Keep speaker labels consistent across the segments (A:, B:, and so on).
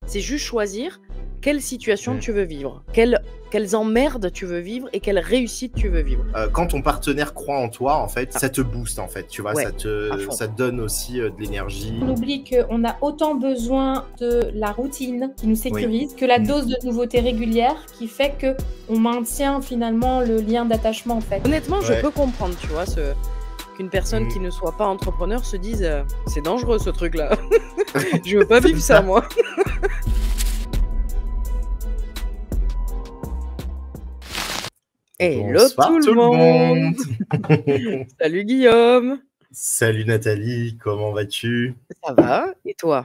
A: C'est juste choisir quelle situation
B: Mmh.
A: tu veux vivre, quelles emmerdes tu veux vivre et quelle réussite tu veux vivre.
B: Quand ton partenaire croit en toi, en fait,
A: Ah.
B: ça te booste, en fait, tu vois?
A: Ouais,
B: Ça
A: à
B: te
A: fond.
B: ça te donne aussi, de l'énergie.
C: On oublie qu'on a autant besoin de la routine qui nous
B: Oui.
C: sécurise que la
B: Mmh.
C: dose de nouveauté régulière qui fait qu'on maintient finalement le lien d'attachement, en fait.
A: Honnêtement, je
B: Ouais.
A: peux comprendre, tu vois, qu'une personne
B: Mmh.
A: qui ne soit pas entrepreneur se dise c'est dangereux ce truc-là. Je veux pas
B: C'est
A: vivre ça,
B: ça.
A: moi. Hello
B: Bonsoir
A: tout le
B: tout le
A: monde.
B: monde.
A: Salut Guillaume.
B: Salut Nathalie, comment vas-tu?
A: Ça va et toi?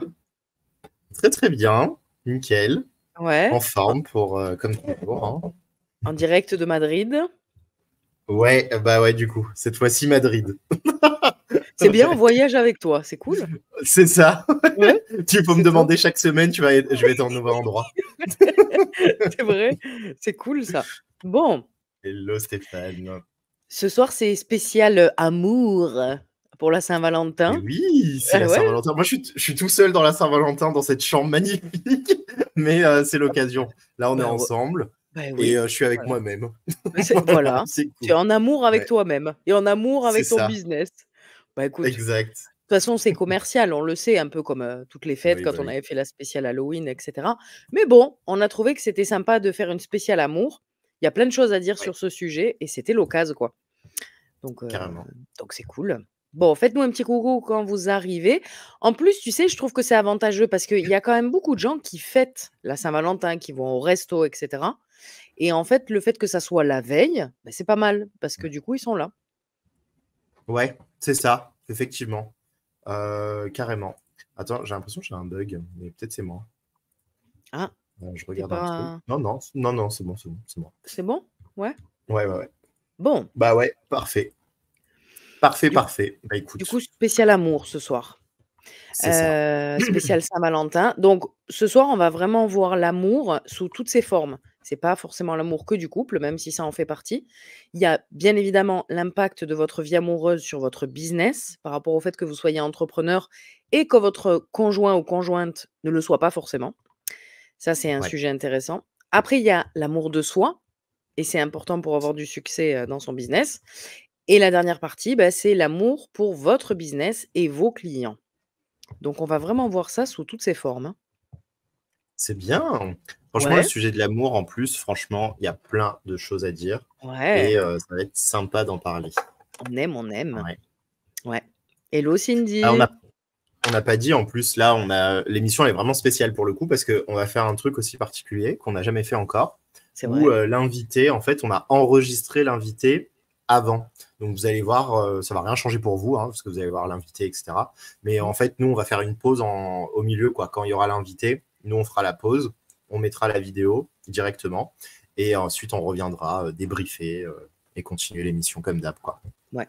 B: Très, très bien, nickel,
A: Ouais,
B: en forme pour, comme toujours, hein.
A: en direct de Madrid.
B: Ouais, bah, ouais, du coup, cette fois-ci Madrid.
A: C'est bien, on
B: Ouais.
A: voyage avec toi, c'est cool.
B: C'est ça.
A: Ouais,
B: Tu peux me
A: c'est top.
B: demander chaque semaine, je vais être en nouvel endroit.
A: C'est vrai, c'est cool ça. Bon,
B: Hello Stéphane.
A: ce soir c'est spécial, amour pour la
B: Et
A: Saint-Valentin.
B: oui, c'est la
A: Ouais.
B: Saint-Valentin. Moi, je suis tout seul dans la Saint-Valentin, dans cette chambre magnifique, mais c'est l'occasion. Là, on est
A: Bah, ouais.
B: ensemble
A: Bah
B: et
A: oui,
B: je suis avec
A: voilà.
B: moi-même.
A: Voilà,
B: C'est
A: tu es
B: cool.
A: en amour avec
B: Ouais,
A: toi-même et en amour
B: c'est
A: avec ton
B: ça,
A: business. Bah écoute, de toute
B: exact.
A: façon c'est commercial, on le sait, un peu comme, toutes les fêtes
B: Oui, bah,
A: quand on
B: oui.
A: avait fait la spéciale Halloween et cetera. Mais bon, on a trouvé que c'était sympa de faire une spéciale amour. Il y a plein de choses à dire
B: Ouais,
A: sur ce sujet et c'était l'occasion, quoi. Donc
B: carrément.
A: c'est cool. Bon, faites-nous un petit coucou quand vous arrivez. En plus, tu sais, je trouve que c'est avantageux parce qu'il y a quand même beaucoup de gens qui fêtent la Saint-Valentin, qui vont au resto et cetera et en fait, le fait que ça soit la veille, bah, c'est pas mal parce que du coup, ils sont là.
B: Ouais, c'est ça, effectivement, carrément. Attends, j'ai l'impression que j'ai un bug, mais peut-être c'est moi.
A: Ah,
B: Je
A: tu
B: regarde un truc.
A: pas
B: Non, non, non, non, c'est bon, c'est bon, c'est moi.
A: c'est bon? Ouais?
B: Ouais, ouais, ouais.
A: Bon,
B: Bah, ouais, parfait. Parfait,
A: du
B: parfait. Bah,
A: du coup,
B: écoute,
A: spécial amour ce soir.
B: c'est ça.
A: Spécial Saint-Valentin. Donc ce soir, on va vraiment voir l'amour sous toutes ses formes. C'est pas forcément l'amour que du couple, même si ça en fait partie. Il y a bien évidemment l'impact de votre vie amoureuse sur votre business, par rapport au fait que vous soyez entrepreneur et que votre conjoint ou conjointe ne le soit pas forcément. Ça, c'est un
B: Ouais,
A: sujet intéressant. Après, il y a l'amour de soi et c'est important pour avoir du succès, dans son business et la dernière partie, bah, c'est l'amour pour votre business et vos clients. Donc on va vraiment voir ça sous toutes ses formes, hein.
B: c'est bien. Franchement, le
A: Ouais,
B: sujet de l'amour, en plus, franchement, il y a plein de choses à dire
A: ouais,
B: et ça va être sympa d'en parler.
A: on aime, on aime.
B: Ouais.
A: Ouais. Hello
B: Ah,
A: Cindy.
B: on n'a pas dit, en plus, là, l'émission elle est vraiment spéciale pour le coup parce qu'on va faire un truc aussi particulier qu'on n'a jamais fait encore,
A: C'est
B: où
A: vrai?
B: l'invité, en fait, on a enregistré l'invité avant. Donc vous allez voir, ça va rien changer pour vous, hein, parce que vous allez voir l'invité, etc. Mais
A: Mmh.
B: en fait, nous, on va faire une pause au milieu, quoi. Quand il y aura l'invité, nous, on fera la pause, on mettra la vidéo directement, et ensuite, on reviendra débriefer et continuer l'émission comme d'hab, quoi.
A: Ouais.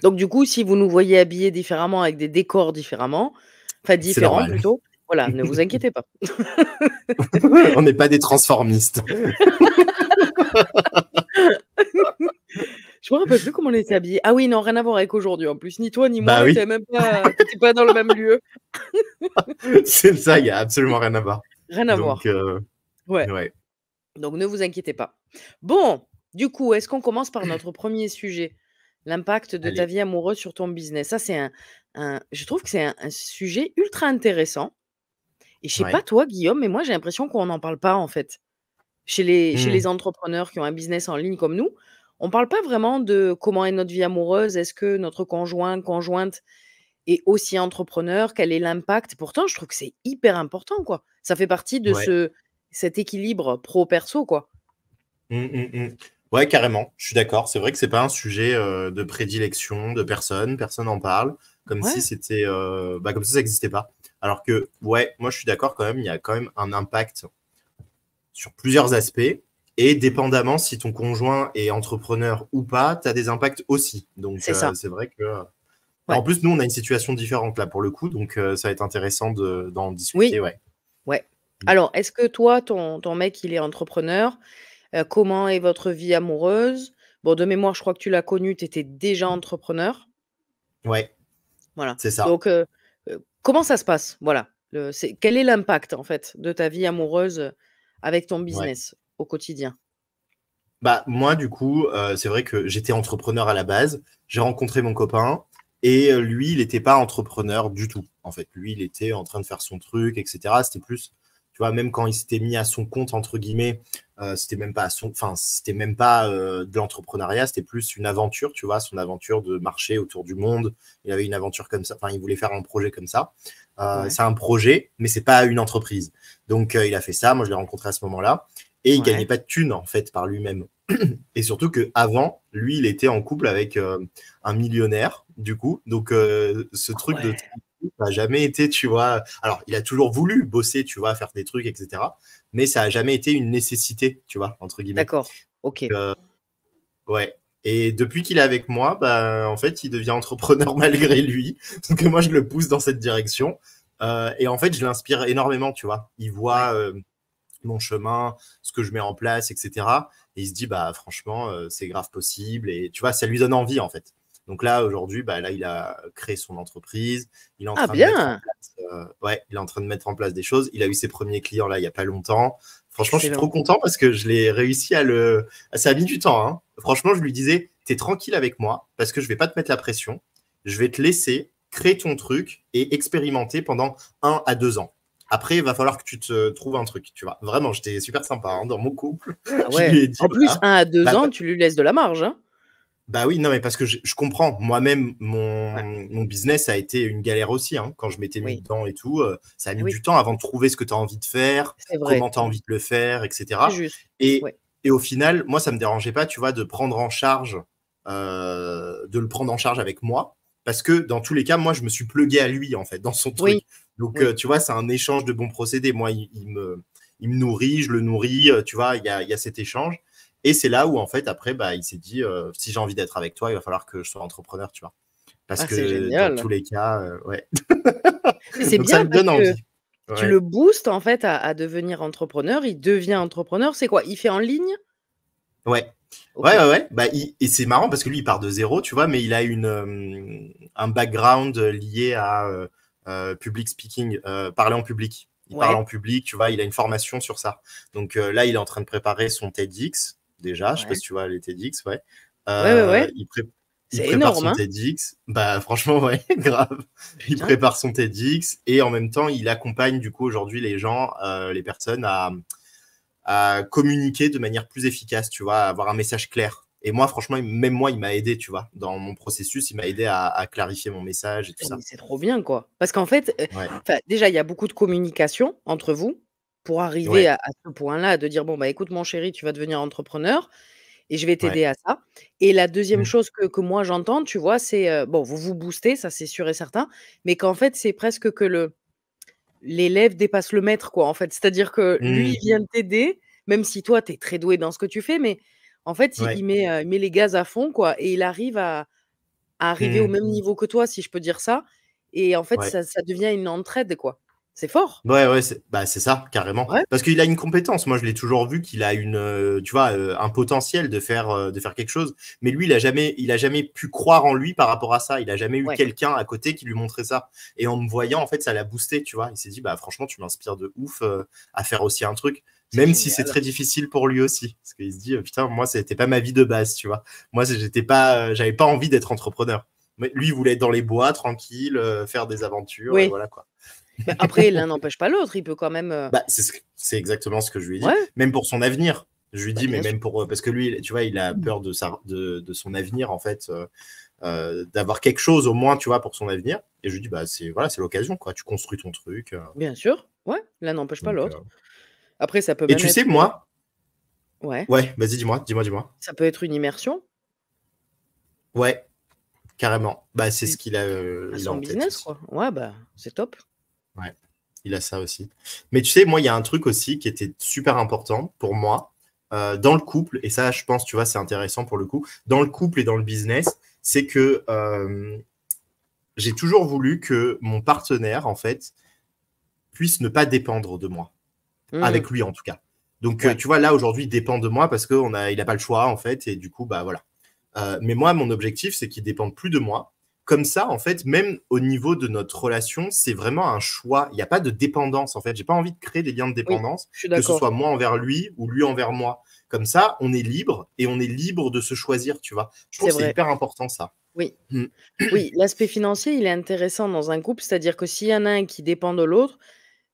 A: Donc du coup, si vous nous voyez habillés différemment, avec des décors différemment, enfin
B: C'est
A: différents
B: normal.
A: plutôt, voilà, ne vous inquiétez pas.
B: On n'est pas des transformistes.
A: Je me rappelle plus comment on était habillés. Ah oui, non, rien à voir avec aujourd'hui en plus. Ni toi ni
B: Bah
A: moi,
B: oui,
A: tu étais pas dans le même lieu.
B: c'est ça, il n'y a absolument rien à voir.
A: Rien à
B: Donc,
A: voir. Ouais,
B: ouais,
A: donc ne vous inquiétez pas. Bon, du coup, est-ce qu'on commence par notre premier sujet? L'impact de ta
B: allez.
A: vie amoureuse sur ton business. Ça, c'est je trouve que c'est un sujet ultra intéressant et je sais pas
B: Ouais.
A: toi Guillaume, mais moi j'ai l'impression qu'on n'en parle pas en fait. Chez
B: Mmh.
A: les entrepreneurs qui ont un business en ligne comme nous, on parle pas vraiment de comment est notre vie amoureuse. Est-ce que notre conjoint, conjointe est aussi entrepreneur? Quel est l'impact? Pourtant, je trouve que c'est hyper important, quoi. Ça fait partie de
B: Ouais.
A: cet équilibre pro perso, quoi.
B: Mmh, mmh, mmh. Ouais, carrément, je suis d'accord. C'est vrai que c'est pas un sujet de prédilection de personne. Personne n'en parle. Comme si
A: Ouais,
B: c'était. Bah, comme si ça n'existait pas. Alors que, ouais, moi je suis d'accord quand même, il y a quand même un impact sur plusieurs aspects. Et dépendamment si ton conjoint est entrepreneur ou pas, tu as des impacts aussi. Donc,
A: c'est ça.
B: c'est vrai que.
A: Ouais.
B: En plus, nous, on a une situation différente là pour le coup. Donc, ça va être intéressant d'en discuter,
A: Oui,
B: ouais.
A: ouais. Alors, est-ce que toi, ton mec, il est entrepreneur? Comment est votre vie amoureuse? Bon, de mémoire, je crois que tu l'as connu, tu étais déjà entrepreneur.
B: Ouais,
A: Voilà.
B: c'est ça.
A: Donc, comment ça se passe? Voilà. Quel est l'impact, en fait, de ta vie amoureuse avec ton
B: Ouais.
A: business au quotidien?
B: Bah, moi, du coup, c'est vrai que j'étais entrepreneur à la base. J'ai rencontré mon copain et lui, il n'était pas entrepreneur du tout. En fait, lui, il était en train de faire son truc, etc. C'était plus, tu vois, même quand il s'était mis à son compte, entre guillemets, c'était même pas de l'entrepreneuriat, c'était plus une aventure, tu vois, son aventure de marcher autour du monde. Il avait une aventure comme ça, enfin, il voulait faire un projet comme ça.
A: Ouais,
B: C'est un projet, mais c'est pas une entreprise. Donc, il a fait ça. Moi, je l'ai rencontré à ce moment-là. Et il gagnait
A: ouais.
B: pas de thunes, en fait, par lui-même. Et surtout qu'avant, lui, il était en couple avec un millionnaire, du coup. Donc, ce
A: Ah
B: truc de
A: ouais,
B: travail n'a jamais été, tu vois. Alors, il a toujours voulu bosser, tu vois, faire des trucs, etc. Mais ça n'a jamais été une nécessité, tu vois, entre guillemets.
A: d'accord, OK.
B: Ouais. Et depuis qu'il est avec moi, bah, en fait, il devient entrepreneur malgré lui. Donc, moi, je le pousse dans cette direction. Et en fait, je l'inspire énormément, tu vois. Il
A: Ouais.
B: voit mon chemin, ce que je mets en place, etc. Et il se dit, bah franchement, c'est grave possible. Et tu vois, ça lui donne envie, en fait. Donc là, aujourd'hui, bah, là, il a créé son entreprise. Il est en
A: Ah
B: train de mettre en
A: bien!
B: place, ouais, il est en train de mettre en place des choses. Il a eu ses premiers clients là, il n'y a pas longtemps. Franchement, je suis trop
A: Excellent.
B: content parce que je l'ai réussi à le. Ça a mis du temps, hein. Franchement, je lui disais, t'es tranquille avec moi parce que je vais pas te mettre la pression. Je vais te laisser créer ton truc et expérimenter pendant 1 à 2 ans. Après, il va falloir que tu te trouves un truc, tu vois. Vraiment, j'étais super sympa hein, dans mon couple.
A: Ah
B: Je
A: ouais.
B: lui ai dit,
A: En plus,
B: voilà.
A: 1 à 2
B: Bah,
A: ans, tu lui laisses de la marge, hein?
B: bah oui, non, mais parce que je comprends. Moi-même,
A: Ouais,
B: mon business a été une galère aussi. Hein, quand je m'étais mis
A: oui.
B: dedans et tout, ça a
A: Eh
B: mis
A: oui,
B: du temps avant de trouver ce que tu as envie de faire,
A: c'est
B: comment
A: vrai.
B: tu as envie de le faire,
A: C'est
B: etc.
A: juste.
B: Et,
A: Ouais.
B: et au final, moi, ça me dérangeait pas, tu vois, de prendre en charge, de le prendre en charge avec moi. Parce que dans tous les cas, moi, je me suis plugué à lui, en fait, dans son
A: Oui,
B: truc. Donc,
A: oui.
B: tu vois, c'est un échange de bons procédés. Moi, il me nourrit, je le nourris, tu vois, il y a cet échange. Et c'est là où, en fait, après, bah, il s'est dit, si j'ai envie d'être avec toi, il va falloir que je sois entrepreneur, tu vois. Parce
A: Ah, c'est
B: que dans tous
A: génial.
B: les cas, ouais.
A: Mais c'est
B: Donc ça
A: bien
B: lui
A: parce
B: donne
A: que
B: envie.
A: tu
B: Ouais.
A: le boostes, en fait, à devenir entrepreneur. Il devient entrepreneur. C'est quoi? Il fait en ligne?
B: Ouais. Ouais,
A: OK.
B: ouais, ouais. Bah, et c'est marrant parce que lui, il part de zéro, tu vois, mais il a un background lié à public speaking, parler en public. Il parle en
A: Ouais,
B: public, tu vois, il a une formation sur ça. Donc là, il est en train de préparer son TEDx, déjà. Je sais pas
A: ouais.
B: si tu vois les TEDx, ouais.
A: Ouais, ouais, ouais.
B: Il
A: C'est
B: prépare
A: énorme,
B: son
A: hein?
B: TEDx. Bah, franchement, ouais, grave. Il
A: Putain.
B: prépare son TEDx et en même temps, il accompagne, du coup, aujourd'hui, les gens, les personnes à communiquer de manière plus efficace, tu vois, à avoir un message clair. Et moi, franchement, même moi, il m'a aidé, tu vois, dans mon processus, il m'a aidé à clarifier mon message et tout
A: Eh mais
B: ça.
A: c'est trop bien, quoi. Parce qu'en fait,
B: Ouais,
A: enfin, déjà, il y a beaucoup de communication entre vous pour arriver
B: ouais,
A: à ce point-là, de dire: «Bon, bah, écoute, mon chéri, tu vas devenir entrepreneur et je vais
B: ouais.
A: t'aider à ça». Et la deuxième
B: Mm.
A: chose que moi j'entends, tu vois, c'est, bon, vous vous boostez, ça, c'est sûr et certain, mais qu'en fait, c'est presque que l'élève dépasse le maître, quoi, en fait. C'est-à-dire que lui,
B: Mm.
A: il vient t'aider, même si toi, tu es très doué dans ce que tu fais, mais en fait, il
B: Ouais.
A: il met, il met les gaz à fond, quoi, et il arrive à arriver au
B: Mm.
A: même niveau que toi, si je peux dire ça, et en fait,
B: Ouais.
A: ça devient une entraide, quoi. C'est fort.
B: Ouais, ouais, c'est ça, carrément.
A: Ouais,
B: Parce qu'il a une compétence. Moi, je l'ai toujours vu qu'il a tu vois, un potentiel de faire quelque chose. Mais lui, il a jamais pu croire en lui par rapport à ça. Il a jamais eu
A: ouais,
B: quelqu'un à côté qui lui montrait ça. Et en me voyant, en fait, ça l'a boosté, tu vois. Il s'est dit, bah, franchement, tu m'inspires de ouf à faire aussi un truc.
A: c'est
B: Même si c'est
A: génial.
B: très difficile pour lui aussi. Parce qu'il se dit, putain, moi, c'était pas ma vie de base, tu vois. Moi, j'étais pas, j'avais pas envie d'être entrepreneur. Mais lui, il voulait être dans les bois, tranquille, faire des aventures, et
A: Oui,
B: voilà, quoi.
A: mais après, l'un n'empêche pas l'autre, il peut quand même,
B: Bah, c'est exactement ce que je lui ai dit.
A: ouais,
B: Même pour son avenir. Je lui
A: bah,
B: dis, mais
A: bien sûr.
B: même pour. Parce que lui, tu vois, il a peur de son avenir, en fait, d'avoir quelque chose au moins, tu vois, pour son avenir. Et je lui dis, bah, c'est l'occasion, quoi. Tu construis ton truc.
A: Bien sûr, ouais, l'un n'empêche pas
B: Donc,
A: l'autre. Après, ça peut
B: Et
A: même
B: tu sais,
A: être,
B: moi,
A: ouais,
B: ouais, vas-y, dis-moi.
A: ça peut être une immersion
B: Ouais, carrément. Bah, c'est ce
A: du
B: qu'il a,
A: à
B: il a
A: son
B: en tête
A: business,
B: aussi.
A: quoi. Ouais, bah, c'est top.
B: Ouais, il a ça aussi. Mais tu sais, moi, il y a un truc aussi qui était super important pour moi dans le couple, et ça, je pense, tu vois, c'est intéressant pour le coup, dans le couple et dans le business, c'est que j'ai toujours voulu que mon partenaire, en fait, puisse ne pas dépendre de moi,
A: Mmh,
B: avec lui en tout cas. Donc,
A: ouais,
B: tu vois, là, aujourd'hui, il dépend de moi parce qu'il n'a pas le choix, en fait, et du coup, bah voilà. Mais moi, mon objectif, c'est qu'il ne dépende plus de moi, comme ça, en fait, même au niveau de notre relation, c'est vraiment un choix. Il n'y a pas de dépendance, en fait. J'ai pas envie de créer des liens de
A: Oui,
B: dépendance,
A: je suis
B: que ce
A: d'accord.
B: soit moi envers lui ou lui envers moi. Comme ça, on est libre et on est libre de se choisir, tu vois. Je trouve
A: C'est
B: que c'est
A: vrai.
B: hyper important, ça.
A: Oui.
B: Mm.
A: Oui, l'aspect financier, il est intéressant dans un couple, c'est-à-dire que s'il y en a un qui dépend de l'autre,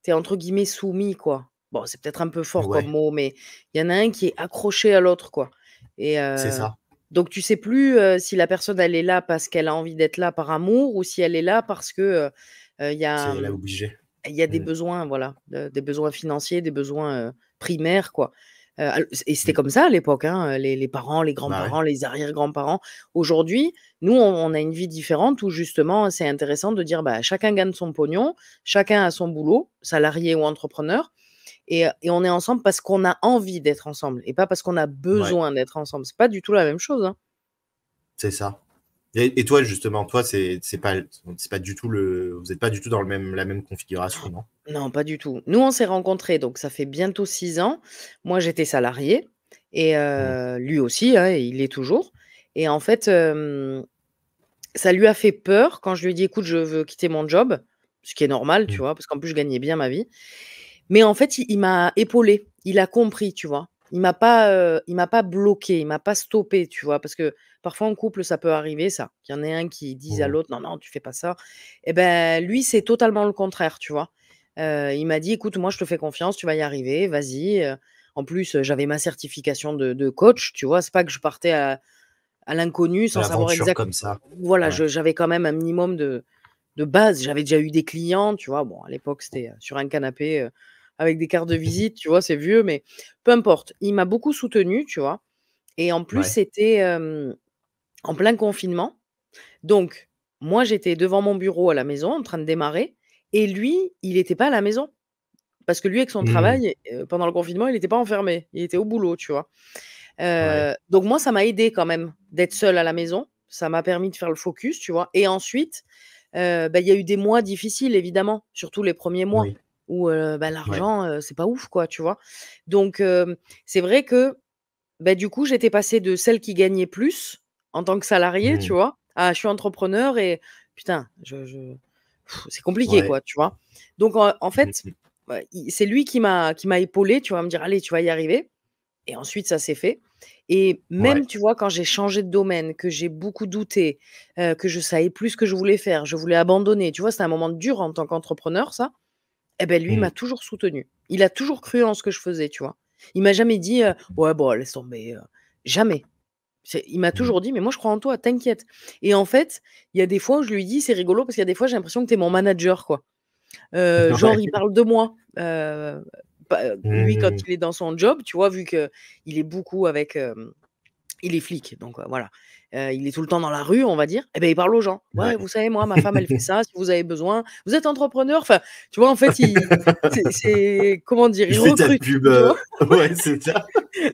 A: tu es entre guillemets «soumis», quoi. Bon, c'est peut-être un peu fort comme
B: Ouais,
A: mot, mais il y en a un qui est accroché à l'autre, quoi. Et
B: c'est ça.
A: donc tu sais plus, si la personne elle est là parce qu'elle a envie d'être là par amour ou si elle est là parce que, il y a,
B: C'est là obligé.
A: il y a des
B: Mm.
A: besoins, voilà, des besoins financiers, des besoins, primaires, quoi. Al et c'était
B: Mm.
A: comme ça à l'époque, hein, les parents, les
B: Bah ouais.
A: grands-parents, les arrière-grands-parents. Aujourd'hui, nous, on a une vie différente où justement, c'est intéressant de dire, bah, chacun gagne son pognon, chacun a son boulot, salarié ou entrepreneur et on est ensemble parce qu'on a envie d'être ensemble et pas parce qu'on a
B: Ouais,
A: besoin d'être ensemble. C'est pas du tout la même chose, hein.
B: c'est ça. Et toi, justement, toi, c'est pas du tout vous n'êtes pas du tout dans la même configuration, non?
A: Non, pas du tout. Nous, on s'est rencontrés, donc ça fait bientôt 6 ans. Moi, j'étais salariée et
B: Mm.
A: lui aussi, hein, et il l'est toujours et en fait, ça lui a fait peur quand je lui ai dit: «Écoute, je veux quitter mon job», ce qui est normal, tu
B: Mm.
A: vois? Parce qu'en plus, je gagnais bien ma vie. Mais en fait, il m'a épaulée. Il a compris, tu vois? Il m'a pas bloqué, il m'a pas stoppé, tu vois? Parce que parfois en couple, ça peut arriver ça, qu'il y en ait un qui dise à
B: Mm.
A: l'autre: «Non, non, tu fais pas ça». Et ben, lui, c'est totalement le contraire, tu vois? Il m'a dit: «Écoute, moi, je te fais confiance, tu vas y arriver, vas-y», en plus, j'avais ma certification de coach, tu vois? C'est pas que je partais à l'inconnu
B: À
A: sans savoir
B: l'aventure
A: exact
B: comme ça.
A: voilà,
B: Ouais.
A: j'avais quand même un minimum de base. J'avais déjà eu des clients, tu vois? Bon, à l'époque, c'était, sur un canapé, avec des cartes de visite, tu vois? C'est vieux, mais peu importe. Il m'a beaucoup soutenue, tu vois? Et en plus,
B: Ouais.
A: c'était, en plein confinement. Donc moi, j'étais devant mon bureau à la maison en train de démarrer et lui, il était pas à la maison. Parce que lui, avec son
B: Mm.
A: travail, pendant le confinement, il était pas enfermé. Il était au boulot, tu vois?
B: Ouais.
A: Donc moi, ça m'a aidé quand même d'être seule à la maison. Ça m'a permis de faire le focus, tu vois? Et ensuite, bah, il y a eu des mois difficiles évidemment, surtout les premiers mois
B: Oui.
A: où, bah,
B: Ouais.
A: l'argent, c'est pas ouf quoi, tu vois? Donc c'est vrai que, bah, du coup, j'étais passée de celle qui gagnait plus en tant que salariée, tu
B: Mm.
A: vois? À je suis entrepreneur et putain, je c'est compliqué
B: Ouais.
A: quoi, tu vois? Donc en
B: Mm.
A: fait, bah, i c'est lui qui m'a épaulée, tu vois? À me dire: «Allez, tu vas y arriver». Et ensuite ça s'est fait et
B: Ouais.
A: même, tu vois, quand j'ai changé de domaine, que j'ai beaucoup douté, que je savais plus ce que je voulais faire, je voulais abandonner, tu vois? C'était un moment dur en tant qu'entrepreneur ça et beh, lui
B: Mm.
A: m'a toujours soutenue. Il a toujours cru en ce que je faisais, tu vois? Il m'a jamais dit, «Ouais, bon, laisse tomber», jamais. Il m'a
B: Mm.
A: toujours dit: «Mais moi je crois en toi, t'inquiète» et en fait, il y a des fois où je lui dis c'est rigolo parce qu'il y a des fois j'ai l'impression que tu es mon manager, quoi. Genre,
B: Ouais.
A: il parle de moi, bah, lui quand
B: Mm.
A: il est dans son job, tu vois? Vu qu'il est beaucoup avec, il est flic, donc voilà. Il est tout le temps dans la rue, on va dire, et ben il parle aux gens: «Ouais,
B: Ouais.
A: vous savez, moi, ma femme, elle fait ça, si vous avez besoin, vous êtes entrepreneur?» enfin, tu vois? En fait, c'est comment dire?
B: Il
A: Il
B: fait ta
A: recrute,
B: pub.
A: tu vois?
B: Ouais, c'est ça.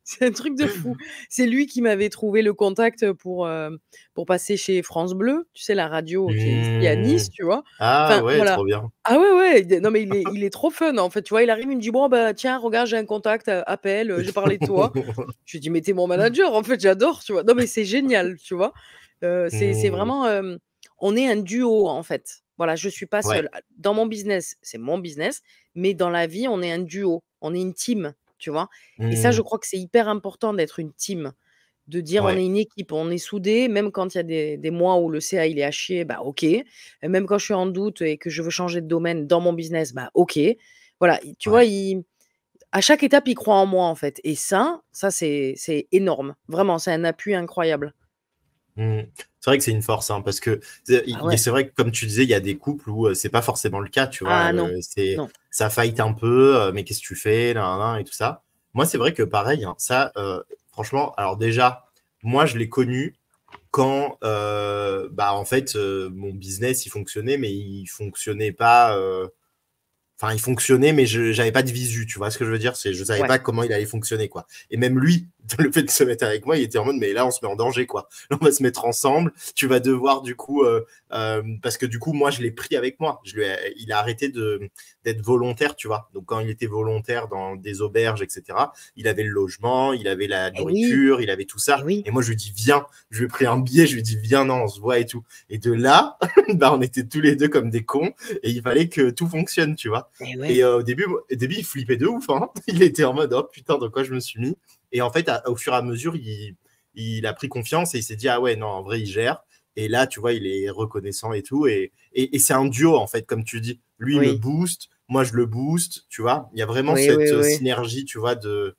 A: C'est un truc de fou. C'est lui qui m'avait trouvé le contact, pour passer chez France Bleu, tu sais, la radio qui est ici à Nice,
B: Mm.
A: tu vois?
B: Ah
A: Enfin,
B: ouais,
A: voilà.
B: trop bien.
A: Ah ouais, ouais, non, mais il est trop fun, en fait, tu vois? Il arrive, il me dit: «Bon, bah, tiens, regarde, j'ai un contact, appelle, j'ai parlé de toi». Je lui dis: «Mais tu es mon manager, en fait, j'adore», tu vois? Non, mais c'est génial, tu vois? C'est
B: Mm.
A: vraiment, on est un duo, en fait. Voilà, je suis pas
B: Ouais.
A: seule. Dans mon business, c'est mon business, mais dans la vie, on est un duo, on est une team, tu vois? Et ça, je
B: Mm.
A: crois que c'est hyper important d'être une team, de dire on
B: Ouais.
A: est une équipe, on est soudés, même quand il y a des mois où le CA il est à chier, bah OK. Même quand je suis en doute et que je veux changer de domaine dans mon business, bah OK. Voilà, tu vois,
B: Ouais.
A: à chaque étape, il croit en moi, en fait. Et ça c'est énorme. Vraiment, c'est un appui incroyable.
B: Mm. C'est vrai que c'est une force, hein, parce que c'est
A: Ah ouais.
B: c'est vrai que, comme tu disais, il y a des couples où c'est pas forcément le cas, tu vois.
A: Ah non, non.
B: Ça fight un peu, mais qu'est-ce que tu fais, nan, nan, nan, et tout ça. Moi, c'est vrai que pareil, hein, ça, franchement, alors déjà, moi, je l'ai connu quand, bah, en fait, mon business, il fonctionnait, mais il fonctionnait pas. Enfin, il fonctionnait, mais je n'avais pas de visu, tu vois ce que je veux dire? Je savais
A: Ouais.
B: pas comment il allait fonctionner, quoi. Et même lui, le fait de se mettre avec moi, il était en mode, mais là, on se met en danger, quoi. Là, on va se mettre ensemble. Tu vas devoir, du coup, parce que du coup, moi, je l'ai pris avec moi. Il a arrêté d'être volontaire, tu vois. Donc, quand il était volontaire dans des auberges, etc., il avait le logement, il avait la
A: Eh oui,
B: nourriture, il avait tout
A: eh
B: ça.
A: oui.
B: Et moi, je lui dis, viens. Je lui ai pris un billet, je lui ai dit, viens, non, on se voit et tout. Et de là, bah, on était tous les deux comme des cons et il fallait que tout fonctionne, tu vois.
A: Eh
B: Et
A: ouais.
B: au début, il flippait de ouf. Hein. Il était en mode, oh putain, dans quoi je me suis mis. Et en fait, au fur et à mesure, il a pris confiance et il s'est dit, ah ouais, non, en vrai, il gère. Et là, tu vois, il est reconnaissant et tout. Et c'est un duo, en fait, comme tu dis. Lui, il me
A: Oui,
B: booste, moi, je le booste, tu vois. Il y a vraiment
A: oui, oui,
B: cette
A: oui.
B: synergie, tu vois, de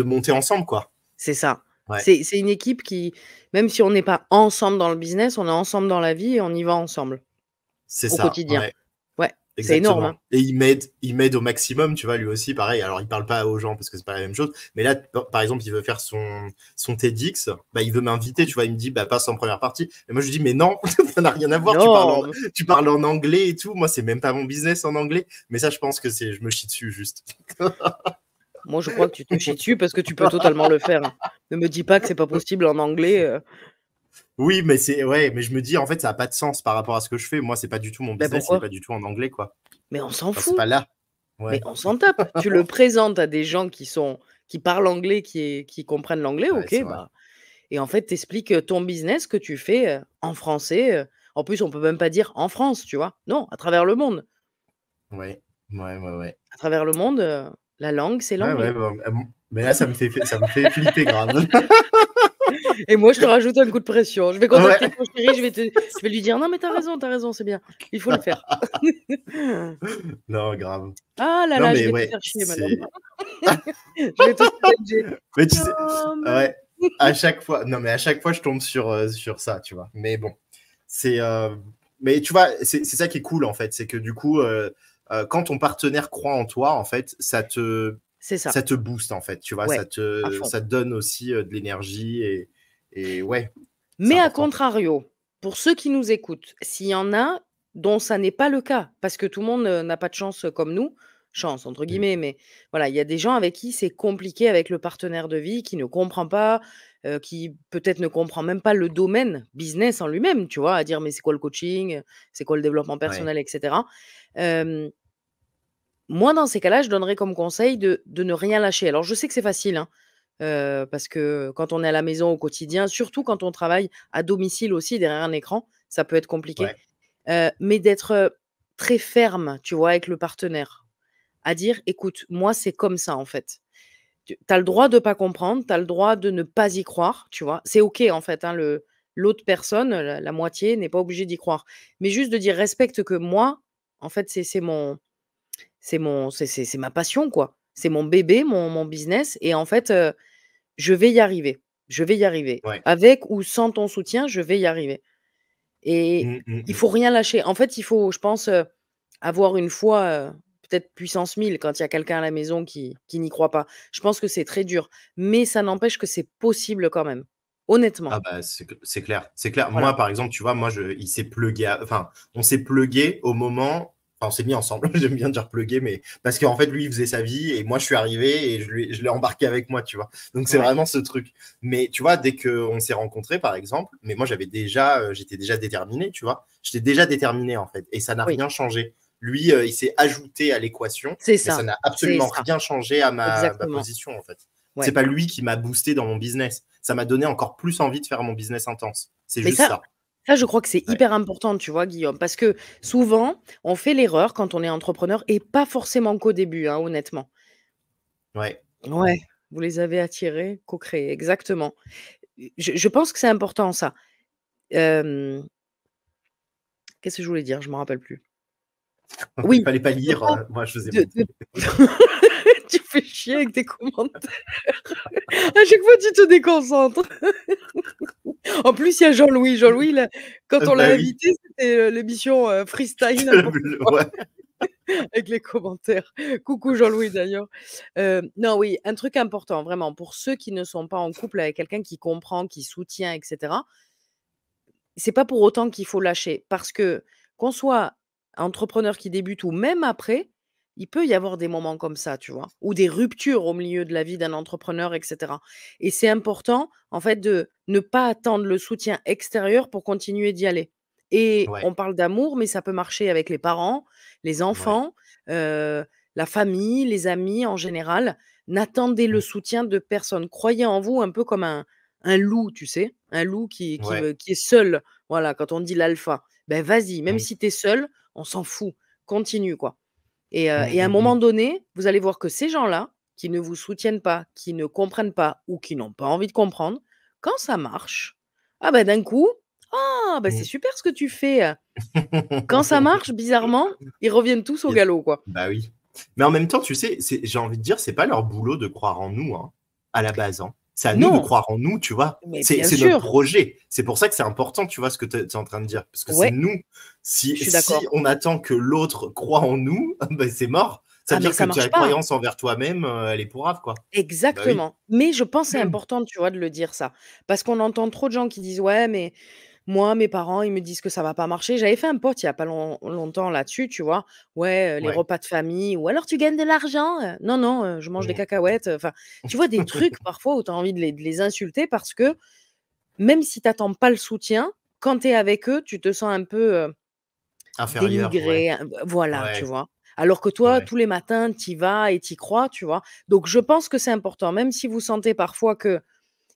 B: monter ensemble, quoi.
A: C'est ça.
B: Ouais,
A: C'est une équipe qui, même si on n'est pas ensemble dans le business, on est ensemble dans la vie et on y va ensemble,
B: c'est
A: au
B: ça.
A: quotidien.
B: Ouais.
A: Ouais, c'est énorme, hein.
B: Exactement. Et il m'aide au maximum, tu vois, lui aussi, pareil. Alors, il parle pas aux gens parce que c'est pas la même chose. Mais là, par exemple, il veut faire son TEDx. Bah, il veut m'inviter, tu vois. Il me dit, bah, passe en première partie. Et moi, je lui dis, mais non, ça n'a rien à voir.
A: Non,
B: Tu parles en anglais et tout. Moi, c'est même pas mon business en anglais. Mais ça, je pense que je me chie dessus, juste.
A: moi je crois que tu te chies dessus parce que tu peux totalement le faire, hein. Ne me dis pas que c'est pas possible en anglais.
B: Oui, mais mais je me dis, en fait, ça n'a pas de sens par rapport à ce que je fais. Moi, c'est pas du tout mon
A: Ben
B: business. Il est
A: pourquoi?
B: pas du tout en anglais, quoi.
A: Mais on s'en
B: Enfin, c'est
A: fout.
B: pas là.
A: Mais
B: Ouais.
A: on s'en tape. Tu le présentes à des gens qui parlent anglais, qui comprennent l'anglais,
B: Ouais,
A: OK,
B: c'est vrai.
A: bah et en fait, tu expliques, ton business que tu fais, en français, en plus, on peut même pas dire en France, tu vois? Non, à travers le monde.
B: Ouais. Ouais, ouais, ouais.
A: À travers le monde, la langue, c'est
B: Ouais, ouais,
A: l'anglais.
B: bah, mais là, ça me fait flipper grave.
A: Et moi, je te rajoute un coup de pression. Je vais
B: Ouais.
A: contacter ton chéri, je vais lui dire: «Non, mais t'as raison, c'est bien. Il faut le faire».
B: Non, grave.
A: Ah là
B: Non,
A: là, je
B: mais
A: vais te
B: ouais,
A: faire chier maintenant.
B: c'est.
A: Je vais te challenger.
B: Mais tu sais,
A: Non, mais
B: ouais, à chaque fois, non, mais à chaque fois, je tombe sur ça, tu vois. Mais bon, c'est. Mais tu vois, c'est ça qui est cool, en fait. C'est que du coup, quand ton partenaire croit en toi, en fait,
A: c'est ça.
B: ça te booste, en fait. Tu vois,
A: Ouais, à fond.
B: ça te donne aussi de l'énergie et ouais, c'est
A: Mais à
B: important.
A: contrario, pour ceux qui nous écoutent, s'il y en a dont ça n'est pas le cas, parce que tout le monde, n'a pas de chance, comme nous, «chance» entre
B: Mm.
A: guillemets, mais voilà, il y a des gens avec qui c'est compliqué avec le partenaire de vie, qui ne comprend pas, qui peut-être ne comprend même pas le domaine business en lui-même, tu vois? À dire: «Mais c'est quoi le coaching? C'est quoi le développement
B: Ouais,
A: personnel?» et cetera. Hem, Moi, dans ces cas-là, je donnerais comme conseil de ne rien lâcher. Alors je sais que c'est facile, hein, parce que quand on est à la maison au quotidien, surtout quand on travaille à domicile aussi derrière un écran, ça peut être compliqué.
B: ouais,
A: Mais d'être, très ferme, tu vois, avec le partenaire. À dire: «Écoute, moi, c'est comme ça, en fait. Tu as le droit de pas comprendre, tu as le droit de ne pas y croire», tu vois? C'est OK, en fait, hein, l'autre personne, la moitié n'est pas obligée d'y croire. Mais juste de dire: «Respecte que moi, en fait, c'est ma passion, quoi. C'est mon bébé, mon business et en fait, je vais y arriver. Je vais y arriver.
B: ouais.
A: Avec ou sans ton soutien, je vais y arriver et
B: Mm, mm,
A: il
B: mm.
A: faut rien lâcher. En fait, il faut, je pense, avoir une foi, peut-être puissance 1000 quand il y a quelqu'un à la maison qui n'y croit pas. Je pense que c'est très dur, mais ça n'empêche que c'est possible quand même, honnêtement.
B: Ah bah c'est clair, c'est clair.
A: Voilà.
B: Moi par exemple, tu vois, il s'est plugué, enfin on s'est plugué au moment, enfin on s'est mis ensemble. J'aime bien dire plugué, mais parce qu'en fait lui il faisait sa vie et moi je suis arrivé et je l'ai embarqué avec moi, tu vois. Donc c'est
A: Ouais.
B: vraiment ce truc. Mais tu vois, dès qu'on s'est rencontrés par exemple, mais moi j'étais déjà déterminé, tu vois. J'étais déjà déterminé en fait et ça n'a
A: Oui,
B: rien changé. Lui, il s'est ajouté à l'équation,
A: c'est
B: mais ça
A: ça,
B: n'a
A: c'est
B: absolument
A: ça.
B: rien changé à ma
A: Exactement.
B: position en fait. C'est
A: Ouais.
B: pas lui qui m'a boosté dans mon business. Ça m'a donné encore plus envie de faire mon business intense. C'est
A: Mais
B: juste ça.
A: ça, je crois que c'est
B: Ouais.
A: hyper important, tu vois, Guillaume? Parce que souvent, on fait l'erreur quand on est entrepreneur et pas forcément qu'au début, hein, honnêtement.
B: Ouais.
A: Ouais, vous les avez attirés, co-créés, exactement. Je pense que c'est important ça. Hem, Qu'est-ce que je voulais dire? Je m'en rappelle plus.
B: Il
A: Oui,
B: fallait pas
A: de
B: lire.
A: pas
B: Moi, je faisais mon.
A: de tu fais chier avec tes commentaires. À chaque fois, tu te déconcentres. En plus, il y a Jean-Louis. Jean-Louis, là, quand on l'a
B: Bah oui.
A: invité, c'était, l'émission, freestyle n'importe quoi.
B: Ouais.
A: Avec les commentaires. Coucou Jean-Louis d'ailleurs. Non, oui, un truc important vraiment pour ceux qui ne sont pas en couple avec quelqu'un qui comprend, qui soutient et cetera, c'est pas pour autant qu'il faut lâcher parce que qu'on soit entrepreneur qui débute ou même après, il peut y avoir des moments comme ça, tu vois? Ou des ruptures au milieu de la vie d'un entrepreneur et cetera et c'est important, en fait, de ne pas attendre le soutien extérieur pour continuer d'y aller et
B: Ouais,
A: on parle d'amour, mais ça peut marcher avec les parents, les
B: ouais.
A: enfants, la famille, les amis en général. N'attendez le
B: Mmh.
A: soutien de personne. Croyez en vous un peu comme un loup, tu sais? Un loup
B: Ouais.
A: qui est seul, voilà, quand on dit l'alpha. Ben vas-y, même
B: Mmh.
A: si tu es seul, on s'en fout, continue, quoi
B: Mmh,
A: et à un
B: mmh
A: moment
B: mh.
A: donné, vous allez voir que ces gens-là, qui ne vous soutiennent pas, qui ne comprennent pas ou qui n'ont pas envie de comprendre, quand ça marche, ah ben d'un coup: «Ah bah, c'est
B: Mmh.
A: super ce que tu fais», quand ça marche, bizarrement, ils reviennent tous au
B: Yes.
A: galop, quoi.
B: Bah oui. Mais en même temps, tu sais, j'ai envie de dire, c'est pas leur boulot de croire en nous, hein, à la base, hein. C'est à nous de
A: Non,
B: croire en nous, tu vois?
A: mais
B: C'est
A: bien
B: notre
A: sûr,
B: projet. C'est pour ça que c'est important, tu vois, ce que tu es en train de dire. Parce que c'est
A: ouais,
B: nous.
A: je suis
B: Si
A: d'accord.
B: on attend que l'autre croit en nous, bah, c'est mort. Ça
A: Ah
B: veut
A: mais
B: dire que
A: ça
B: ta
A: marche pas.
B: croyance envers toi-même, elle est pourrave, quoi. Bah oui.
A: Exactement. Mais je pense que c'est important, tu vois, de le dire ça. Parce qu'on entend trop de gens qui disent: «Ouais, mais moi, mes parents, ils me disent que ça va pas marcher». J'avais fait un post il y a pas longtemps là-dessus, tu vois? Ouais, les
B: Ouais.
A: repas de famille ou «Alors tu gagnes de l'argent?» «Non, non, je mange des
B: Mmh.
A: cacahuètes», enfin, tu vois, des trucs parfois où tu as envie de les insulter parce que même si tu attends pas le soutien, quand tu es avec eux, tu te sens un peu,
B: Inférieur, ouais.
A: dénigré, voilà, tu
B: Ouais,
A: vois? Alors que toi,
B: ouais.
A: tous les matins, tu y vas et tu y crois, tu vois? Donc je pense que c'est important, même si vous sentez parfois qu'il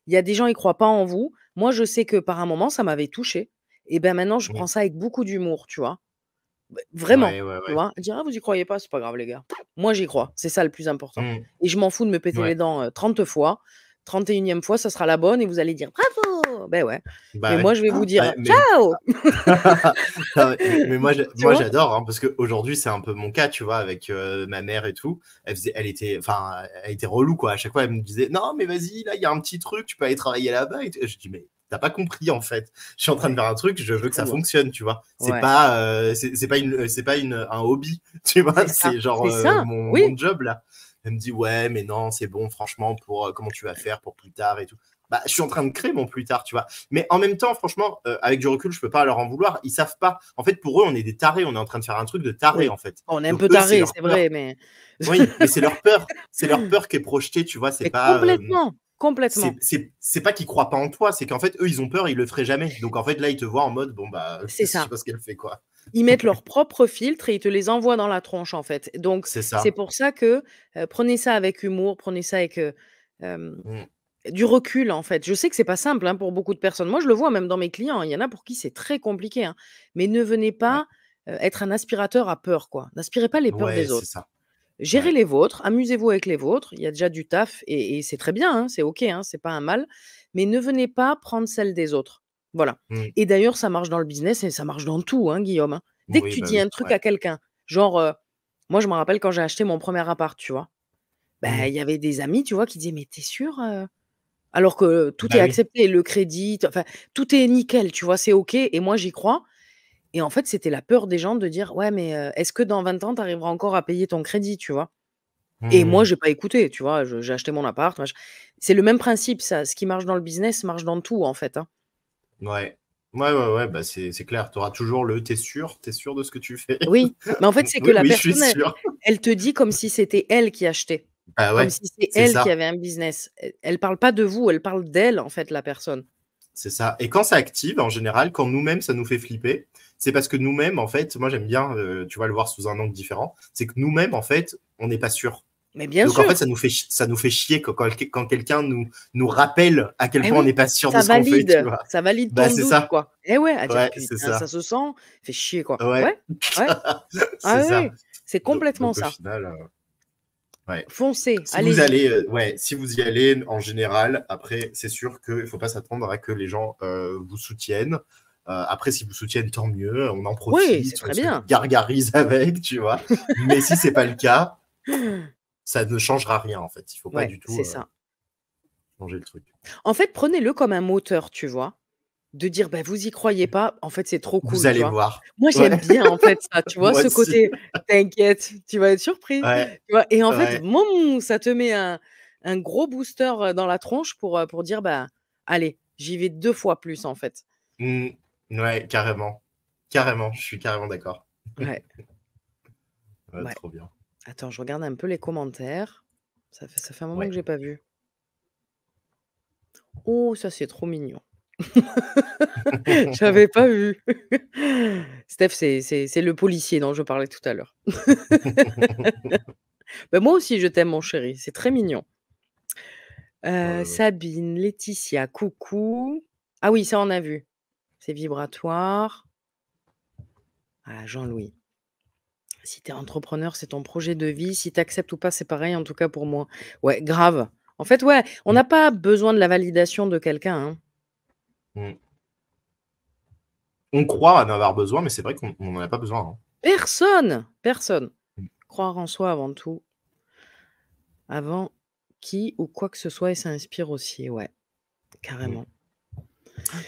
A: y a des gens, ils croient pas en vous. Moi, je sais que par un moment, ça m'avait touchée et ben, maintenant, je
B: Mmh.
A: prends ça avec beaucoup d'humour, tu vois? Vraiment,
B: Ouais, ouais,
A: tu
B: ouais.
A: vois? Dire: «Ah, vous y croyez pas, c'est pas grave les gars». Moi, j'y crois, c'est ça le plus important
B: Mmh.
A: et je m'en fous de me péter
B: Ouais.
A: les dents, 30 fois. 31e fois, ça sera la bonne et vous allez dire: «Bravo!» Ben ouais, mais
B: Bah
A: moi,
B: ouais.
A: je vais vous
B: Ouais,
A: dire:
B: mais
A: «Ciao!»
B: non, mais
A: Tu
B: moi
A: vois?
B: j'adore, hein, parce qu'aujourd'hui, c'est un peu mon cas, tu vois? Avec, ma mère et tout. Elle était relou, quoi. À chaque fois, elle me disait: «Non, mais vas-y, là, il y a un petit truc, tu peux aller travailler là-bas et tout». Et je dis: «Mais tu pas compris, en fait. Je suis en train de
A: Ouais,
B: faire un truc, je
A: c'est
B: veux que ça
A: fou, hein.
B: fonctionne», tu vois?
A: Ouais,
B: C'est pas un hobby, tu vois? C'est genre,
A: c'est ça,
B: mon
A: oui,
B: job, là. Elle me dit: «Ouais, mais non, c'est bon, franchement, pour, comment tu vas faire pour plus tard et tout». Bah, je suis en train de créer mon plus tard, tu vois? Mais en même temps, franchement, avec du recul, je peux pas leur en vouloir. Ils savent pas. En fait, pour eux, on est des tarés. On est en train de faire un truc de taré,
A: oui.
B: en fait.
A: On est un
B: Donc
A: peu
B: eux, c'est
A: tarés,
B: leur
A: c'est
B: peur.
A: vrai, mais
B: Oui, mais c'est leur peur. C'est leur peur qui est projetée, tu vois? C'est
A: mais
B: pas,
A: complètement, complètement.
B: c'est pas qu'ils croient pas en toi, c'est qu'en fait, eux, ils ont peur, ils le feraient jamais. Donc en fait, là, ils te voient en mode: «Bon, bah,
A: C'est
B: je sais
A: ça.
B: pas ce qu'elle fait, quoi».
A: Ils mettent leurs propres filtres et ils te les envoient dans la tronche, en fait. Donc
B: C'est
A: c'est
B: ça.
A: pour ça que, prenez ça avec humour, prenez ça avec, hem,
B: Mmh.
A: du recul, en fait. Je sais que c'est pas simple, hein, pour beaucoup de personnes. Moi, je le vois même dans mes clients, il y en a pour qui c'est très compliqué, hein. Mais ne venez
B: Ouais.
A: pas, être un aspirateur à peur, quoi. N'aspirez pas les peurs
B: Ouais,
A: des
B: c'est
A: autres.
B: ça.
A: Gérez
B: Ouais.
A: les vôtres, amusez-vous avec les vôtres, il y a déjà du taf et c'est très bien, hein, c'est OK, hein, c'est pas un mal, mais ne venez pas prendre celle des autres. Voilà
B: Mmh.
A: et d'ailleurs, ça marche dans le business et ça marche dans tout, hein, Guillaume, hein. Dès que
B: Oui,
A: tu
B: bah
A: dis
B: oui,
A: un truc
B: ouais.
A: à quelqu'un, genre, moi, je me rappelle quand j'ai acheté mon premier appart, tu vois? Ben,
B: Mmh.
A: il y avait des amis, tu vois, qui disaient: «Mais tu es sûr, alors que tout est
B: Bah oui.
A: accepté, le crédit, enfin, tout est nickel, tu vois? C'est OK et moi, j'y crois et en fait, c'était la peur des gens de dire: «Ouais, mais est-ce que dans 20 ans, tu arriveras encore à payer ton crédit?» Tu vois? Et moi,
B: Mmh.
A: j'ai pas écouté, tu vois? Je J'ai acheté mon appart, c'est le même principe ça, ce qui marche dans le business marche dans tout, en fait, hein.
B: Ouais. Ouais, ouais, ouais, bah, c'est clair. Tu auras toujours le: t'es sûr de ce que tu fais?»
A: Oui, mais en fait, c'est que
B: «Oui,
A: la
B: oui, je suis
A: personne,
B: sûr».
A: elle te dit comme si c'était elle qui achetait,
B: Bah
A: comme
B: ouais,
A: si c'est
B: c'est
A: elle qui
B: ça.
A: avait un business. Elle parle pas de vous, elle parle d'elle, en fait, la personne.
B: C'est ça. Et quand ça active, en général, quand nous-mêmes, ça nous fait flipper, c'est parce que nous-mêmes, en fait, moi j'aime bien, tu vas le voir sous un angle différent, c'est que nous-mêmes, en fait, on n'est pas sûr.
A: Mais bien
B: Donc en fait,
A: sûr!
B: ça nous fait chier quand quelqu'un nous rappelle à quel
A: Eh
B: point on
A: oui,
B: n'est pas sûr de ce qu'on fait, tu vois?
A: ça valide
B: Bah
A: ton
B: c'est
A: doute,
B: ça.
A: quoi. Eh ouais, à dire:
B: Ouais, c'est
A: «Putain, ça
B: ça.
A: se sent», fait chier, quoi.
B: Ouais.
A: Ouais, ouais.
B: C'est
A: Ah oui,
B: ça.
A: oui, c'est complètement
B: Donc au
A: ça.
B: final, ouais.
A: Foncez,
B: Si vous
A: allez-y.
B: allez, ouais, si vous y allez en général, après, c'est sûr qu'il ne faut pas s'attendre à que les gens vous soutiennent. Après, si vous soutiennent, tant mieux, on en
A: Oui, c'est
B: profite, on
A: très
B: se
A: bien.
B: gargarise avec, tu vois. Mais si c'est pas le cas, ça ne changera rien, en fait. Il ne faut pas
A: Ouais,
B: du tout
A: c'est ça.
B: changer le truc.
A: En fait, prenez-le comme un moteur, tu vois? De dire: «Bah, vous y croyez pas, en fait, c'est trop
B: Vous
A: cool», tu
B: allez
A: vois?
B: voir.
A: Moi, j'aime
B: Ouais,
A: bien, en fait, ça, tu vois?
B: moi
A: Ce
B: aussi.
A: côté: «T'inquiète, tu vas être surpris»,
B: Ouais,
A: tu vois? Et en fait,
B: ouais.
A: moum, ça te met un gros booster, dans la tronche pour dire: «Bah, allez, j'y vais 2 fois plus», en fait.
B: Mmh. Ouais, carrément. Carrément, je suis carrément d'accord.
A: Ouais,
B: Ouais,
A: ouais.
B: trop bien.
A: Attends, je regarde un peu les commentaires. Ça fait un moment que
B: Ouais.
A: j'ai pas vu. Oh, ça, c'est trop mignon. J'avais pas vu. Steph, c'est le policier dont je parlais tout à l'heure. Bah, moi aussi, je t'aime, mon chéri. C'est très mignon.
B: Ouais.
A: Sabine, Laetitia, coucou. Ah oui, ça, on a vu. C'est vibratoire. Ah, Jean-Louis. Si tu es entrepreneur, c'est ton projet de vie. Si tu acceptes ou pas, c'est pareil, en tout cas pour moi. Ouais, grave. En fait, ouais, on
B: Mmh.
A: n'a pas besoin de la validation de quelqu'un, hein.
B: Mmh. On croit en avoir besoin, mais c'est vrai qu'on n'en a pas besoin, hein.
A: Personne! Personne.
B: Mmh.
A: Croire en soi avant tout. Avant qui ou quoi que ce soit et ça inspire aussi, ouais,
B: Mmh.
A: carrément.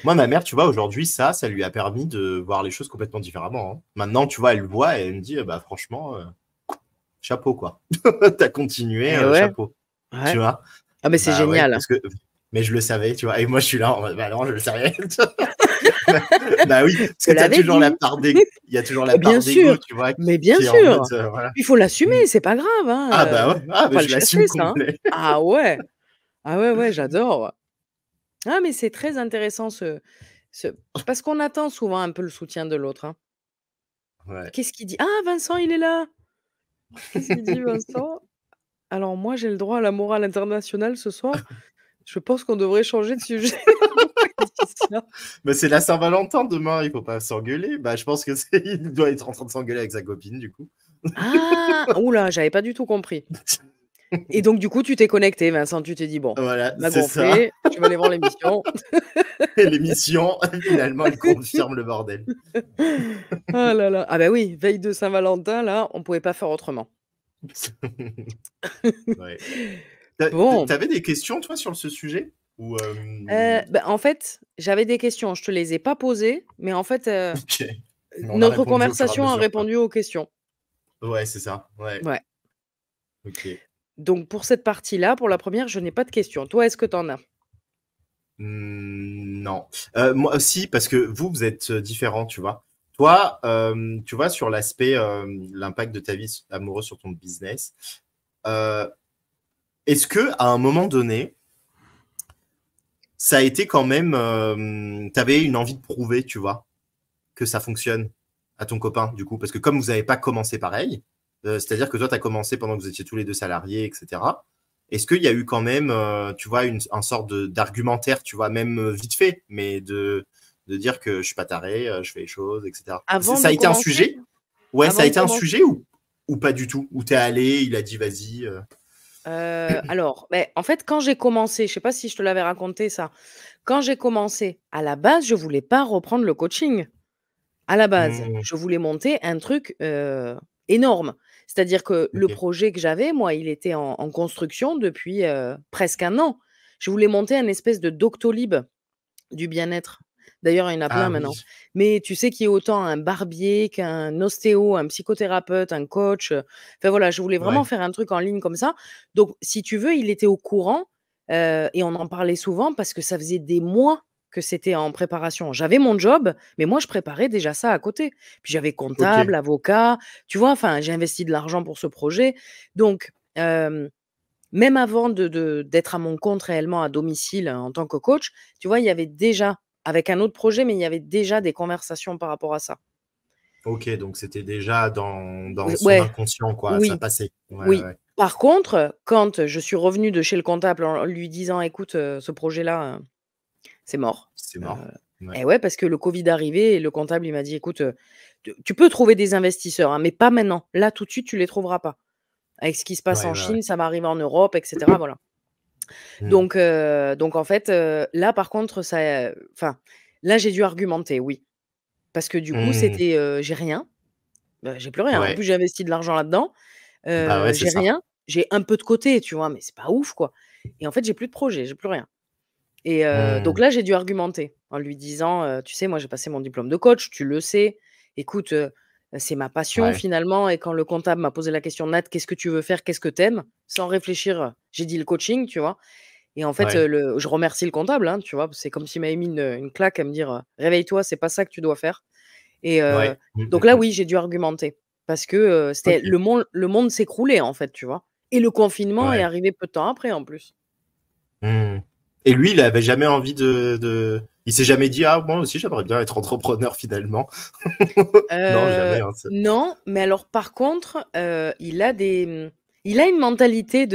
B: Moi, ma mère, tu vois, aujourd'hui, ça lui a permis de voir les choses complètement différemment, hein. Maintenant, tu vois, elle le voit et elle me dit: «Bah, franchement, chapeau, quoi. Tu as continué,
A: Eh ouais,
B: chapeau». Tu
A: ouais.
B: vois?
A: Ah mais c'est
B: Bah, ouais,
A: génial.
B: parce que mais je le savais, tu vois? Et moi, je suis là en mode: «Bah, non, je le savais». Bah, oui, parce
A: Je
B: que
A: te l'avais dit.
B: il y a toujours la
A: Bien
B: part d'ego,
A: sûr,
B: tu vois,
A: mais bien
B: qui est en mode,
A: sûr.
B: voilà.
A: Il faut
B: Mmh.
A: l'assumer, c'est pas grave, hein,
B: Ah bah, ouais, ah,
A: faut
B: mais
A: pas
B: je
A: le
B: l'assume
A: chasser ça, hein.
B: complet.
A: Ah ouais. Ah ouais, ouais, j'adore. Ah mais c'est très intéressant ce parce qu'on attend souvent un peu le soutien de l'autre, hein.
B: Ouais.
A: Qu'est-ce qu'il dit? Ah Vincent, il est là! Qu'est-ce qu'il dit Vincent? Alors moi, j'ai le droit à la morale internationale ce soir. Je pense qu'on devrait changer de sujet. Pourquoi il dit ça?
B: Bah, c'est la Saint-Valentin demain, il faut pas s'engueuler. Bah, je pense que c'est il doit être en train de s'engueuler avec sa copine, du coup.
A: Ah! Ouh là, j'avais pas du tout compris. Et donc du coup, tu t'es connecté, Vincent, tu t'es dit: «Bon,
B: Voilà,
A: il m'a
B: c'est ça.
A: gonflé, je vais aller voir l'émission».
B: Et l'émission, finalement, elle confirme le bordel.
A: Ah là là. Ah bah oui, veille de Saint-Valentin, là, on pouvait pas faire autrement.
B: Ouais. Tu
A: Bon,
B: avais des questions, toi, sur ce sujet? Ou,
A: bah, en fait, j'avais des questions, je te les ai pas posées, mais en fait,
B: OK. Mais on a
A: notre
B: répondu au fur et à
A: conversation a
B: mesure, quoi.
A: répondu aux questions.
B: Ouais, c'est ça, ouais.
A: Ouais.
B: OK.
A: Donc pour cette partie-là, pour la première, je n'ai pas de questions. Toi, est-ce que tu en as?
B: Non. Moi si, parce que vous êtes, différents, tu vois? Toi, tu vois, sur l'aspect, l'impact de ta vie amoureuse sur ton business, heu, est-ce qu'à un moment donné, ça a été quand même, tu avais une envie de prouver, tu vois, que ça fonctionne à ton copain, du coup? Parce que comme vous avez pas commencé pareil, c'est-à-dire que toi, tu as commencé pendant que vous étiez tous les 2 salariés et cetera. Est-ce qu'il y a eu quand même, tu vois, un sorte d'argumentaire, tu vois, même, vite fait, mais de dire que je suis pas taré, je fais les choses et cetera?
A: Avant
B: Ça
A: de
B: a été un
A: commencer?
B: sujet? Ouais, ça
A: Avant
B: a
A: de
B: été un
A: commencer?
B: sujet ou pas du tout? Où tu es allé, il a dit: «Vas-y»,
A: Alors, beh, en fait, quand j'ai commencé, je sais pas si je te l'avais raconté ça. Quand j'ai commencé, à la base, je voulais pas reprendre le coaching. À la base,
B: Mmh,
A: je voulais monter un truc, énorme. C'est-à-dire que le
B: OK.
A: projet que j'avais, moi, il était en construction depuis, presque 1 an. Je voulais monter un espèce de Doctolib du bien-être. D'ailleurs, il y en a plein
B: Ah
A: maintenant.
B: oui,
A: Mais tu sais, qu'il y ait autant un barbier qu'un ostéo, un psychothérapeute, un coach, enfin voilà, je voulais vraiment
B: ouais,
A: faire un truc en ligne comme ça. Donc si tu veux, il était au courant, et on en parlait souvent parce que ça faisait des mois que c'était en préparation. J'avais mon job, mais moi je préparais déjà ça à côté. Puis j'avais comptable,
B: OK.
A: avocat, tu vois? Enfin, j'ai investi de l'argent pour ce projet. Donc, même avant d'être à mon compte réellement à domicile, en tant que coach, tu vois, il y avait déjà avec un autre projet, mais il y avait déjà des conversations par rapport à ça.
B: OK, donc c'était déjà dans son
A: Ouais,
B: inconscient, quoi, ça
A: oui,
B: passait. Ouais,
A: oui.
B: ouais,
A: Par contre, quand je suis revenue de chez le comptable en lui disant: «Écoute, ce projet-là, c'est mort».
B: c'est
A: Heu
B: mort. Ouais.
A: et ouais, parce que le covid arrivait et le comptable, il m'a dit: «Écoute, tu peux trouver des investisseurs, hein, mais pas maintenant. Là, tout de suite, tu les trouveras pas. Avec ce qui se passe
B: Ouais,
A: en
B: ouais, ouais.
A: Chine, ça va arriver en Europe et cetera», voilà.
B: Mmh.
A: Donc en fait, là par contre ça, enfin, là j'ai dû argumenter, oui. Parce que du coup
B: Mmh.
A: c'était, j'ai rien, bah, j'ai plus rien. En
B: Ouais,
A: plus j'ai investi de l'argent là-dedans,
B: bah, ouais, c'est
A: j'ai
B: ça.
A: rien, j'ai un peu de côté, tu vois? Mais c'est pas ouf quoi et en fait j'ai plus de projet, j'ai plus rien et
B: Mmh.
A: donc là j'ai dû argumenter en lui disant, «Tu sais moi j'ai passé mon diplôme de coach, tu le sais. Écoute, c'est ma passion
B: Ouais,
A: finalement et quand le comptable m'a posé la question: "Nat, qu'est-ce que tu veux faire? Qu'est-ce que tu aimes?" Sans réfléchir, j'ai dit: «Le coaching», tu vois? Et en fait,
B: ouais,
A: le je remercie le comptable, hein, tu vois? C'est comme s'il m'avait mis une claque à me dire: «Réveille-toi, c'est pas ça que tu dois faire» et
B: ouais. Mmh,
A: donc
B: mmh,
A: là,
B: mmh.
A: oui, j'ai dû argumenter. parce que c'était
B: OK.
A: le monde s'écroulait, en fait, tu vois. Et le confinement est
B: Ouais.
A: arrivé peu de temps après, en plus.
B: Mmh. Et lui, il avait jamais envie il s'est jamais dit, ah, moi aussi, j'aimerais bien être entrepreneur finalement. Non, jamais, hein,
A: Non, mais alors par contre, il a une mentalité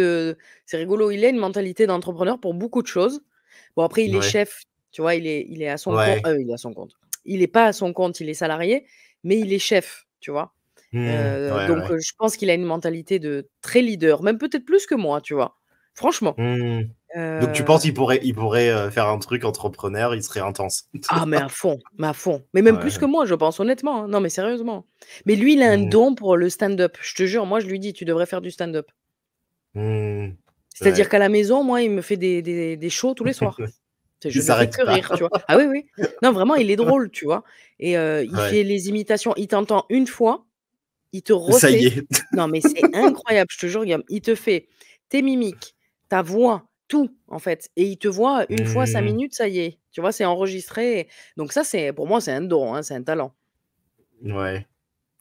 A: c'est rigolo, il a une mentalité d'entrepreneur pour beaucoup de choses. Bon après il est
B: Ouais.
A: chef, tu vois? Il est à son compte,
B: Ouais.
A: il est à son compte. Il est pas à son compte, il est salarié, mais il est chef, tu vois?
B: Ouais,
A: Donc
B: ouais.
A: je pense qu'il a une mentalité de très leader, même peut-être plus que moi, tu vois? Franchement.
B: Mmh. Donc tu
A: Heu
B: penses il pourrait faire un truc entrepreneur, il serait intense.
A: Ah mais à fond, mais à fond. Mais même plus que
B: Ouais.
A: moi, je pense honnêtement, hein. Non mais sérieusement. Mais lui, il a un
B: Mmh.
A: don pour le stand-up. Je te jure, moi je lui dis: «Tu devrais faire du stand-up».
B: Mmh.
A: C'est-à-dire
B: Ouais.
A: qu'à la maison, moi, il me fait des shows tous les soirs.
B: Il
A: Je ne fais
B: s'arrête
A: que
B: pas.
A: rire, tu vois? Ah oui, oui. Non, vraiment, il est drôle, tu vois? Et il
B: Ouais.
A: fait les imitations. Il t'entend une fois, il te
B: Ça y
A: refait.
B: est.
A: Non, mais c'est incroyable, je te jure, Guillaume. Il te fait tes mimiques, ta voix, tout, en fait. Et il te voit une fois 5
B: Mmh.
A: minutes, ça y est. Tu vois, c'est enregistré. Donc ça, pour moi, c'est un don, hein, c'est un talent.
B: Ouais.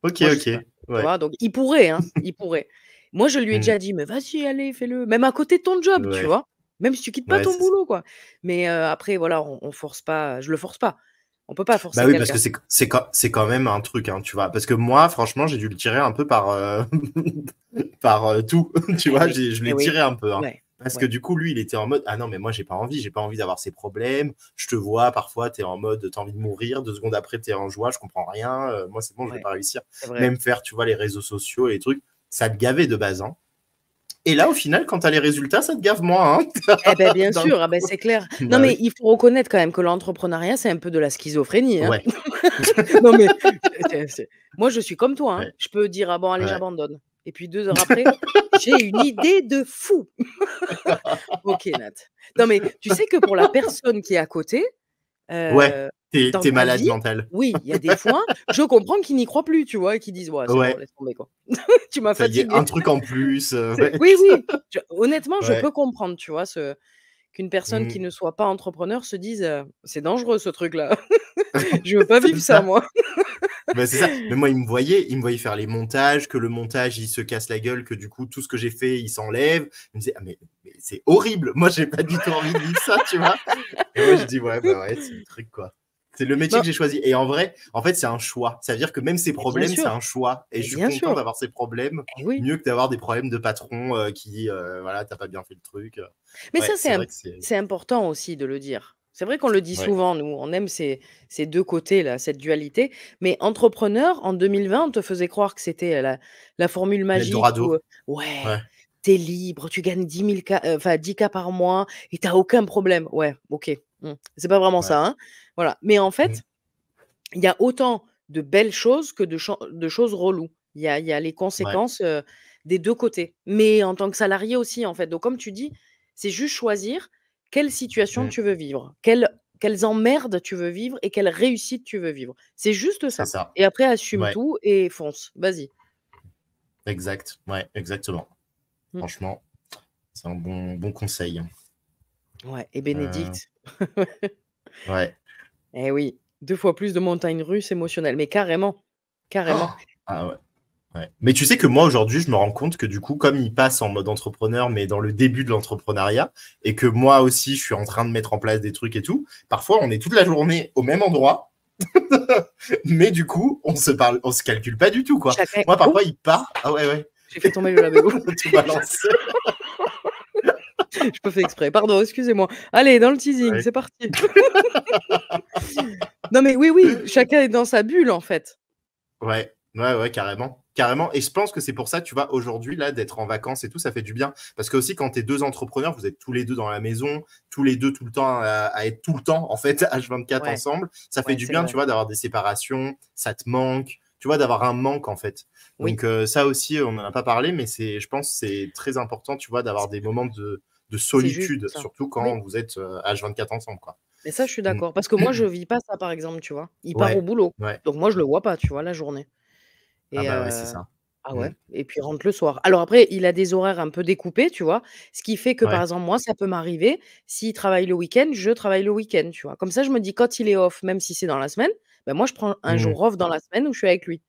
B: OK,
A: Moi, je
B: OK.
A: sais pas. Tu
B: Ouais.
A: vois? Donc il pourrait, hein, il pourrait. Moi, je lui ai
B: Mmh.
A: déjà dit: «Mais vas-y, allez, fais-le». Même à côté de ton job, tu
B: Ouais.
A: vois? Même si tu quittes pas
B: Ouais,
A: ton
B: c'est ça.
A: boulot, quoi. Mais après, voilà, on force pas, je le force pas. On peut pas
B: Bah
A: forcer
B: oui, parce que
A: quelqu'un.
B: c'est quand même un truc, hein, tu vois. Parce que moi, franchement, j'ai dû le tirer un peu par, par tout, tu
A: Eh
B: vois.
A: oui,
B: Je
A: eh
B: l'ai
A: oui.
B: tiré un peu, hein.
A: Ouais,
B: Parce que
A: ouais,
B: du coup, lui, il était en mode, ah non, mais moi, j'ai pas envie d'avoir ces problèmes. Je te vois, parfois, t'es en mode, t'as envie de mourir. 2 secondes après, t'es en joie, je comprends rien. Moi, c'est bon, je vais
A: ouais,
B: pas réussir.
A: c'est vrai.
B: Même faire, tu vois, les réseaux sociaux, les trucs, ça te gavait de base, hein. Et là, au final, quand t'as les résultats, ça te gave moins, hein.
A: Eh ben bien
B: D'un
A: sûr, ah ben
B: coup.
A: c'est clair. Non,
B: Bah
A: mais
B: oui.
A: il faut reconnaître quand même que l'entrepreneuriat, c'est un peu de la schizophrénie, hein.
B: Ouais.
A: Non, mais moi, je suis comme toi, hein.
B: Ouais.
A: Je peux dire: «Ah bon, allez,
B: Ouais.
A: j'abandonne». Et puis 2 heures après, j'ai une idée de fou. OK, Nat. Non, mais tu sais que pour la personne qui est à côté,
B: Ouais.
A: heu, dans
B: T'es
A: ta
B: malade
A: vie,
B: mental.
A: oui, il y a des fois, je comprends qu'ils n'y croient plus, tu vois? Et qu'ils disent: «Ouais, c'est bon,
B: Ouais.
A: laisse tomber, quoi. Tu m'as
B: Ça y est, un
A: fatigué».
B: truc en plus, ouais.
A: Oui, oui, honnêtement, je peux
B: Ouais.
A: comprendre, tu vois? Qu'une personne qui
B: Mmh.
A: ne soit pas entrepreneur se dise: «C'est dangereux ce truc-là. Je veux pas vivre
B: C'est
A: ça,
B: ça.
A: moi».
B: Bah, c'est ça. Mais moi, il me voyait faire les montages, que le montage, il se casse la gueule, que du coup, tout ce que j'ai fait, il s'enlève. Il me disait: «Ah mais c'est horrible! Moi, j'ai pas du tout envie de vivre ça», tu vois? Et moi, je dis: «Ouais, bah, ouais, c'est le truc, quoi». C'est le métier
A: Non,
B: que j'ai choisi et en vrai, en fait, c'est un choix. Ça veut dire que même ces
A: mais bien
B: problèmes, c'est un
A: sûr,
B: choix et
A: mais
B: je suis
A: bien
B: content
A: sûr.
B: d'avoir ces problèmes,
A: Eh oui.
B: mieux que d'avoir des problèmes de patron, qui, voilà: «Tu as pas bien fait le truc»,
A: Mais ça,
B: Ouais, c'est vrai que c'est
A: c'est important aussi de le dire. C'est vrai qu'on le dit
B: ouais,
A: souvent, nous, on aime ces 2 côtés-là, cette dualité. Mais entrepreneur, en 2020, on te faisait croire que c'était la formule magique où,
B: l'eldorado.
A: ouais,
B: Ouais.
A: tu es libre, tu gagnes 10 000 enfin 10K par mois et tu as aucun problème. Ouais, OK, c'est pas vraiment
B: Ouais.
A: ça, hein. Voilà. Mais en
B: Mmh.
A: fait, il y a autant de belles choses que de choses reloues. Il y a les
B: Ouais.
A: conséquences, des 2 côtés. Mais en tant que salarié aussi, en fait. Donc comme tu dis, c'est juste choisir quelle situation
B: Mmh.
A: tu veux vivre, quelles emmerdes tu veux vivre et quelle réussite tu veux vivre. C'est juste
B: C'est
A: ça.
B: ça.
A: Et après assume
B: Ouais,
A: tout et fonce, vas-y.
B: exact. Ouais, exactement.
A: Mmh.
B: Franchement, c'est un bon conseil.
A: Ouais et
B: Heu,
A: bénédicte.
B: ouais.
A: Eh oui, 2 fois plus de montagnes russes émotionnelles, mais carrément, carrément.
B: Ah ouais, ouais. Mais tu sais que moi, aujourd'hui, je me rends compte que du coup, comme il passe en mode entrepreneur, mais dans le début de l'entrepreneuriat, et que moi aussi, je suis en train de mettre en place des trucs et tout, parfois, on est toute la journée au même endroit, mais du coup, on se calcule pas du tout, quoi.
A: Chacun
B: Moi,
A: oh!
B: parfois, il part. Ah ouais, ouais.
A: J'ai fait tomber le labello.
B: Tout balancé.
A: J'ai pas fait exprès. Pardon, excusez-moi. Allez, dans le teasing,
B: Ouais.
A: c'est parti. Non, mais oui, oui, chacun est dans sa bulle, en fait.
B: Ouais, ouais, ouais, carrément. Carrément. Et je pense que c'est pour ça, tu vois, aujourd'hui, là, d'être en vacances et tout, ça fait du bien. Parce que aussi, quand tu es 2 entrepreneurs, vous êtes tous les 2 dans la maison, tous les 2 tout le temps à être tout le temps, en fait, H24
A: Ouais,
B: ensemble. Ça fait
A: ouais,
B: du
A: c'est
B: bien, tu
A: vrai.
B: vois, d'avoir des séparations, ça te manque, tu vois, d'avoir un manque, en fait.
A: Oui,
B: Donc, ça aussi, on n'en a pas parlé, mais je pense que c'est très important, tu vois, d'avoir
A: c'est
B: des moments de
A: c'est juste
B: solitude,
A: ça.
B: surtout
A: Oui,
B: quand vous êtes H24 ensemble, quoi.
A: mais ça, je suis
B: Mm.
A: d'accord. Parce que moi, je vis pas ça, par exemple, tu vois? Il part au
B: Ouais,
A: boulot.
B: ouais.
A: Donc moi, je le vois pas, tu vois, la journée.
B: Ah
A: Et
B: bah ouais, c'est ça.
A: ah
B: Mm.
A: ouais, et puis il rentre le soir. Alors après, il a des horaires un peu découpés, tu vois? Ce qui fait que, par
B: Ouais.
A: exemple, moi, ça peut m'arriver, s'il travaille le week-end, je travaille le week-end, tu vois? Comme ça, je me dis quand il est off, même si c'est dans la semaine, bah, moi, je prends un
B: Mm.
A: jour off dans la semaine où je suis avec lui.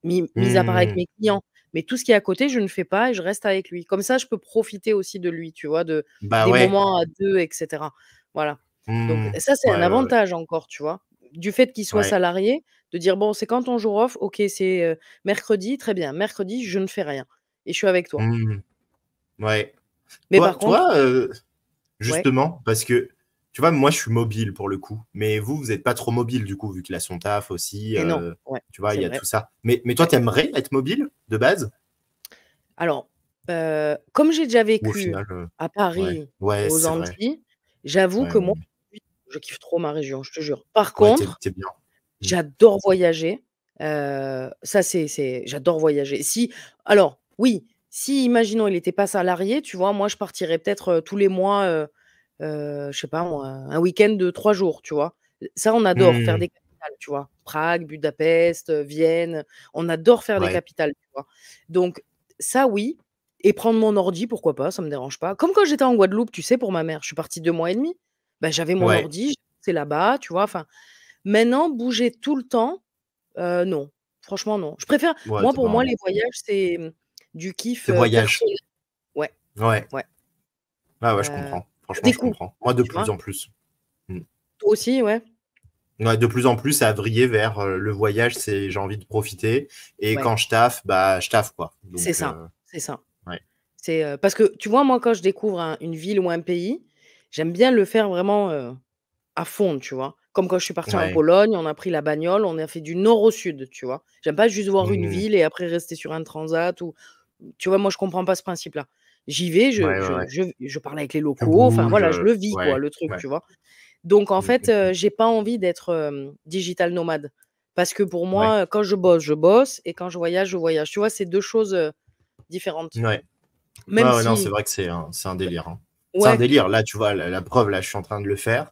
A: mis à part avec
B: Mmh.
A: mes clients. Mais tout ce qui est à côté, je ne fais pas et je reste avec lui. Comme ça, je peux profiter aussi de lui, tu vois?
B: Bah
A: Des
B: ouais.
A: moments à 2 et cetera. Voilà. Donc
B: Mmh.
A: ça, c'est un
B: Ouais, ouais, ouais.
A: avantage encore, tu vois? Du fait qu'il soit
B: Ouais.
A: salarié, de dire: «Bon, c'est quand ton jour off? OK, c'est, mercredi, très bien. Mercredi, je ne fais rien et je suis avec toi».
B: Mmh. Ouais.
A: Mais par contre ouais
B: Justement, parce que, tu vois, moi, je suis mobile pour le coup, mais vous êtes pas trop mobile du coup, vu qu'il a son taf aussi,
A: et non, ouais,
B: tu vois, il
A: c'est
B: y a
A: vrai.
B: tout ça. Mais toi,
A: Ouais.
B: tu aimerais être mobile de base?
A: Alors, comme j'ai déjà
B: Ou au
A: vécu
B: final,
A: à
B: ouais.
A: Paris,
B: Ouais,
A: aux
B: c'est vrai.
A: Antilles, j'avoue
B: Ouais,
A: que
B: ouais,
A: moi,
B: ouais.
A: je kiffe trop ma région, je te jure. Par
B: Ouais, tu
A: contre,
B: es bien. Mmh.
A: j'adore voyager, ça c'est j'adore voyager. Si alors oui, si imaginons il était pas salarié, tu vois, moi je partirais peut-être, tous les mois, je sais pas moi, un week-end de 3 jours, tu vois? Ça on adore faire
B: Mmh.
A: des capitales, tu vois? Prague, Budapest, Vienne, on adore faire des
B: Ouais.
A: capitales, tu vois? Donc ça oui et prendre mon ordi, pourquoi pas, ça me dérange pas. Comme quand j'étais en Guadeloupe, tu sais, pour ma mère, je suis partie 2 mois et demi. Bah, j'avais mon
B: Ouais.
A: ordi, c'est là-bas, tu vois? Enfin, maintenant bouger tout le temps, non, franchement non. Je préfère
B: Ouais,
A: moi,
B: tu
A: pour moi,
B: pas
A: les voyages, c'est, du kiff,
B: c'est voyage.
A: personnel. Ouais,
B: Ouais.
A: ouais,
B: Ah ouais, je
A: heu,
B: comprends. Franchement, je
A: découvrir,
B: comprends. Moi, de
A: tu
B: plus
A: vois?
B: en plus. Mmh.
A: Toi aussi, ouais?
B: Ouais, de plus en plus, ça a vrillé vers, le voyage, c'est j'ai envie de profiter et
A: Ouais,
B: quand je taffe, bah, je taffe, quoi.
A: c'est
B: Donc
A: ça, c'est ça.
B: ouais.
A: C'est, parce que tu vois, moi, quand je découvre une ville ou un pays, j'aime bien le faire vraiment, à fond, tu vois? Comme quand je suis partie en
B: Ouais.
A: Pologne, on a pris la bagnole, on a fait du nord au sud, tu vois? J'aime pas juste voir une
B: Mmh.
A: ville et après rester sur un transat ou tu vois? Moi, je comprends pas ce principe-là. J'y vais,
B: Ouais, ouais, ouais.
A: je parle avec les
B: Tu
A: locaux, enfin
B: bouges,
A: voilà, je le vis quoi,
B: ouais,
A: le truc,
B: ouais.
A: tu vois? Donc en
B: Mmh,
A: fait,
B: mmh mh.
A: j'ai pas envie d'être, digital nomade. Parce que pour
B: Ouais,
A: moi, quand je bosse et quand je voyage, je voyage. Tu vois? C'est 2 choses, différentes.
B: ouais.
A: Même
B: Ouais, ouais, non, c'est
A: si
B: vrai que c'est un délire, hein. C'est un
A: ouais,
B: délire. Là, tu vois, la preuve, là, je suis en train de le faire.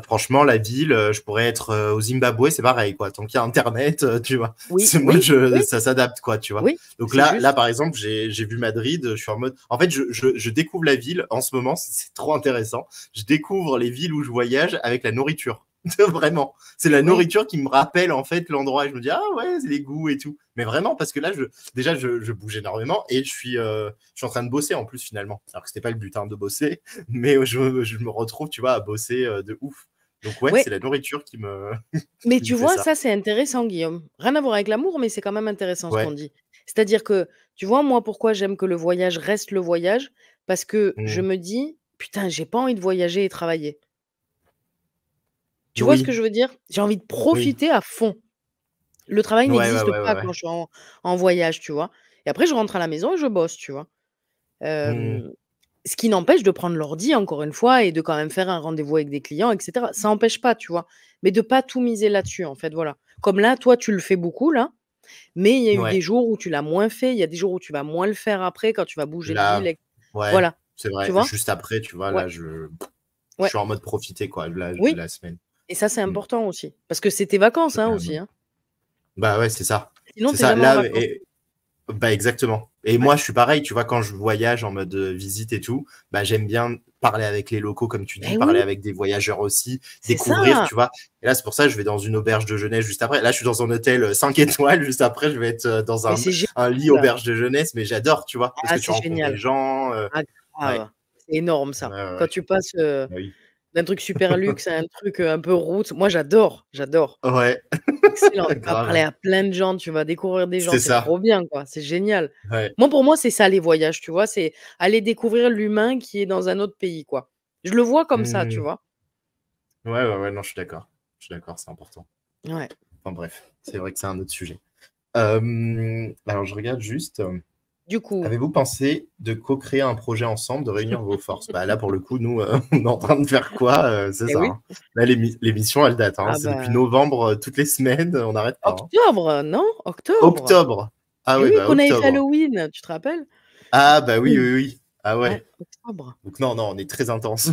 B: Franchement, la ville, je pourrais être, au Zimbabwe, c'est pareil, quoi. Tant qu'il y a internet, tu vois?
A: oui,
B: C'est moi,
A: oui,
B: je
A: oui,
B: ça s'adapte, quoi, tu vois?
A: oui,
B: Donc
A: c'est
B: là,
A: juste.
B: par exemple, j'ai vu Madrid, je suis en mode en fait, je découvre la ville en ce moment, c'est trop intéressant. Je découvre les villes où je voyage avec la nourriture. Vraiment. C'est la
A: Oui.
B: nourriture qui me rappelle, en fait, l'endroit et je me dis: «Ah ouais, c'est les goûts et tout». Mais vraiment parce que là, je bouge énormément et je suis en train de bosser en plus finalement. Alors que c'était pas le but, hein, de bosser, mais je me retrouve, tu vois, à bosser, de ouf. Donc ouais,
A: Ouais,
B: c'est la nourriture qui me
A: mais
B: qui me
A: tu
B: fait
A: vois,
B: ça.
A: ça, c'est intéressant, Guillaume. Rien à voir avec l'amour, mais c'est quand même intéressant ce qu'on
B: Ouais.
A: dit. C'est-à-dire que, tu vois, moi, pourquoi j'aime que le voyage reste le voyage? Parce que je
B: Mmh.
A: me dis: «Putain, j'ai pas envie de voyager et travailler». Tu vois ce que
B: Oui,
A: je veux dire? J'ai envie de
B: oui.
A: profiter à fond. Le travail
B: Ouais, ouais,
A: n'existe
B: ouais, ouais,
A: pas
B: ouais.
A: quand je suis en voyage, tu vois? Et après, je rentre à la maison et je bosse, tu vois?
B: Mmh.
A: Hem, Ce qui n'empêche de prendre l'ordi, encore une fois, et de quand même faire un rendez-vous avec des clients et cetera. Ça empêche pas, tu vois? Mais de pas tout miser là-dessus, en fait, voilà. Comme là, toi, tu le fais beaucoup, là, mais il y a eu des
B: Ouais.
A: jours où tu l'as moins fait, il y a des jours où tu vas moins le faire après quand tu vas bouger de ville
B: Là,
A: et
B: ouais,
A: voilà,
B: c'est
A: tu
B: vrai.
A: vois?
B: Juste après, tu vois,
A: Ouais,
B: là, je
A: ouais,
B: suis en mode profiter, quoi, de
A: oui
B: la semaine.
A: et ça, c'est
B: Mmh.
A: important aussi parce que c'est tes vacances, hein, aussi,
B: Totalement.
A: hein.
B: Bah, ouais, c'est ça.
A: Sinon,
B: C'est
A: tu es
B: ça.
A: jamais en
B: Là
A: vacances.
B: et bah, exactement et
A: Ouais,
B: moi, je suis pareil, tu vois? Quand je voyage en mode, visite et tout, bah, j'aime bien parler avec les locaux, comme tu dis,
A: beh,
B: parler
A: oui,
B: avec des voyageurs aussi,
A: c'est
B: découvrir,
A: ça!
B: tu vois? Et là, c'est pour ça que je vais dans une auberge de jeunesse juste après. Là, je suis dans un hôtel, 5 étoiles, juste après, je vais être, dans
A: Mais
B: un
A: c'est
B: lit
A: génial!
B: auberge de jeunesse, mais j'adore, tu vois? Parce
A: Ah,
B: que tu
A: c'est
B: rencontres des
A: génial!
B: gens,
A: Ah
B: ouais.
A: grave, c'est énorme
B: Ouais,
A: ça.
B: ouais,
A: Quand
B: ouais.
A: tu passes,
B: Bah, oui.
A: d'un truc super luxe à un truc, un peu roots, moi j'adore, j'adore.
B: Ouais,
A: Excellent, tu vas parler
B: grave.
A: à plein de gens, tu vas découvrir des gens,
B: C'est
A: c'est trop
B: ça.
A: bien quoi, c'est génial.
B: Ouais.
A: Moi, pour moi, c'est ça les voyages, tu vois? C'est aller découvrir l'humain qui est dans un autre pays, quoi. Je le vois comme ça, tu
B: Mmh.
A: vois?
B: Ouais, ouais, ouais, non, je suis d'accord. Je suis d'accord, c'est important.
A: Ouais.
B: Enfin bref, c'est vrai que c'est un autre sujet. Alors je regarde juste,
A: Du coup
B: avez-vous pensé de co-créer un projet ensemble, de réunir vos forces? Bah, là, pour le coup, nous, on est en train de faire quoi? C'est
A: eh
B: ça,
A: oui.
B: hein. Là, l'émission, elle date, hein.
A: Ah
B: C'est depuis
A: bah,
B: novembre, toutes les semaines, on n'arrête pas, hein.
A: octobre, non? Octobre?
B: Octobre! Ah
A: Eh
B: oui,
A: oui,
B: bah,
A: qu'on avait fait
B: octobre.
A: Halloween, tu te rappelles?
B: Ah bah, oui,
A: Oui.
B: oui, oui. Ah
A: Ouais,
B: ouais.
A: octobre.
B: Donc non, non, on est très intense.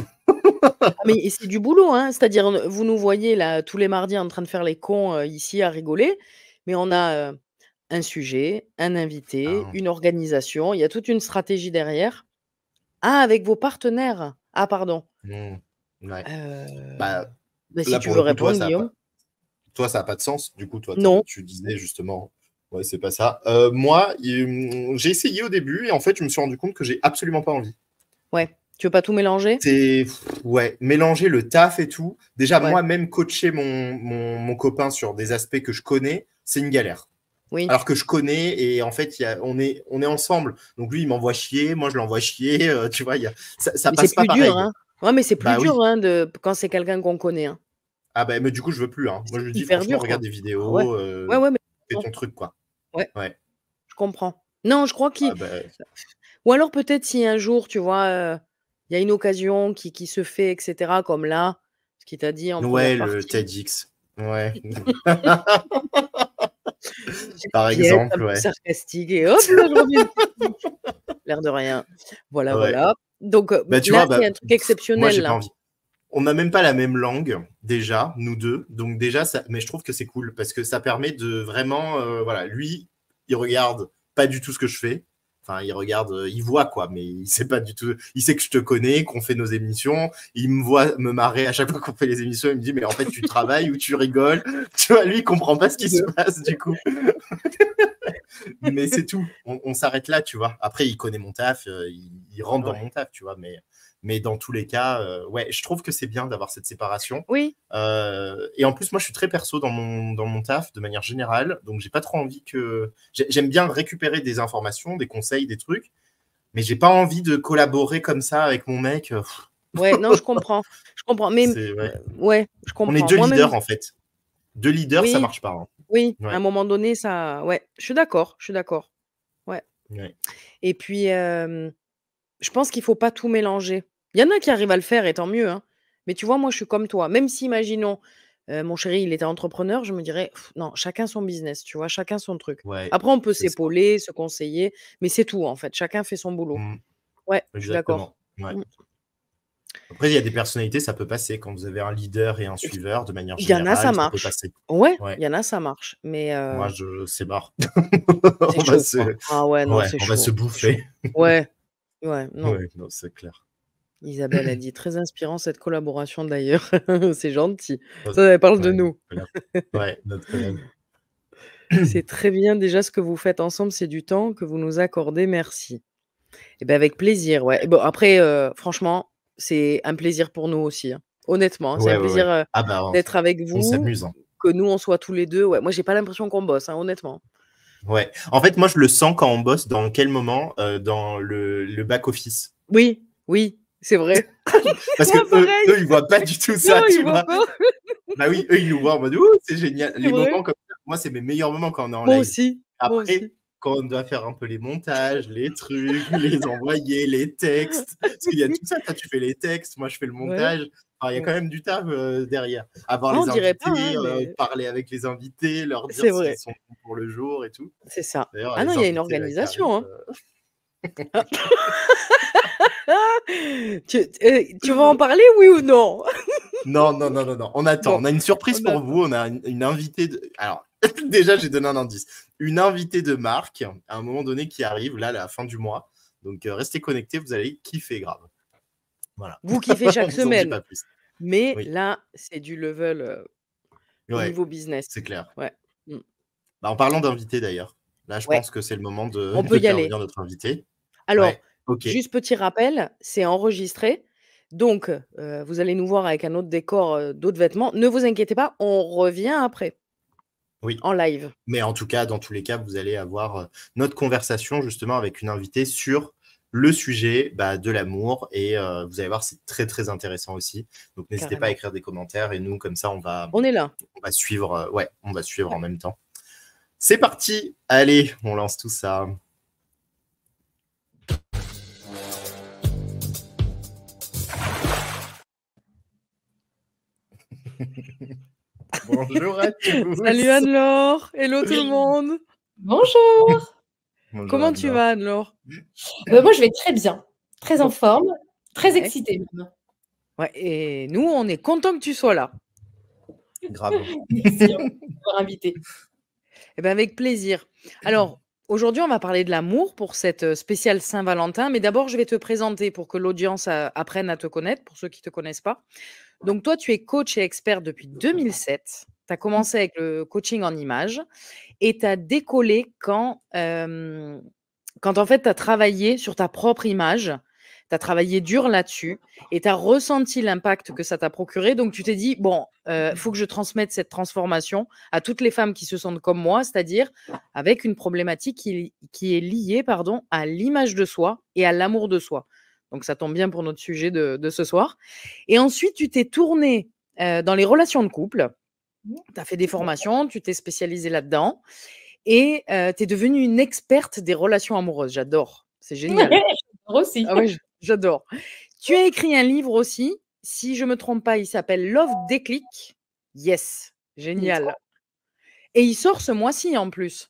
A: Ah mais et c'est du boulot, hein, c'est-à-dire, vous nous voyez là, tous les mardis en train de faire les cons, ici à rigoler, mais on a, un sujet, un invité,
B: Ah,
A: une organisation, il y a toute une stratégie derrière. Ah, avec vos partenaires? Ah pardon.
B: mmh, ouais.
A: Heu,
B: Bah,
A: bah, si
B: là,
A: tu
B: pour
A: veux
B: le coup,
A: répondre Guillaume?
B: toi, ça a pas de sens. Du coup, toi,
A: Non.
B: tu disais justement. Ouais, c'est pas ça. Moi, j'ai essayé au début et en fait, je me suis rendu compte que j'ai absolument pas envie.
A: Ouais. Tu veux pas tout mélanger?
B: Ouais, mélanger le taf et tout. Déjà,
A: Ouais.
B: moi-même, coacher mon copain sur des aspects que je connais, c'est une galère.
A: Oui.
B: Alors que je connais et en fait, on est ensemble. Donc lui, il m'envoie chier, moi, je l'envoie chier. Tu vois, ça
A: Mais
B: passe
A: c'est
B: pas
A: plus
B: pareil.
A: dur, hein. Ouais, mais c'est plus
B: Bah oui.
A: dur, hein, quand c'est quelqu'un qu'on connaît, hein.
B: Ah bah, mais du coup, je veux plus. Hein. Moi, je lui dis,
A: Hyper
B: franchement,
A: dur, quoi.
B: regarde des
A: Ah
B: vidéos,
A: ouais. Ouais, mais
B: fais ton truc, quoi.
A: Ouais.
B: Ouais.
A: Je comprends. Non, je crois
B: Ah bah,
A: ou alors peut-être si un jour, tu vois, il y a une occasion qui se fait, et cetera, comme là, ce qu'il t'a dit en première
B: ouais, le
A: partie.
B: TEDx. Ouais.
A: Tu
B: Par
A: puis être un
B: exemple,
A: peu
B: ouais.
A: sarcastique et hop là, je reviens dessus. L'air de rien. Voilà,
B: Ouais.
A: voilà. Donc,
B: Bah, tu
A: là,
B: vois,
A: c'est un truc
B: moi,
A: exceptionnel,
B: j'ai pas
A: là.
B: envie. On n'a même pas la même langue, déjà, nous deux. Donc, déjà, mais je trouve que c'est cool parce que ça permet de vraiment. Voilà, lui, il regarde pas du tout ce que je fais. Enfin, il regarde, il voit quoi, mais il sait pas du tout. Il sait que je te connais, qu'on fait nos émissions. Il me voit me marrer à chaque fois qu'on fait les émissions. Il me dit, mais en fait, tu travailles ou tu rigoles. Tu vois, lui, il comprend pas ce qui se passe du coup. Mais c'est tout. On s'arrête là, tu vois. Après, il connaît mon taf, il rentre dans mon taf, tu vois. Mais dans tous les cas, ouais, je trouve que c'est bien d'avoir cette séparation.
A: Oui.
B: Et en plus, moi, je suis très perso dans mon taf de manière générale. Donc, j'ai pas trop envie que. J'aime bien récupérer des informations, des conseils, des trucs. Mais j'ai pas envie de collaborer comme ça avec mon mec.
A: Ouais, non, je comprends. Je comprends. Mais
B: Ouais.
A: ouais, je comprends.
B: On est deux
A: Moi-même.
B: leaders, en fait. Deux leaders, ça
A: Oui,
B: marche pas. Hein.
A: oui.
B: Ouais.
A: À un moment donné, ça. Ouais, je suis d'accord. Je suis d'accord. Ouais.
B: Ouais.
A: Et puis, je pense qu'il faut pas tout mélanger. Il y en a qui arrivent à le faire et tant mieux, hein. Mais tu vois, moi, je suis comme toi. Même si, imaginons, mon chéri, il était entrepreneur, je me dirais: Non, chacun son business, tu vois? Chacun son truc.
B: Ouais,
A: Après, on peut
B: c'est ça.
A: s'épauler, se conseiller, mais c'est tout, en fait. Chacun fait son boulot.
B: Mm,
A: Ouais, je suis d'accord.
B: exactement. Ouais.
A: Mmh.
B: Après, il y a des personnalités, ça peut passer. Quand vous avez un leader et un suiveur, de manière
A: Il y en a, ça
B: générale, ça peut
A: marche.
B: passer.
A: Ouais,
B: Ouais.
A: il y en a, ça marche. Mais
B: Moi, c'est mort.
A: c'est
B: On va
A: chaud, quoi. Ah ouais, non,
B: ouais,
A: c'est
B: on va
A: chaud,
B: se
A: c'est chaud.
B: bouffer.
A: Ouais, ouais, non.
B: Ouais, non, c'est clair.
A: Isabelle a dit: «Très inspirant cette collaboration d'ailleurs». C'est gentil.
B: Ouais,
A: Ça, elle parle de
B: ouais,
A: nous.
B: notre collègue.
A: C'est très bien déjà ce que vous faites ensemble, c'est du temps que vous nous accordez, merci. Et ben avec plaisir, ouais. Et bon après, franchement, c'est un plaisir pour nous aussi, hein. Honnêtement, c'est un
B: Ouais, ouais, ouais.
A: plaisir,
B: Ah bah,
A: d'être avec
B: on
A: vous,
B: s'amuse. Hein.
A: que nous on soit tous les 2. Ouais, moi j'ai pas l'impression qu'on bosse, hein, honnêtement.
B: Ouais. En fait, moi, je le sens quand on bosse. Dans quel moment? Dans le back-office.
A: Oui, oui, c'est vrai.
B: Parce que
A: Moi pareil.
B: eux, ils voient pas du tout ça,
A: Non,
B: tu
A: ils voient
B: vois.
A: pas.
B: Bah oui, eux, ils nous voient en mode, ouh, c'est génial.
A: C'est
B: Les
A: vrai.
B: moments comme ça, moi, c'est mes meilleurs moments quand on est en
A: Moi
B: live.
A: aussi, moi
B: Après,
A: aussi.
B: quand on doit faire un peu les montages, les trucs, les envoyer, les textes, parce qu'il y a tout ça, toi tu fais les textes, moi je fais le
A: Ouais.
B: montage, enfin, il y a
A: Ouais.
B: quand même du taf derrière. Avoir
A: Ah, on
B: les
A: dirait pas,
B: invités,
A: hein, mais
B: parler avec les invités, leur
A: c'est
B: dire s'ils
A: vrai.
B: sont bons pour le jour et tout.
A: C'est ça.
B: D'ailleurs,
A: Ah non,
B: les
A: il y a une
B: invités là, qui
A: organisation,
B: arrivent.
A: hein. Tu vas en parler, oui ou non?
B: Non, non, non, non, non, on attend.
A: Bon,
B: On a une surprise
A: on
B: pour
A: attend.
B: vous. On a une invitée Alors, déjà, j'ai donné un indice. Une invitée de marque, à un moment donné, qui arrive, là, à la fin du mois. Donc, restez connectés, vous allez kiffer grave. Voilà.
A: Vous kiffez
B: On
A: chaque
B: vous en dit
A: semaine.
B: pas plus.
A: Mais
B: Oui.
A: là, c'est du level, au
B: Ouais,
A: niveau business.
B: c'est clair.
A: Ouais. Mmh.
B: Bah, en parlant d'invité d'ailleurs, là, je
A: Ouais.
B: pense que c'est le moment
A: On
B: de
A: peut y
B: faire
A: aller.
B: venir notre invité.
A: Alors,
B: Ouais, ok.
A: juste petit rappel, c'est enregistré. Donc, vous allez nous voir avec un autre décor, d'autres vêtements. Ne vous inquiétez pas, on revient après,
B: Oui.
A: en live.
B: Mais en tout cas, dans tous les cas, vous allez avoir notre conversation justement avec une invitée sur le sujet de l'amour. Et vous allez voir, c'est très, très intéressant aussi. Donc, n'hésitez pas à
A: Carrément.
B: écrire des commentaires. Et nous, comme ça, on va
A: On est là.
B: suivre. On va suivre
A: Ouais.
B: en même temps. C'est parti. Allez, on lance tout ça. Bonjour à tous.
A: Salut Anne-Laure. Hello tout le monde.
C: Bonjour.
B: Bonjour
A: Comment tu
B: Anne-Laure.
A: vas, Anne-Laure?
C: Moi, je vais très bien. Très en
A: Bon.
C: forme. Très
A: Ouais.
C: excitée même.
A: Ouais, et nous, on est contents que tu sois là.
B: Grave.
C: Merci de m'avoir invitée.
A: Eh ben, avec plaisir. Alors, aujourd'hui, on va parler de l'amour pour cette spéciale Saint-Valentin. Mais d'abord, je vais te présenter pour que l'audience apprenne à te connaître, pour ceux qui ne te connaissent pas. Donc, toi, tu es coach et expert depuis 2007. Tu Tu as commencé avec le coaching en images et tu as décollé quand en fait, tu as travaillé sur ta propre image, tu as travaillé dur là-dessus et tu as ressenti l'impact que ça t'a procuré. Donc, tu t'es dit, bon, faut que je transmette cette transformation à toutes les femmes qui se sentent comme moi, c'est-à-dire avec une problématique qui est liée à l'image de soi et à l'amour de soi. Donc, ça tombe bien pour notre sujet de ce soir. Et ensuite, tu t'es tournée dans les relations de couple. Tu as fait des formations, tu t'es spécialisée là-dedans et tu es devenue une experte des relations amoureuses. J'adore. C'est génial.
C: J'adore aussi.
A: Ah ouais, j'adore. Tu as écrit un livre aussi, si je ne me trompe pas, il s'appelle Love Déclic. Yes, génial. Et il sort ce mois-ci en plus.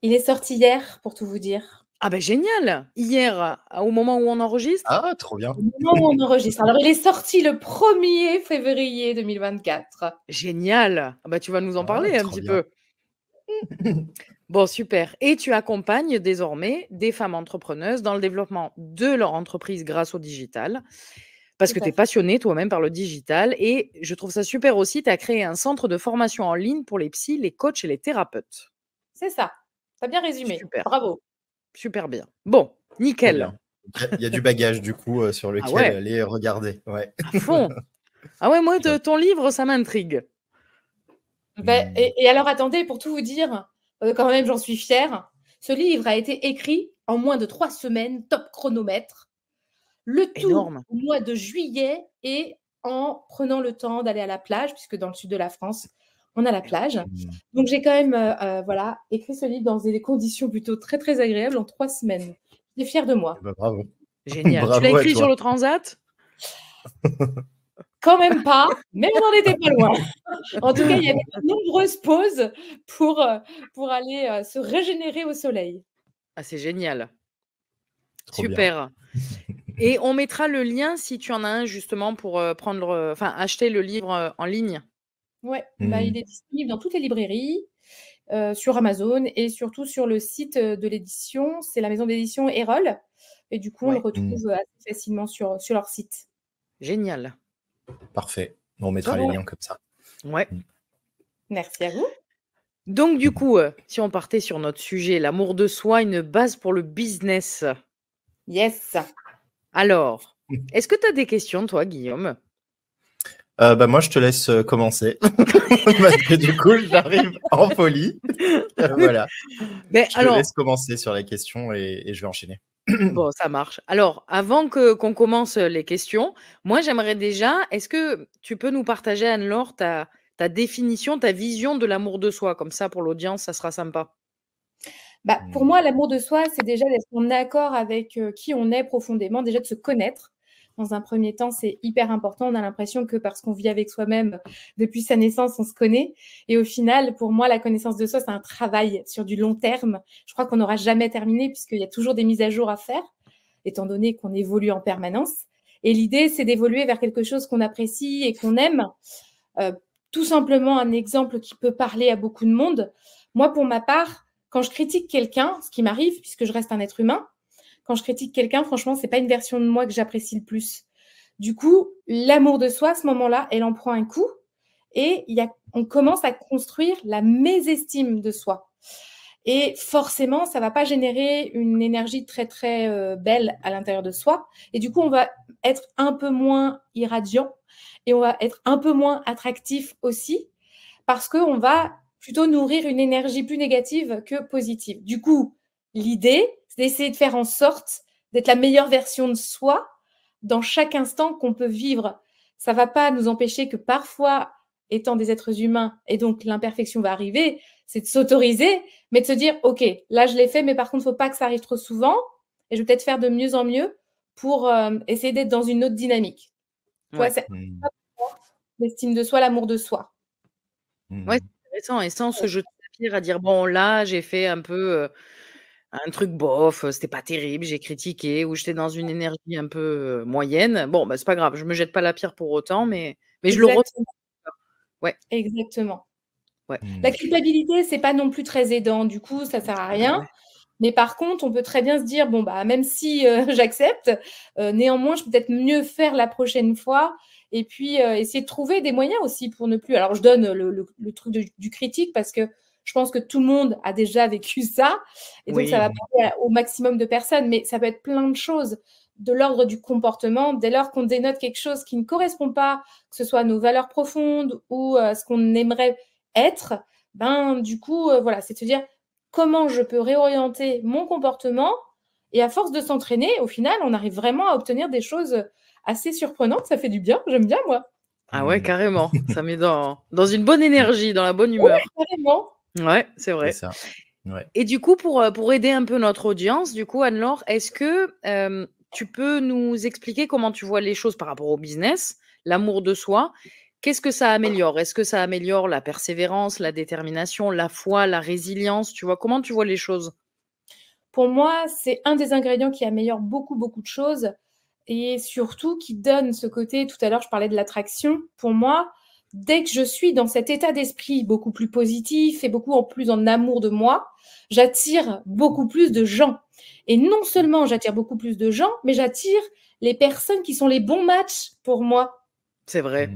C: Il est sorti hier, pour tout vous dire.
A: Ah ben génial. Hier, au moment où on enregistre.
B: Ah, trop bien.
C: Au moment où on enregistre. Alors, il est sorti le 1er février 2024.
A: Génial. Ah bah, tu vas nous en parler un petit
B: bien.
A: peu. Bon, super. Et tu accompagnes désormais des femmes entrepreneuses dans le développement de leur entreprise grâce au digital. Parce que tu es passionnée toi-même par le digital. Et je trouve ça super aussi, tu as créé un centre de formation en ligne pour les psys, les coachs et les thérapeutes.
C: C'est ça. Tu as bien résumé.
A: Super.
C: Bravo.
A: Super bien. Bon, nickel.
B: Il y a du bagage du coup sur lequel aller regarder. Ouais.
A: À fond. Ah ouais, moi, ton livre, ça m'intrigue.
C: Et alors, attendez, pour tout vous dire, quand même, j'en suis fière. Ce livre a été écrit en moins de 3 semaines, top chronomètre. Le tout
A: Énorme.
C: au mois de juillet et en prenant le temps d'aller à la plage, puisque dans le sud de la France, on a la plage. Donc, j'ai quand même écrit ce livre dans des conditions plutôt très, très agréables en 3 semaines. Je suis fière de moi.
B: Bah, bravo.
A: Génial.
B: Bravo,
A: tu l'as écrit sur le transat?
C: Quand même pas, mais on n'en était pas loin. En tout cas, il y avait de nombreuses pauses pour aller se régénérer au soleil.
A: Ah, c'est génial.
B: Trop
A: super. Et on mettra le lien si tu en as un justement pour acheter le livre en ligne.
C: Ouais, il est disponible dans toutes les librairies, sur Amazon et surtout sur le site de l'édition. C'est la maison d'édition Erol. Et du coup, on le retrouve assez facilement sur leur site.
A: Génial.
B: Parfait. On mettra les liens comme ça.
C: Ouais. Merci à vous.
A: Donc, du coup, si on partait sur notre sujet, l'amour de soi, une base pour le business.
C: Yes.
A: Alors, est-ce que tu as des questions, toi, Guillaume?
B: Moi, je te laisse commencer. Parce que du coup, j'arrive en folie. Voilà. Je te laisse commencer sur les questions et je vais enchaîner.
A: Bon, ça marche. Alors, avant qu'on commence les questions, moi, j'aimerais déjà, est-ce que tu peux nous partager, Anne-Laure, ta définition, ta vision de l'amour de soi? Comme ça, pour l'audience, ça sera sympa.
C: Pour moi, l'amour de soi, c'est déjà d'être en accord avec qui on est profondément, déjà de se connaître. Dans un premier temps, c'est hyper important. On a l'impression que parce qu'on vit avec soi-même depuis sa naissance, on se connaît. Et au final, pour moi, la connaissance de soi, c'est un travail sur du long terme. Je crois qu'on n'aura jamais terminé puisqu'il y a toujours des mises à jour à faire, étant donné qu'on évolue en permanence. Et l'idée, c'est d'évoluer vers quelque chose qu'on apprécie et qu'on aime. Tout simplement, un exemple qui peut parler à beaucoup de monde. Moi, pour ma part, quand je critique quelqu'un, ce qui m'arrive puisque je reste un être humain, quand je critique quelqu'un, franchement, c'est pas une version de moi que j'apprécie le plus. Du coup, l'amour de soi, à ce moment-là, elle en prend un coup et on commence à construire la mésestime de soi. Et forcément, ça va pas générer une énergie très, très belle à l'intérieur de soi. Et du coup, on va être un peu moins irradiant et on va être un peu moins attractif aussi parce qu'on va plutôt nourrir une énergie plus négative que positive. Du coup, l'idée, c'est d'essayer de faire en sorte d'être la meilleure version de soi dans chaque instant qu'on peut vivre. Ça ne va pas nous empêcher que parfois, étant des êtres humains, et donc l'imperfection va arriver, c'est de s'autoriser, mais de se dire, OK, là je l'ai fait, mais par contre, il ne faut pas que ça arrive trop souvent, et je vais peut-être faire de mieux en mieux pour essayer d'être dans une autre dynamique. C'est l'estime de soi, l'amour de soi.
A: Ouais, c'est intéressant. Et sans se jeter la pierre à dire, bon, là, j'ai fait un peu... un truc bof, c'était pas terrible, j'ai critiqué ou j'étais dans une énergie un peu moyenne. Bon, c'est pas grave, je me jette pas la pierre pour autant, mais je le ressens. Ouais.
C: Exactement.
A: Ouais.
C: La culpabilité, c'est pas non plus très aidant. Du coup, ça sert à rien. Mais par contre, on peut très bien se dire, bon, bah, même si j'accepte, néanmoins, je peux peut-être mieux faire la prochaine fois. Et puis, essayer de trouver des moyens aussi pour ne plus. Alors, je donne le truc du critique parce que je pense que tout le monde a déjà vécu ça. Et donc, ça va parler au maximum de personnes. Mais ça peut être plein de choses de l'ordre du comportement. Dès lors qu'on dénote quelque chose qui ne correspond pas, que ce soit à nos valeurs profondes ou à ce qu'on aimerait être, ben, du coup, voilà, c'est de se dire comment je peux réorienter mon comportement. Et à force de s'entraîner, au final, on arrive vraiment à obtenir des choses assez surprenantes. Ça fait du bien. J'aime bien, moi.
A: Ah ouais, carrément. Ça met dans une bonne énergie, dans la bonne humeur.
C: Ouais, carrément.
A: Ouais, c'est vrai.
B: C'est ça. Ouais.
A: Et du coup, pour aider un peu notre audience, du coup, Anne-Laure, est-ce que tu peux nous expliquer comment tu vois les choses par rapport au business, l'amour de soi? Qu'est-ce que ça améliore? Est-ce que ça améliore la persévérance, la détermination, la foi, la résilience? Tu vois, comment tu vois les choses?
C: Pour moi, c'est un des ingrédients qui améliore beaucoup, beaucoup de choses et surtout qui donne ce côté, tout à l'heure, je parlais de l'attraction. Pour moi, dès que je suis dans cet état d'esprit beaucoup plus positif et beaucoup en plus en amour de moi, j'attire beaucoup plus de gens. Et non seulement j'attire beaucoup plus de gens, mais j'attire les personnes qui sont les bons matchs pour moi.
A: C'est vrai.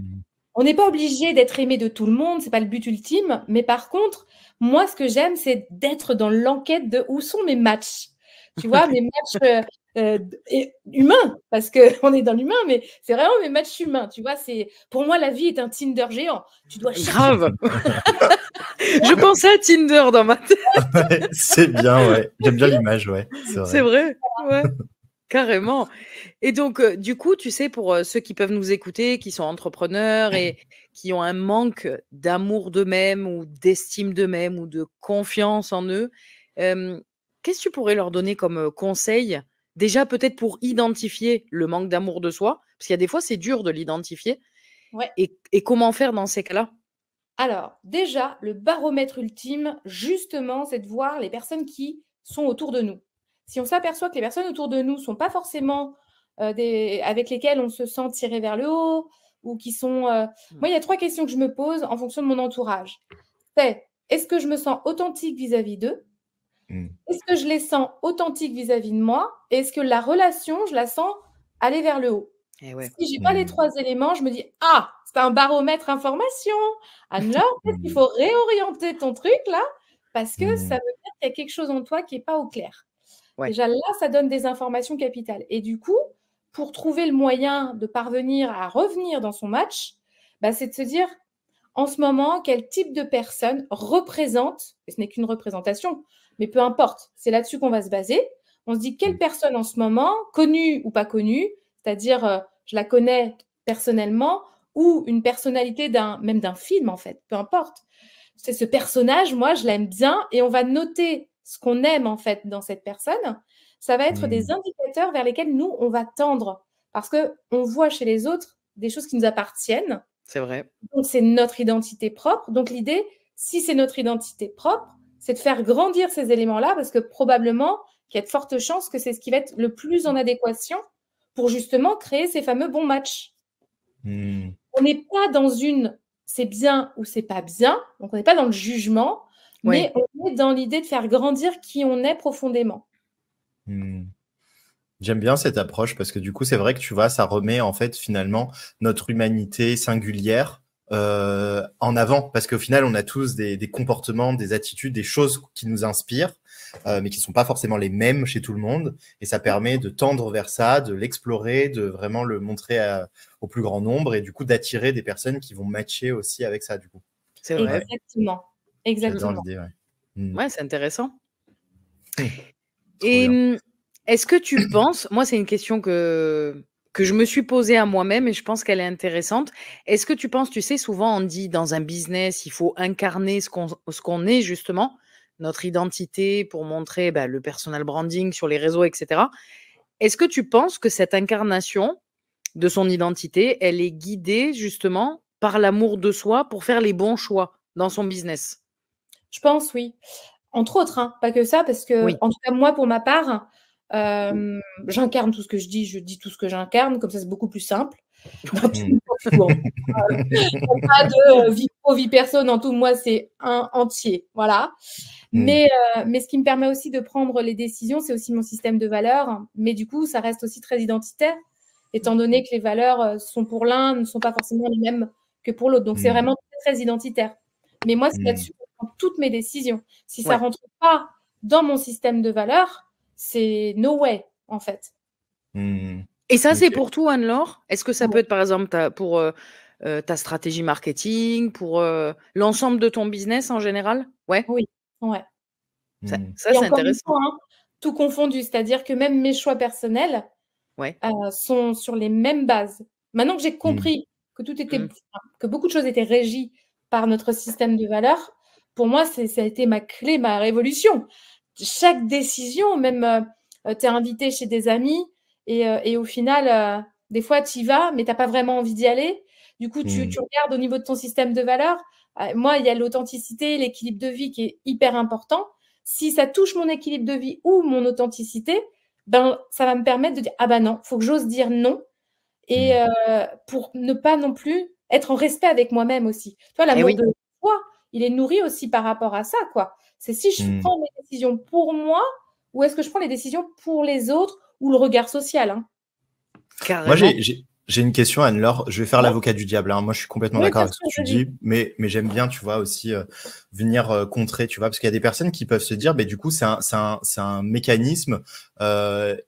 C: On n'est pas obligé d'être aimé de tout le monde, c'est pas le but ultime. Mais par contre, moi, ce que j'aime, c'est d'être dans l'enquête de où sont mes matchs. Tu vois, mes matchs humains, parce qu'on est dans l'humain, mais c'est vraiment mes matchs humains. Tu vois, pour moi, la vie est un Tinder géant. Tu dois chercher.
A: Grave. Je pensais à Tinder dans ma tête.
B: Ouais, c'est bien, ouais. J'aime bien l'image, ouais.
A: C'est vrai, ouais. Carrément. Et donc, du coup, tu sais, pour ceux qui peuvent nous écouter, qui sont entrepreneurs et qui ont un manque d'amour d'eux-mêmes ou d'estime d'eux-mêmes ou de confiance en eux, qu'est-ce que tu pourrais leur donner comme conseil? Déjà, peut-être pour identifier le manque d'amour de soi, parce qu'il y a des fois, c'est dur de l'identifier.
C: Ouais.
A: Et comment faire dans ces cas-là?
C: Alors, déjà, le baromètre ultime, justement, c'est de voir les personnes qui sont autour de nous. Si on s'aperçoit que les personnes autour de nous ne sont pas forcément avec lesquelles on se sent tiré vers le haut, ou qui sont... Moi, il y a 3 questions que je me pose en fonction de mon entourage. C'est, est-ce que je me sens authentique vis-à-vis d'eux? Est-ce que je les sens authentiques vis-à-vis de moi? Et est-ce que la relation, je la sens aller vers le haut?
A: Ouais.
C: Si je n'ai pas les 3 éléments, je me dis « Ah, c'est un baromètre information. Anne-Laure, peut-être qu'il faut réorienter ton truc là, parce que ça veut dire qu'il y a quelque chose en toi qui n'est pas au clair. »
A: Ouais.
C: Déjà là, ça donne des informations capitales. Et du coup, pour trouver le moyen de parvenir à revenir dans son match, bah, c'est de se dire en ce moment, quel type de personne représente, et ce n'est qu'une représentation, mais peu importe, c'est là-dessus qu'on va se baser. On se dit quelle personne en ce moment, connue ou pas connue, c'est-à-dire je la connais personnellement, ou une personnalité même d'un film en fait, peu importe. C'est ce personnage, moi je l'aime bien, et on va noter ce qu'on aime en fait dans cette personne. Ça va être des indicateurs vers lesquels nous on va tendre, parce qu'on voit chez les autres des choses qui nous appartiennent.
A: C'est vrai.
C: Donc, c'est notre identité propre. Donc, l'idée, si c'est notre identité propre, c'est de faire grandir ces éléments-là parce que probablement qu'il y a de fortes chances que c'est ce qui va être le plus en adéquation pour justement créer ces fameux bons matchs. On n'est pas dans c'est bien ou c'est pas bien. Donc, on n'est pas dans le jugement, mais on est dans l'idée de faire grandir qui on est profondément.
B: J'aime bien cette approche parce que du coup, c'est vrai que tu vois, ça remet en fait finalement notre humanité singulière en avant parce qu'au final, on a tous des comportements, des attitudes, des choses qui nous inspirent, mais qui ne sont pas forcément les mêmes chez tout le monde. Et ça permet de tendre vers ça, de l'explorer, de vraiment le montrer au plus grand nombre et du coup d'attirer des personnes qui vont matcher aussi avec ça du coup.
A: C'est vrai.
C: Exactement.
B: J'adore l'idée, ouais.
A: Ouais, c'est intéressant.
B: Trop
A: Et
B: bien.
A: est-ce que tu penses, moi c'est une question que je me suis posée à moi-même et je pense qu'elle est intéressante. Est-ce que tu penses, tu sais, souvent on dit dans un business, il faut incarner ce qu'on est justement, notre identité pour montrer le personal branding sur les réseaux, etc. Est-ce que tu penses que cette incarnation de son identité, elle est guidée justement par l'amour de soi pour faire les bons choix dans son business?
C: Je pense, oui. Entre autres, hein, pas que ça, parce que, en tout cas, moi, pour ma part, J'incarne tout ce que je dis tout ce que j'incarne, comme ça c'est beaucoup plus simple. Pas de vie pro, vie perso, non, tout, moi c'est un entier, voilà. Mais ce qui me permet aussi de prendre les décisions, c'est aussi mon système de valeurs, mais du coup ça reste aussi très identitaire, étant donné que les valeurs sont pour l'un, ne sont pas forcément les mêmes que pour l'autre, donc c'est vraiment très, très identitaire. Mais moi c'est là-dessus que je prends toutes mes décisions. Si ça rentre pas dans mon système de valeurs, c'est no way en fait.
A: Et ça, c'est pour tout, Anne-Laure? Est-ce que ça peut être, par exemple, pour ta stratégie marketing, pour l'ensemble de ton business en général? Ouais.
C: Oui, ouais.
A: Ça c'est intéressant.
C: Fois, hein, tout confondu, c'est-à-dire que même mes choix personnels sont sur les mêmes bases. Maintenant que j'ai compris que tout était, que beaucoup de choses étaient régies par notre système de valeurs, pour moi, ça a été ma clé, ma révolution. Chaque décision, même tu es invité chez des amis et au final, des fois, tu y vas, mais tu n'as pas vraiment envie d'y aller. Du coup, tu regardes au niveau de ton système de valeurs. Moi, il y a l'authenticité, l'équilibre de vie qui est hyper important. Si ça touche mon équilibre de vie ou mon authenticité, ben, ça va me permettre de dire « Ah ben non, il faut que j'ose dire non ». Et pour ne pas non plus être en respect avec moi-même aussi. Tu vois, l'amour de soi, il est nourri aussi par rapport à ça, quoi. C'est si je prends mes décisions pour moi ou est-ce que je prends les décisions pour les autres ou le regard social, hein.
B: Moi, j'ai une question, Anne-Laure. Je vais faire l'avocat du diable, hein. Moi, je suis complètement d'accord avec ce que tu dis, mais j'aime bien, tu vois, aussi venir contrer, tu vois, parce qu'il y a des personnes qui peuvent se dire, du coup, c'est un mécanisme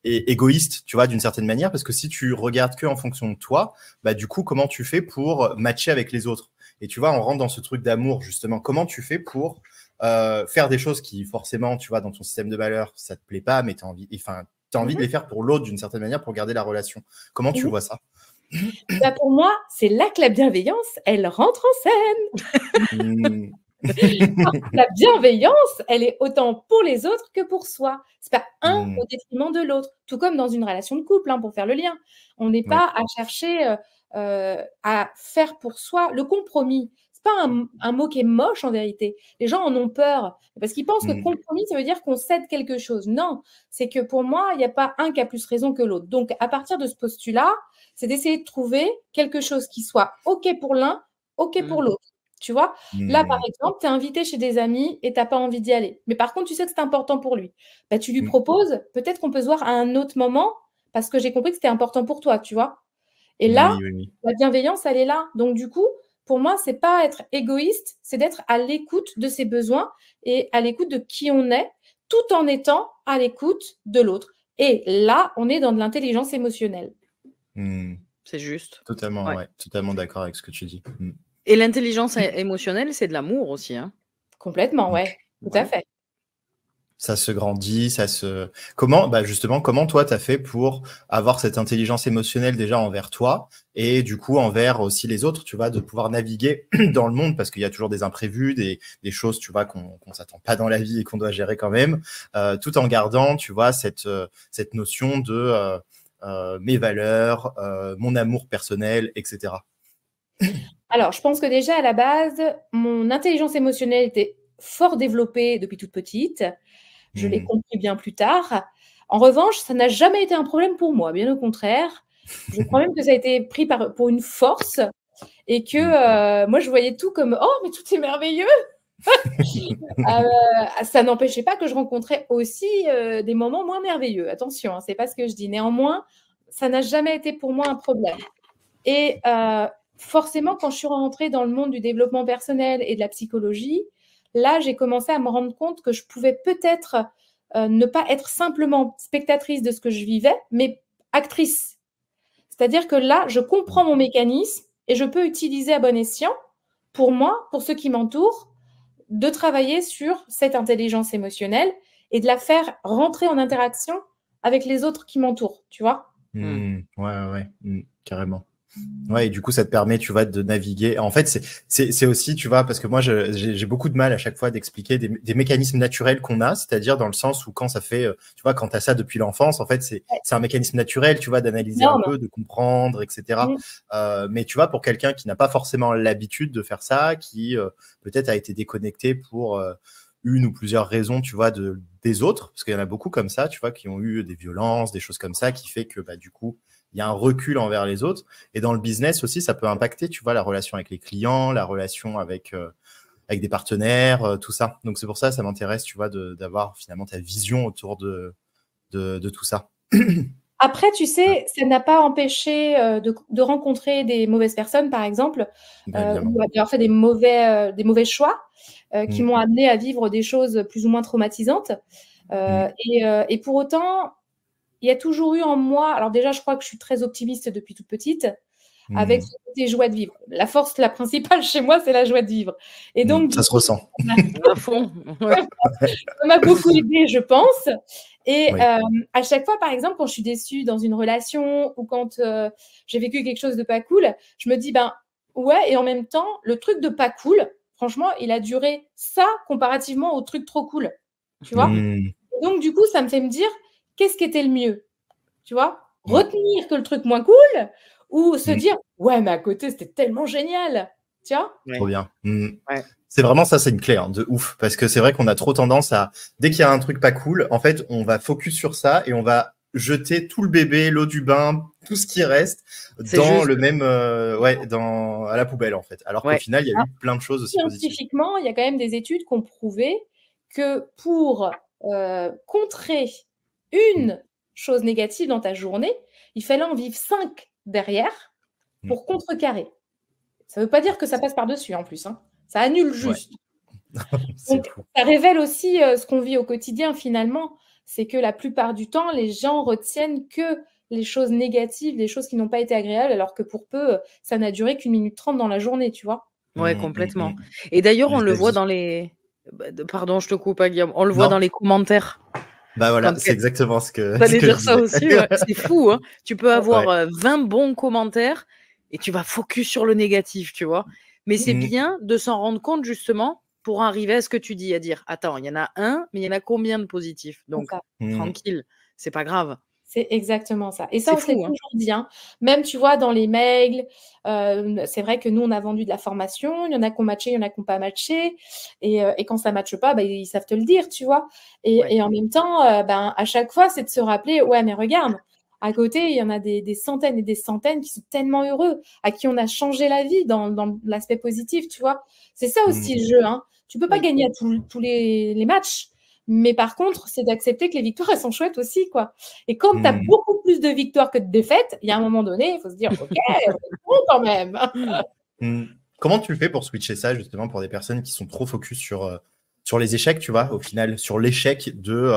B: égoïste, tu vois, d'une certaine manière, parce que si tu regardes que en fonction de toi, du coup, comment tu fais pour matcher avec les autres? Et tu vois, on rentre dans ce truc d'amour, justement. Comment tu fais pour faire des choses qui, forcément, tu vois, dans ton système de valeurs, ça te plaît pas, mais tu as envie, enfin, tu as envie de les faire pour l'autre d'une certaine manière pour garder la relation. Comment tu vois ça?
C: Pour moi, c'est là que la bienveillance, elle rentre en scène. La bienveillance, elle est autant pour les autres que pour soi. C'est pas un au détriment de l'autre. Tout comme dans une relation de couple, hein, pour faire le lien. On n'est pas à chercher à faire pour soi le compromis. C'est pas un mot qui est moche en vérité. Les gens en ont peur parce qu'ils pensent que compromis, ça veut dire qu'on cède quelque chose. Non, c'est que pour moi, il n'y a pas un qui a plus raison que l'autre. Donc, à partir de ce postulat, c'est d'essayer de trouver quelque chose qui soit OK pour l'un, OK pour l'autre. Tu vois, là, par exemple, tu es invité chez des amis et tu n'as pas envie d'y aller. Mais par contre, tu sais que c'est important pour lui. Tu lui proposes, peut-être qu'on peut se voir à un autre moment parce que j'ai compris que c'était important pour toi, tu vois. Et là, la bienveillance, elle est là. Donc, du coup, pour moi, c'est pas être égoïste, c'est d'être à l'écoute de ses besoins et à l'écoute de qui on est, tout en étant à l'écoute de l'autre. Et là, on est dans de l'intelligence émotionnelle.
A: C'est juste.
B: Totalement, totalement d'accord avec ce que tu dis.
A: Et l'intelligence émotionnelle, c'est de l'amour aussi, hein?
C: Complètement, tout à fait.
B: Ça se grandit, ça se… Comment, justement, comment toi, tu as fait pour avoir cette intelligence émotionnelle déjà envers toi et du coup envers aussi les autres, tu vois, de pouvoir naviguer dans le monde parce qu'il y a toujours des imprévus, des choses, tu vois, qu'on s'attend pas dans la vie et qu'on doit gérer quand même, tout en gardant, tu vois, cette notion de mes valeurs, mon amour personnel, etc.
C: Alors, je pense que déjà, à la base, mon intelligence émotionnelle était fort développée depuis toute petite. Je l'ai compris bien plus tard. En revanche, ça n'a jamais été un problème pour moi, bien au contraire. Je crois même que ça a été pris pour une force et que moi, je voyais tout comme « Oh, mais tout est merveilleux !» Ça n'empêchait pas que je rencontrais aussi des moments moins merveilleux. Attention, hein, c'est pas ce que je dis. Néanmoins, ça n'a jamais été pour moi un problème. Et forcément, quand je suis rentrée dans le monde du développement personnel et de la psychologie, là, j'ai commencé à me rendre compte que je pouvais peut-être ne pas être simplement spectatrice de ce que je vivais, mais actrice. C'est-à-dire que là, je comprends mon mécanisme et je peux utiliser à bon escient, pour moi, pour ceux qui m'entourent, de travailler sur cette intelligence émotionnelle et de la faire rentrer en interaction avec les autres qui m'entourent, tu vois.
B: Carrément. Ouais, et du coup, ça te permet, tu vois, de naviguer. En fait, c'est aussi, tu vois, parce que moi, j'ai beaucoup de mal à chaque fois d'expliquer des mécanismes naturels qu'on a, c'est-à-dire dans le sens où quand ça fait, tu vois, quand tu as ça depuis l'enfance, en fait, c'est un mécanisme naturel, tu vois, d'analyser un peu, de comprendre, etc. Mais tu vois, pour quelqu'un qui n'a pas forcément l'habitude de faire ça, qui peut-être a été déconnecté pour une ou plusieurs raisons, tu vois, des autres, parce qu'il y en a beaucoup comme ça, tu vois, qui ont eu des violences, des choses comme ça, qui fait que du coup, il y a un recul envers les autres. Et dans le business aussi, ça peut impacter, tu vois, la relation avec les clients, la relation avec des partenaires, tout ça. Donc, c'est pour ça m'intéresse, tu vois, d'avoir finalement ta vision autour de tout ça.
C: Après, tu sais, ça n'a pas empêché de rencontrer des mauvaises personnes, par exemple, ou d'avoir fait des mauvais choix qui m'ont amené à vivre des choses plus ou moins traumatisantes. Et pour autant, il y a toujours eu en moi, alors déjà, je crois que je suis très optimiste depuis toute petite, avec ce côté joie de vivre. La force, la principale chez moi, c'est la joie de vivre. Et donc,
B: ça se ressent.
A: À fond.
C: Ça m'a beaucoup aidé, je pense. Et à chaque fois, par exemple, quand je suis déçue dans une relation ou quand j'ai vécu quelque chose de pas cool, je me dis, ouais, et en même temps, le truc de pas cool, franchement, il a duré ça comparativement au truc trop cool. Tu vois? Et donc, du coup, ça me fait me dire, qu'est-ce qui était le mieux? Tu vois? Retenir que le truc moins cool ou se dire, ouais, mais à côté, c'était tellement génial. Tu vois?
B: Trop bien. C'est vraiment ça, c'est une clé de ouf. Parce que c'est vrai qu'on a trop tendance à, dès qu'il y a un truc pas cool, en fait, on va focus sur ça et on va jeter tout le bébé, l'eau du bain, tout ce qui reste dans le même, à la poubelle, en fait. Alors qu'au final, il y a eu plein de choses aussi positives.
C: Scientifiquement, il y a quand même des études qui ont prouvé que pour contrer une chose négative dans ta journée, il fallait en vivre 5 derrière pour contrecarrer. Ça ne veut pas dire que ça passe par-dessus en plus. Ça annule juste. Donc, ça révèle aussi ce qu'on vit au quotidien finalement. C'est que la plupart du temps, les gens retiennent que les choses négatives, les choses qui n'ont pas été agréables, alors que pour peu, ça n'a duré qu'1 minute 30 dans la journée, tu vois.
A: Ouais, complètement. Et d'ailleurs, on le voit dans les... Pardon, je te coupe, Guillaume. On le voit dans les commentaires.
B: Voilà, c'est exactement ce que
A: T'allais dire ça aussi, c'est fou, hein. Tu peux avoir 20 bons commentaires et tu vas focus sur le négatif, tu vois. Mais c'est bien de s'en rendre compte, justement, pour arriver à ce que tu dis, à dire, attends, il y en a un, mais il y en a combien de positifs? Donc, tranquille, c'est pas grave.
C: C'est exactement ça. Et ça, on se l'est toujours dit. Même, tu vois, dans les mails, c'est vrai que nous, on a vendu de la formation. Il y en a qui ont matché, il y en a qui n'ont pas matché. Et quand ça ne matche pas, ils savent te le dire, tu vois. Et en même temps, à chaque fois, c'est de se rappeler, ouais, mais regarde, à côté, il y en a des centaines et des centaines qui sont tellement heureux, à qui on a changé la vie dans l'aspect positif, tu vois. C'est ça aussi le jeu. Tu ne peux pas gagner à tous les matchs. Mais par contre, c'est d'accepter que les victoires, elles sont chouettes aussi, quoi. Et quand tu as beaucoup plus de victoires que de défaites, il y a un moment donné, il faut se dire, OK, on est bon quand même.
B: Comment tu fais pour switcher ça, justement, pour des personnes qui sont trop focus sur les échecs, tu vois, au final, sur l'échec de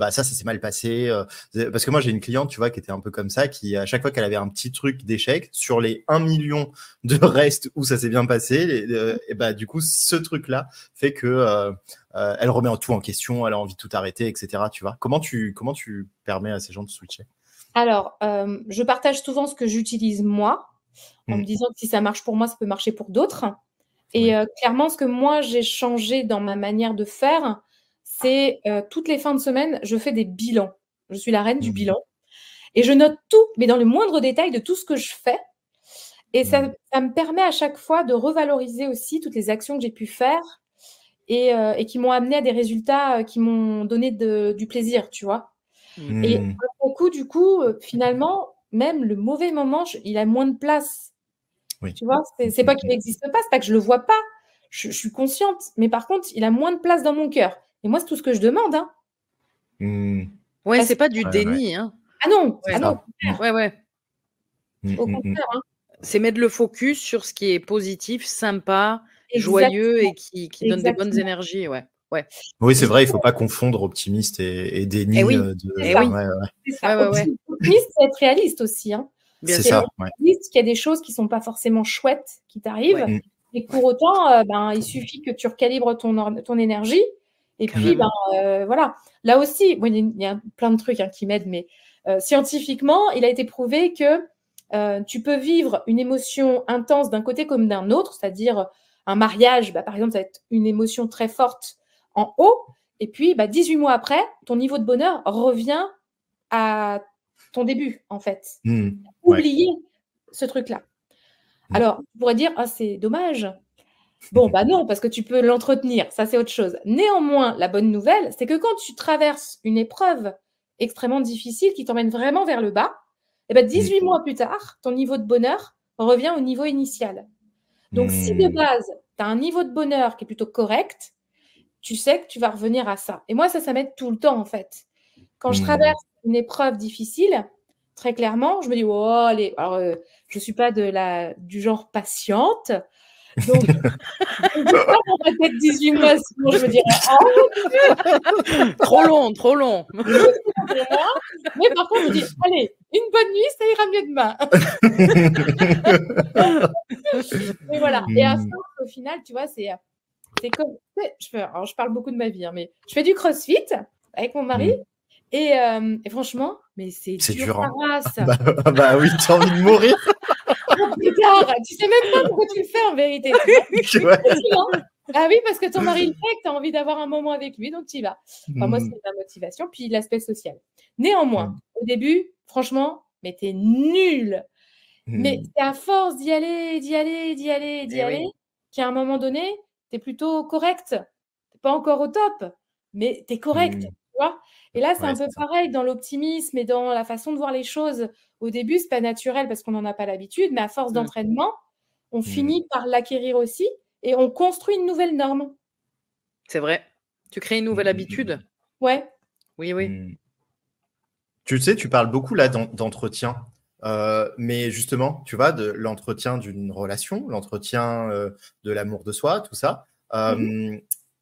B: ça s'est mal passé. Parce que moi, j'ai une cliente, tu vois, qui était un peu comme ça, qui, à chaque fois qu'elle avait un petit truc d'échec, sur les 1 million de restes où ça s'est bien passé, du coup, ce truc-là fait que elle remet tout en question, elle a envie de tout arrêter, etc. Tu vois. Comment tu permets à ces gens de switcher?
C: Alors, je partage souvent ce que j'utilise moi, en me disant que si ça marche pour moi, ça peut marcher pour d'autres. Et clairement, ce que moi, j'ai changé dans ma manière de faire, c'est toutes les fins de semaine, je fais des bilans. Je suis la reine du bilan. Et je note tout, mais dans le moindre détail de tout ce que je fais. Et ça me permet à chaque fois de revaloriser aussi toutes les actions que j'ai pu faire et qui m'ont amené à des résultats qui m'ont donné du plaisir, tu vois. Et du coup, finalement, même le mauvais moment, il a moins de place. Tu vois, c'est pas qu'il n'existe pas, c'est pas que je le vois pas. Je suis consciente, mais par contre, il a moins de place dans mon cœur. Et moi, c'est tout ce que je demande.
A: Ouais, c'est pas du déni.
C: Ah non, au
A: contraire.
C: Au contraire.
A: C'est mettre le focus sur ce qui est positif, sympa, joyeux et qui donne des bonnes énergies.
B: Oui, c'est vrai, il ne faut pas confondre optimiste et déni.
C: C'est ça. Optimiste, c'est être réaliste aussi.
B: C'est ça.
C: Réaliste qu'il y a des choses qui ne sont pas forcément chouettes qui t'arrivent. Et pour autant, il suffit que tu recalibres ton énergie. Et puis, voilà. Là aussi, il y a plein de trucs qui m'aident, mais scientifiquement, il a été prouvé que tu peux vivre une émotion intense d'un côté comme d'un autre, c'est-à-dire un mariage, par exemple, ça va être une émotion très forte en haut, et puis 18 mois après, ton niveau de bonheur revient à ton début, en fait. Oublier ce truc-là. Alors, tu pourrais dire, c'est dommage. Bon, bah non, parce que tu peux l'entretenir, ça c'est autre chose. Néanmoins, la bonne nouvelle, c'est que quand tu traverses une épreuve extrêmement difficile qui t'emmène vraiment vers le bas, et ben 18 mois plus tard, ton niveau de bonheur revient au niveau initial. Donc, si de base, tu as un niveau de bonheur qui est plutôt correct, tu sais que tu vas revenir à ça. Et moi, ça m'aide tout le temps, en fait. Quand je traverse une épreuve difficile, très clairement, je me dis, oh, allez, alors, je ne suis pas du genre patiente. Donc, je ne vais pas dans ma tête 18 mois, sinon je me dirais, oh,
A: Trop long, trop long.
C: mais par contre, je me dis, allez, une bonne nuit, ça ira mieux demain. Mais voilà. Et à force, au final, tu vois, c'est comme. Alors, je parle beaucoup de ma vie, hein, mais je fais du crossfit avec mon mari. Et franchement, mais c'est dur,
B: hein.
C: race.
B: Bah oui, tu as envie de mourir.
C: Tu sais même pas pourquoi tu le fais en vérité. Ah oui, parce que ton mari le fait, que tu as envie d'avoir un moment avec lui, donc tu y vas. Enfin, moi, c'est la motivation, puis l'aspect social. Néanmoins, au début, franchement, mais t'es nul. Mais c'est à force d'y aller, qu'à un moment donné, tu es plutôt correct. Tu n'es pas encore au top, mais tu es correct. Tu vois. Et là, c'est un peu pareil dans l'optimisme et dans la façon de voir les choses. Au début, ce n'est pas naturel parce qu'on n'en a pas l'habitude, mais à force d'entraînement, on finit par l'acquérir aussi et on construit une nouvelle norme.
A: C'est vrai. Tu crées une nouvelle habitude.
C: Ouais.
A: Oui, oui.
B: Tu sais, tu parles beaucoup là d'entretien. Mais justement, tu vois, de l'entretien d'une relation, l'entretien de l'amour de soi, tout ça.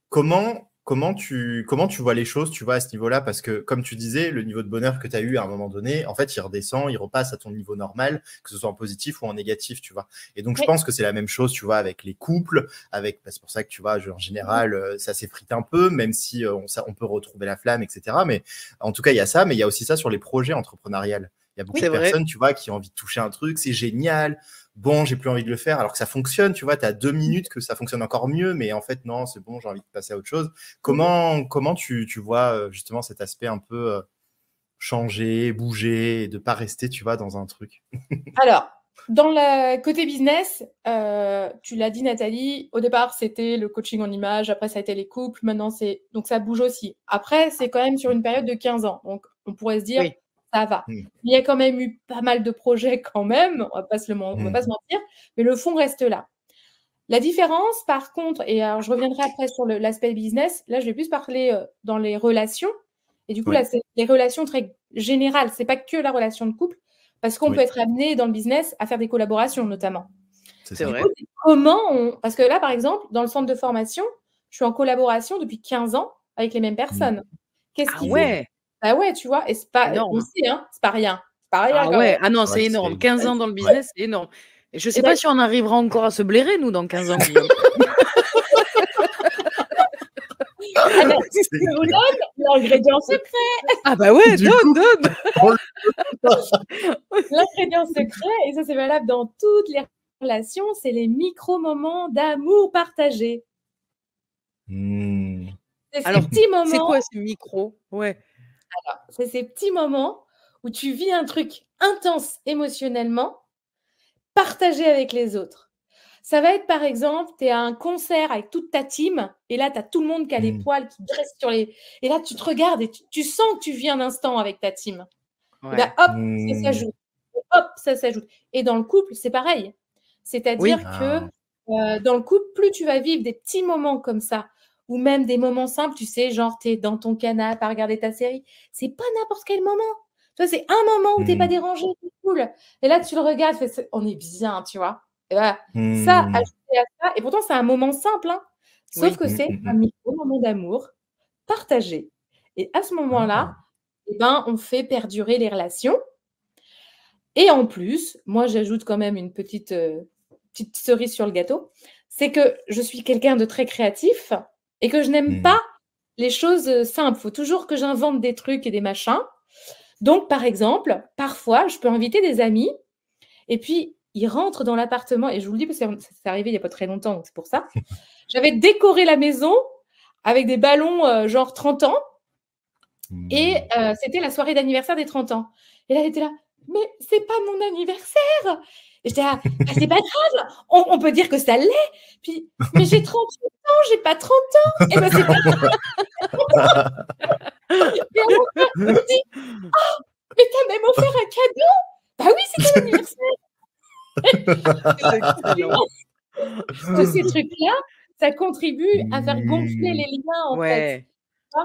B: Comment tu vois les choses, tu vois, à ce niveau-là? Parce que, comme tu disais, le niveau de bonheur que tu as eu à un moment donné, en fait, il redescend, il repasse à ton niveau normal, que ce soit en positif ou en négatif, tu vois. Et donc, je pense que c'est la même chose, tu vois, avec les couples, c'est pour ça que, tu vois, en général, ça s'effrite un peu, même si on peut retrouver la flamme, etc. Mais en tout cas, il y a ça, mais il y a aussi ça sur les projets entrepreneuriales. Il y a beaucoup de personnes, tu vois, qui ont envie de toucher un truc, c'est génial. Bon, j'ai plus envie de le faire, alors que ça fonctionne, tu vois, tu as 2 minutes que ça fonctionne encore mieux, mais en fait, non, c'est bon, j'ai envie de passer à autre chose. Comment tu vois justement cet aspect un peu changer, bouger, et de ne pas rester, tu vois, dans un truc?
C: Alors, dans le côté business, tu l'as dit, Nathalie, au départ, c'était le coaching en images, après, ça a été les couples, maintenant, donc ça bouge aussi. Après, c'est quand même sur une période de 15 ans, donc on pourrait se dire, ça va. Il y a quand même eu pas mal de projets quand même, on va pas se mentir, mais le fond reste là. La différence, par contre, et alors je reviendrai après sur l'aspect business, là, je vais plus parler dans les relations, et du coup, là, c'est les relations très générales, c'est pas que la relation de couple, parce qu'on peut être amené dans le business à faire des collaborations, notamment.
A: C'est vrai.
C: Parce que là, par exemple, dans le centre de formation, je suis en collaboration depuis 15 ans avec les mêmes personnes. Qu'est-ce qui fait? Ah ouais, tu vois, et c'est pas, on sait, hein, c'est pas rien.
A: Ah ouais, ah non, c'est énorme. 15 ans dans le business, c'est énorme. Et je ne sais pas si on arrivera encore à se blairer, nous, dans 15 ans, Guillaume.
C: Alors, je vous donne l'ingrédient secret.
A: Ah bah ouais, donne.
C: L'ingrédient secret, et ça c'est valable dans toutes les relations, c'est les micro-moments d'amour partagé.
A: Alors, c'est quoi ces micros? Ouais.
C: Alors, c'est ces petits moments où tu vis un truc intense émotionnellement, partagé avec les autres. Ça va être, par exemple, tu es à un concert avec toute ta team, et là, tu as tout le monde qui a les poils qui dressent sur les... Et là, tu te regardes et tu sens que tu vis un instant avec ta team. Ouais. Et ben, hop, ça s'ajoute. Hop, ça s'ajoute. Et dans le couple, c'est pareil. C'est-à-dire que dans le couple, plus tu vas vivre des petits moments comme ça, ou même des moments simples, tu sais, genre, tu es dans ton canapé à regarder ta série, c'est pas n'importe quel moment. Tu vois, c'est un moment où tu n'es pas dérangé, c'est cool. Et là, tu le regardes, on est bien, tu vois. Et voilà. Ça, ajouté à ça, et pourtant, c'est un moment simple, hein, sauf que c'est un micro-moment d'amour partagé. Et à ce moment-là, eh ben, on fait perdurer les relations. Et en plus, moi, j'ajoute quand même une petite cerise sur le gâteau, c'est que je suis quelqu'un de très créatif et que je n'aime pas les choses simples. Il faut toujours que j'invente des trucs et des machins. Donc, par exemple, parfois, je peux inviter des amis et puis ils rentrent dans l'appartement, et je vous le dis parce que c'est arrivé il n'y a pas très longtemps, donc c'est pour ça. J'avais décoré la maison avec des ballons genre 30 ans et c'était la soirée d'anniversaire des 30 ans. Et là, elle était là, mais c'est pas mon anniversaire! Et j'étais là, ah, c'est pas grave, on peut dire que ça l'est. Puis, mais j'ai 38 ans, j'ai pas 30 ans. Et ben, c'est pas grave. Et alors, on me dit, ah, mais t'as même offert un cadeau. Bah oui, c'est ton anniversaire.
A: C'est excellent.
C: Tous ces trucs-là, ça contribue à faire gonfler les liens, en fait.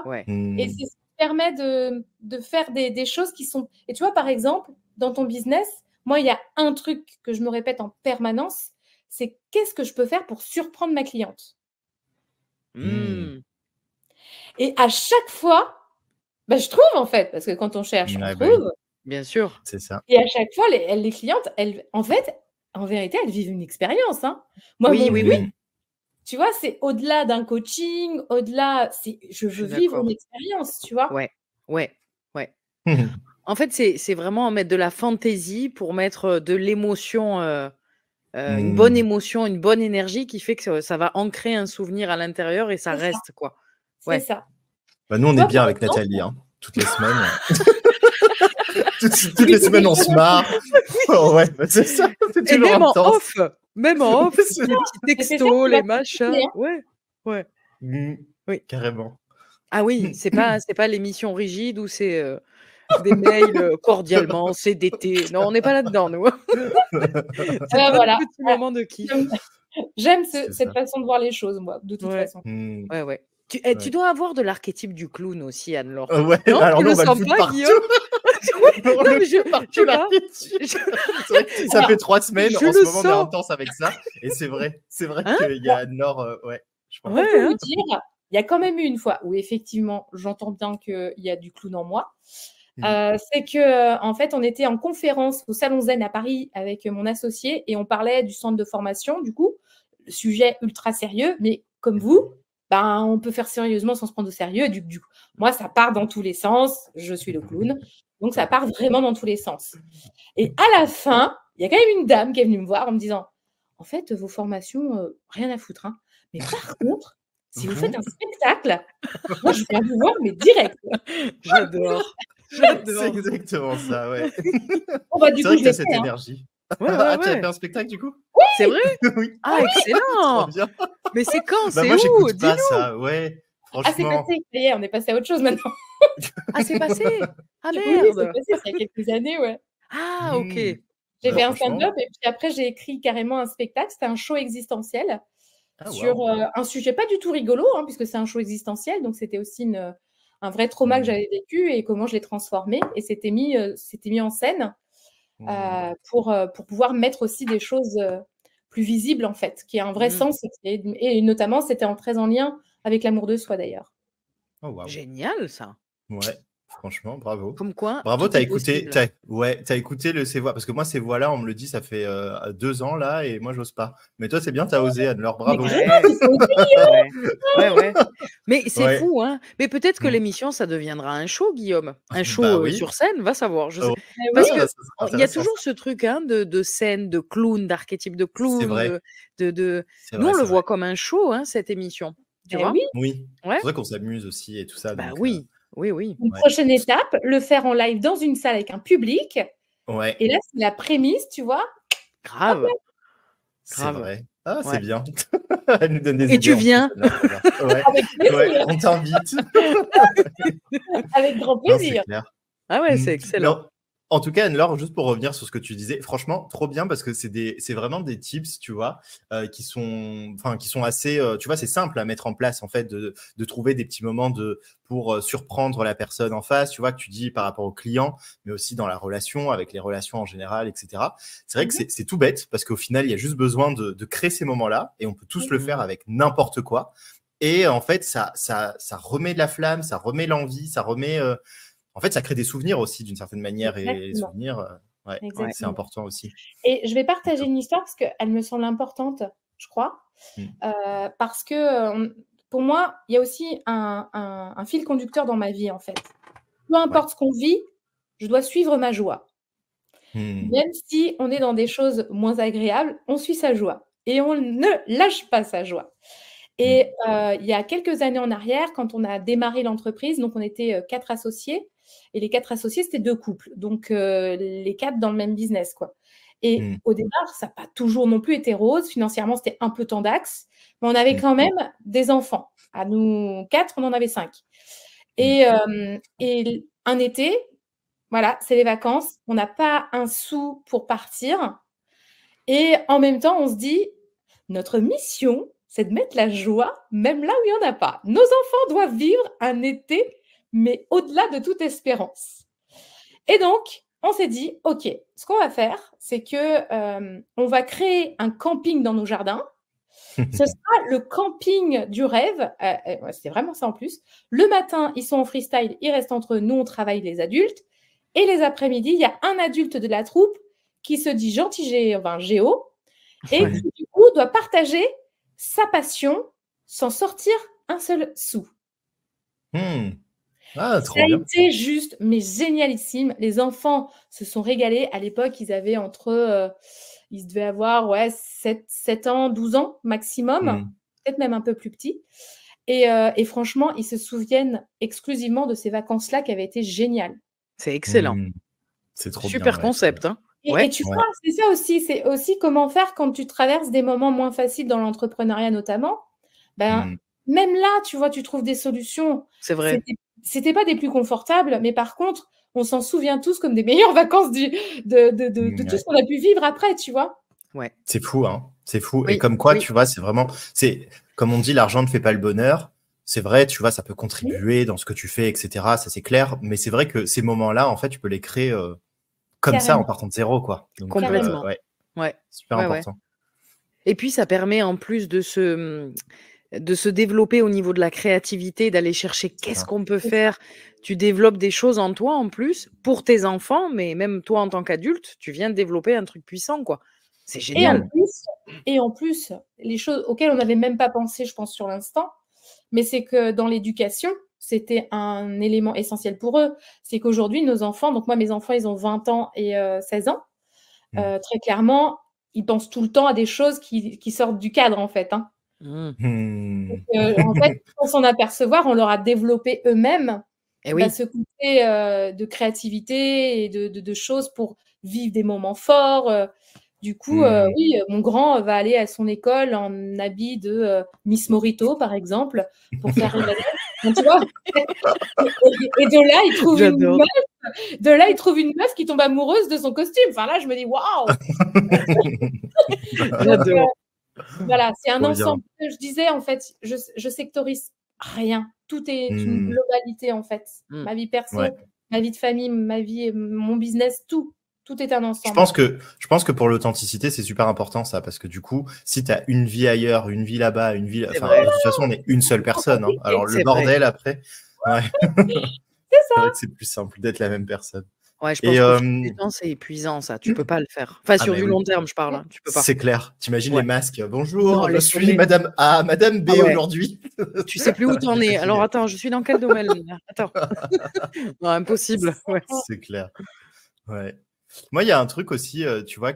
A: Ouais.
C: Et c'est ce qui permet de faire des choses qui sont... Et tu vois, par exemple, dans ton business, moi, il y a un truc que je me répète en permanence, c'est qu'est-ce que je peux faire pour surprendre ma cliente? Et à chaque fois, bah, je trouve, en fait, parce que quand on cherche, on trouve.
A: Bien sûr.
B: C'est ça.
C: Et à chaque fois, les clientes, en fait, en vérité, elles vivent une expérience. Hein. Moi,
A: Oui.
C: Tu vois, c'est au-delà d'un coaching, au-delà, je veux vivre une expérience, tu vois.
A: Ouais. En fait, c'est vraiment mettre de la fantaisie pour mettre de l'émotion, une bonne émotion, une bonne énergie qui fait que ça va ancrer un souvenir à l'intérieur et ça reste, quoi.
C: C'est ça.
B: Bah, nous, on est bien avec Nathalie, hein, toutes les semaines. toutes les semaines, on se marre. Ouais, c'est ça.
A: Et même en off, les petits textos, les machins. Ouais.
B: Oui, carrément.
A: Ah oui, c'est pas l'émission rigide où c'est des mails cordialement, CDT. Non, on n'est pas là-dedans, nous. C'est un petit moment de kiff.
C: J'aime cette façon de voir les choses, moi, de toute façon.
A: Ouais. Tu dois avoir de l'archétype du clown aussi, Anne-Laure.
B: Ouais,
A: non,
B: alors
A: tu
B: nous,
A: le
B: on va
A: sens
B: le foutre
A: pas,
B: partout.
A: Guillaume.
B: Ça fait 3 semaines, en ce moment, on est intense avec ça. Et c'est vrai qu'il y a Anne-Laure, je pense.
C: On peut vous dire, il y a quand même eu une fois où effectivement, j'entends bien qu'il y a du clown en moi. C'est que en fait, on était en conférence au Salon Zen à Paris avec mon associé et on parlait du centre de formation, du coup, sujet ultra sérieux, mais comme vous, ben, on peut faire sérieusement sans se prendre au sérieux. Du coup, moi, ça part dans tous les sens. Je suis le clown, donc ça part vraiment dans tous les sens. Et à la fin, il y a quand même une dame qui est venue me voir en me disant, en fait, vos formations, rien à foutre, hein. Mais par contre, si vous faites un spectacle, moi, je viens vous voir, mais direct.
A: J'adore.
B: C'est exactement ça, ouais.
C: C'est
B: vrai que tu as cette énergie.
A: Tu
B: as fait un spectacle, du coup?
C: Oui.
A: C'est vrai?
B: Oui.
A: Ah, excellent.
B: Trop bien.
A: Mais c'est quand? C'est
B: moi,
A: où?
B: j'écoute pas ça, ouais. Franchement.
C: Ah, c'est passé. Ça y est, on est passé à autre chose maintenant.
A: Ah, c'est passé? Ah, merde.
C: Oui, c'est passé, il y a quelques années, ouais.
A: Ah, ok.
C: J'ai fait un stand-up et puis après, j'ai écrit carrément un spectacle. C'était un show existentiel sur un sujet pas du tout rigolo, hein, puisque c'est un show existentiel. Donc, c'était aussi un vrai trauma que j'avais vécu et comment je l'ai transformé. Et c'était mis en scène pour pouvoir mettre aussi des choses plus visibles, en fait, qui a un vrai sens. Et notamment, c'était très en lien avec l'amour de soi, d'ailleurs.
B: Oh, wow.
A: Génial, ça.
B: Ouais. Franchement, bravo.
A: Comme quoi,
B: bravo, t'as écouté le Ces Voix. Parce que moi, Ces Voix-là, on me le dit, ça fait 2 ans, là, et moi, j'ose pas. Mais toi, c'est bien, t'as osé, Anne-Laure, bravo.
A: Ouais. Mais c'est fou, hein. Mais peut-être que l'émission, ça deviendra un show, Guillaume. Un show sur scène, va savoir. Je sais. Parce qu'il y a toujours ce truc de scène, de clown, d'archétype de clown.
B: C'est vrai.
A: Nous, on le voit comme un show, hein, cette émission. Tu vois?
B: Oui. C'est vrai qu'on s'amuse aussi et tout ça.
A: Bah
B: donc,
A: oui.
C: Une prochaine étape, le faire en live dans une salle avec un public.
B: Ouais.
C: Et là, c'est la prémisse, tu vois.
A: Grave.
B: C'est vrai. Ah, c'est bien. Elle nous donne des idées.
A: Et tu viens.
B: On t'invite.
C: Avec grand plaisir.
A: Ah ouais, c'est excellent.
B: En tout cas, Anne-Laure, juste pour revenir sur ce que tu disais, franchement, trop bien parce que c'est vraiment des tips, tu vois, qui sont assez, tu vois, c'est simple à mettre en place, en fait, de trouver des petits moments pour surprendre la personne en face, tu vois, que tu dis par rapport au client, mais aussi dans la relation, avec les relations en général, etc. C'est vrai que c'est tout bête parce qu'au final, il y a juste besoin de créer ces moments-là et on peut tous le faire avec n'importe quoi. Et en fait, ça remet de la flamme, ça remet l'envie, ça remet... En fait, ça crée des souvenirs aussi d'une certaine manière.
C: Exactement.
B: Et les souvenirs, c'est important aussi.
C: Et je vais partager une histoire parce qu'elle me semble importante, je crois. Parce que pour moi, il y a aussi un fil conducteur dans ma vie, en fait. Peu importe ce qu'on vit, je dois suivre ma joie. Même si on est dans des choses moins agréables, on suit sa joie. Et on ne lâche pas sa joie. Et il y a quelques années en arrière, quand on a démarré l'entreprise, donc on était 4 associés. Et les 4 associés, c'était 2 couples. Donc, les 4 dans le même business, quoi. Et
B: Mmh.
C: au départ, ça n'a pas toujours non plus été rose. Financièrement, c'était un peu tendax, mais on avait
B: Mmh.
C: quand même des enfants. À nous 4, on en avait 5.
B: Mmh.
C: Et un été, voilà, c'est les vacances, on n'a pas un sou pour partir. Et en même temps, on se dit, notre mission, c'est de mettre la joie, même là où il n'y en a pas. Nos enfants doivent vivre un été, mais au-delà de toute espérance. Et donc, on s'est dit, OK, ce qu'on va faire, c'est que on va créer un camping dans nos jardins. Ce sera le camping du rêve. Ouais, c'est vraiment ça en plus. Le matin, ils sont en freestyle, ils restent entre eux, nous, on travaille les adultes. Et les après-midi, il y a un adulte de la troupe qui se dit gentil géo et
A: Ouais.
C: qui, du coup, doit partager sa passion sans sortir un seul sou.
B: Mmh. Ah, trop
C: Ça a
B: bien.
C: été juste, mais génialissime. Les enfants se sont régalés. À l'époque, ils avaient ils devaient avoir 7 ans, 12 ans maximum,
B: Mmh.
C: peut-être même un peu plus petits. Et franchement, ils se souviennent exclusivement de ces vacances-là qui avaient été géniales.
A: C'est excellent.
B: Mmh. C'est trop bien,
A: Super
B: ouais.
A: concept, hein.
C: Et
A: Ouais.
C: tu
B: Ouais.
C: vois, c'est ça aussi, c'est aussi comment faire quand tu traverses des moments moins faciles dans l'entrepreneuriat notamment. Ben,
B: Mmh.
C: même là, tu vois, tu trouves des solutions.
A: C'est vrai.
C: C'était pas des plus confortables, mais par contre, on s'en souvient tous comme des meilleures vacances de tout
B: Ouais.
C: ce qu'on a pu vivre après, tu vois.
A: Ouais.
B: C'est fou, hein. C'est fou. Et
A: Oui,
B: comme quoi,
A: oui.
B: tu vois, c'est comme on dit, l'argent ne fait pas le bonheur. C'est vrai, tu vois, ça peut contribuer dans ce que tu fais, etc. Ça, c'est clair. Mais c'est vrai que ces moments-là, en fait, tu peux les créer comme ça en
C: Carrément.
B: partant de zéro, quoi. Donc,
A: Complètement.
B: ouais,
A: Ouais.
B: super
A: Ouais, ouais.
B: important.
A: Et puis ça permet en plus de se développer au niveau de la créativité, d'aller chercher
B: C'est
A: qu'est-ce
B: ça.
A: qu'on peut
C: C'est ça.
A: faire. Tu développes des choses en toi en plus, pour tes enfants, mais même toi en tant qu'adulte, tu viens de développer un truc puissant, quoi. C'est
C: Et en
A: génial.
C: plus, et en plus, les choses auxquelles on n'avait même pas pensé, je pense, sur l'instant, mais c'est que dans l'éducation, c'était un élément essentiel pour eux. C'est qu'aujourd'hui, nos enfants, donc moi, mes enfants, ils ont 20 ans et 16 ans.
B: Mmh.
C: Très clairement, ils pensent tout le temps à des choses qui sortent du cadre, en fait, hein.
A: Mmh.
B: Mmh.
C: En fait, sans s'en apercevoir, on leur a développé eux-mêmes
A: Et oui.
C: ce côté de créativité et de choses pour vivre des moments forts. Du coup,
B: Mmh.
C: oui, mon grand va aller à son école en habit de Miss Morito, par exemple, pour faire une donc, tu vois? Et de là, il trouve une
A: J'adore.
C: meuf de là, il trouve une meuf qui tombe amoureuse de son costume. Enfin là, je me dis: «Waouh!» Donc
A: J'adore.
C: voilà, c'est un
B: Trop bien.
C: ensemble. Je disais, en fait, je sectorise rien. Tout est une
B: Mmh.
C: globalité, en fait.
A: Mmh.
C: Ma vie perso,
B: Ouais.
C: ma vie de famille, ma vie, mon business, tout est un
B: Je
C: ensemble.
B: pense que pour l'authenticité, c'est super important ça, parce que du coup, si tu as une vie ailleurs, une vie là-bas, une vie,
A: C'est
B: enfin,
A: vrai.
B: de toute façon, on est une seule personne, hein. Alors le
A: C'est vrai.
B: bordel après, ouais,
C: C'est
B: c'est
C: ça.
B: vrai que c'est plus simple d'être la même personne.
A: Ouais, je
B: Et
A: pense qu'au fil du temps, c'est épuisant ça. Tu peux pas le faire. Enfin,
B: ah
A: sur
B: mais
A: du
B: oui,
A: long terme, je parle, hein. Tu peux pas.
B: c'est clair. T'imagines les
A: Ouais.
B: masques.
A: Non,
B: Bonjour, je
A: laisse
B: suis
A: tomber.
B: Madame A, Madame B
A: Ah ouais.
B: aujourd'hui.
A: Tu sais plus où
B: Ça
A: tu en
B: va
A: es.
B: être
A: Alors
B: génial.
A: attends, je suis dans quel domaine là? Attends. Non, impossible. Ouais.
B: C'est clair. Ouais. Moi, il y a un truc aussi, tu vois,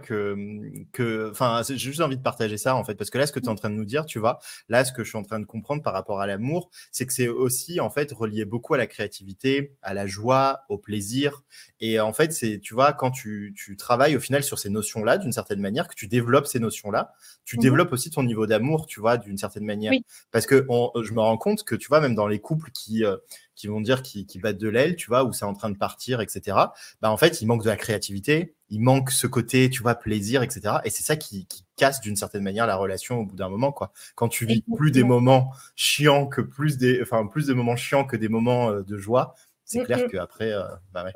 B: enfin, j'ai juste envie de partager ça, en fait, parce que là, ce que tu es en train de nous dire, tu vois, là, ce que je suis en train de comprendre par rapport à l'amour, c'est que c'est aussi, en fait, relié beaucoup à la créativité, à la joie, au plaisir. Et en fait, c'est, tu vois, quand tu travailles au final sur ces notions-là, d'une certaine manière, que tu développes ces notions-là, tu développes aussi ton niveau d'amour, tu vois, d'une certaine manière.
C: Oui.
B: Parce que je me rends compte que, tu vois, même dans les couples qui vont dire qui battent de l'aile, tu vois, où c'est en train de partir, etc. Bah, en fait, il manque de la créativité, il manque ce côté, tu vois, plaisir, etc. Et c'est ça qui casse d'une certaine manière la relation au bout d'un moment, quoi. Quand tu vis plus des moments chiants que plus de moments chiants que des moments de joie, c'est clair qu'après, bah ouais,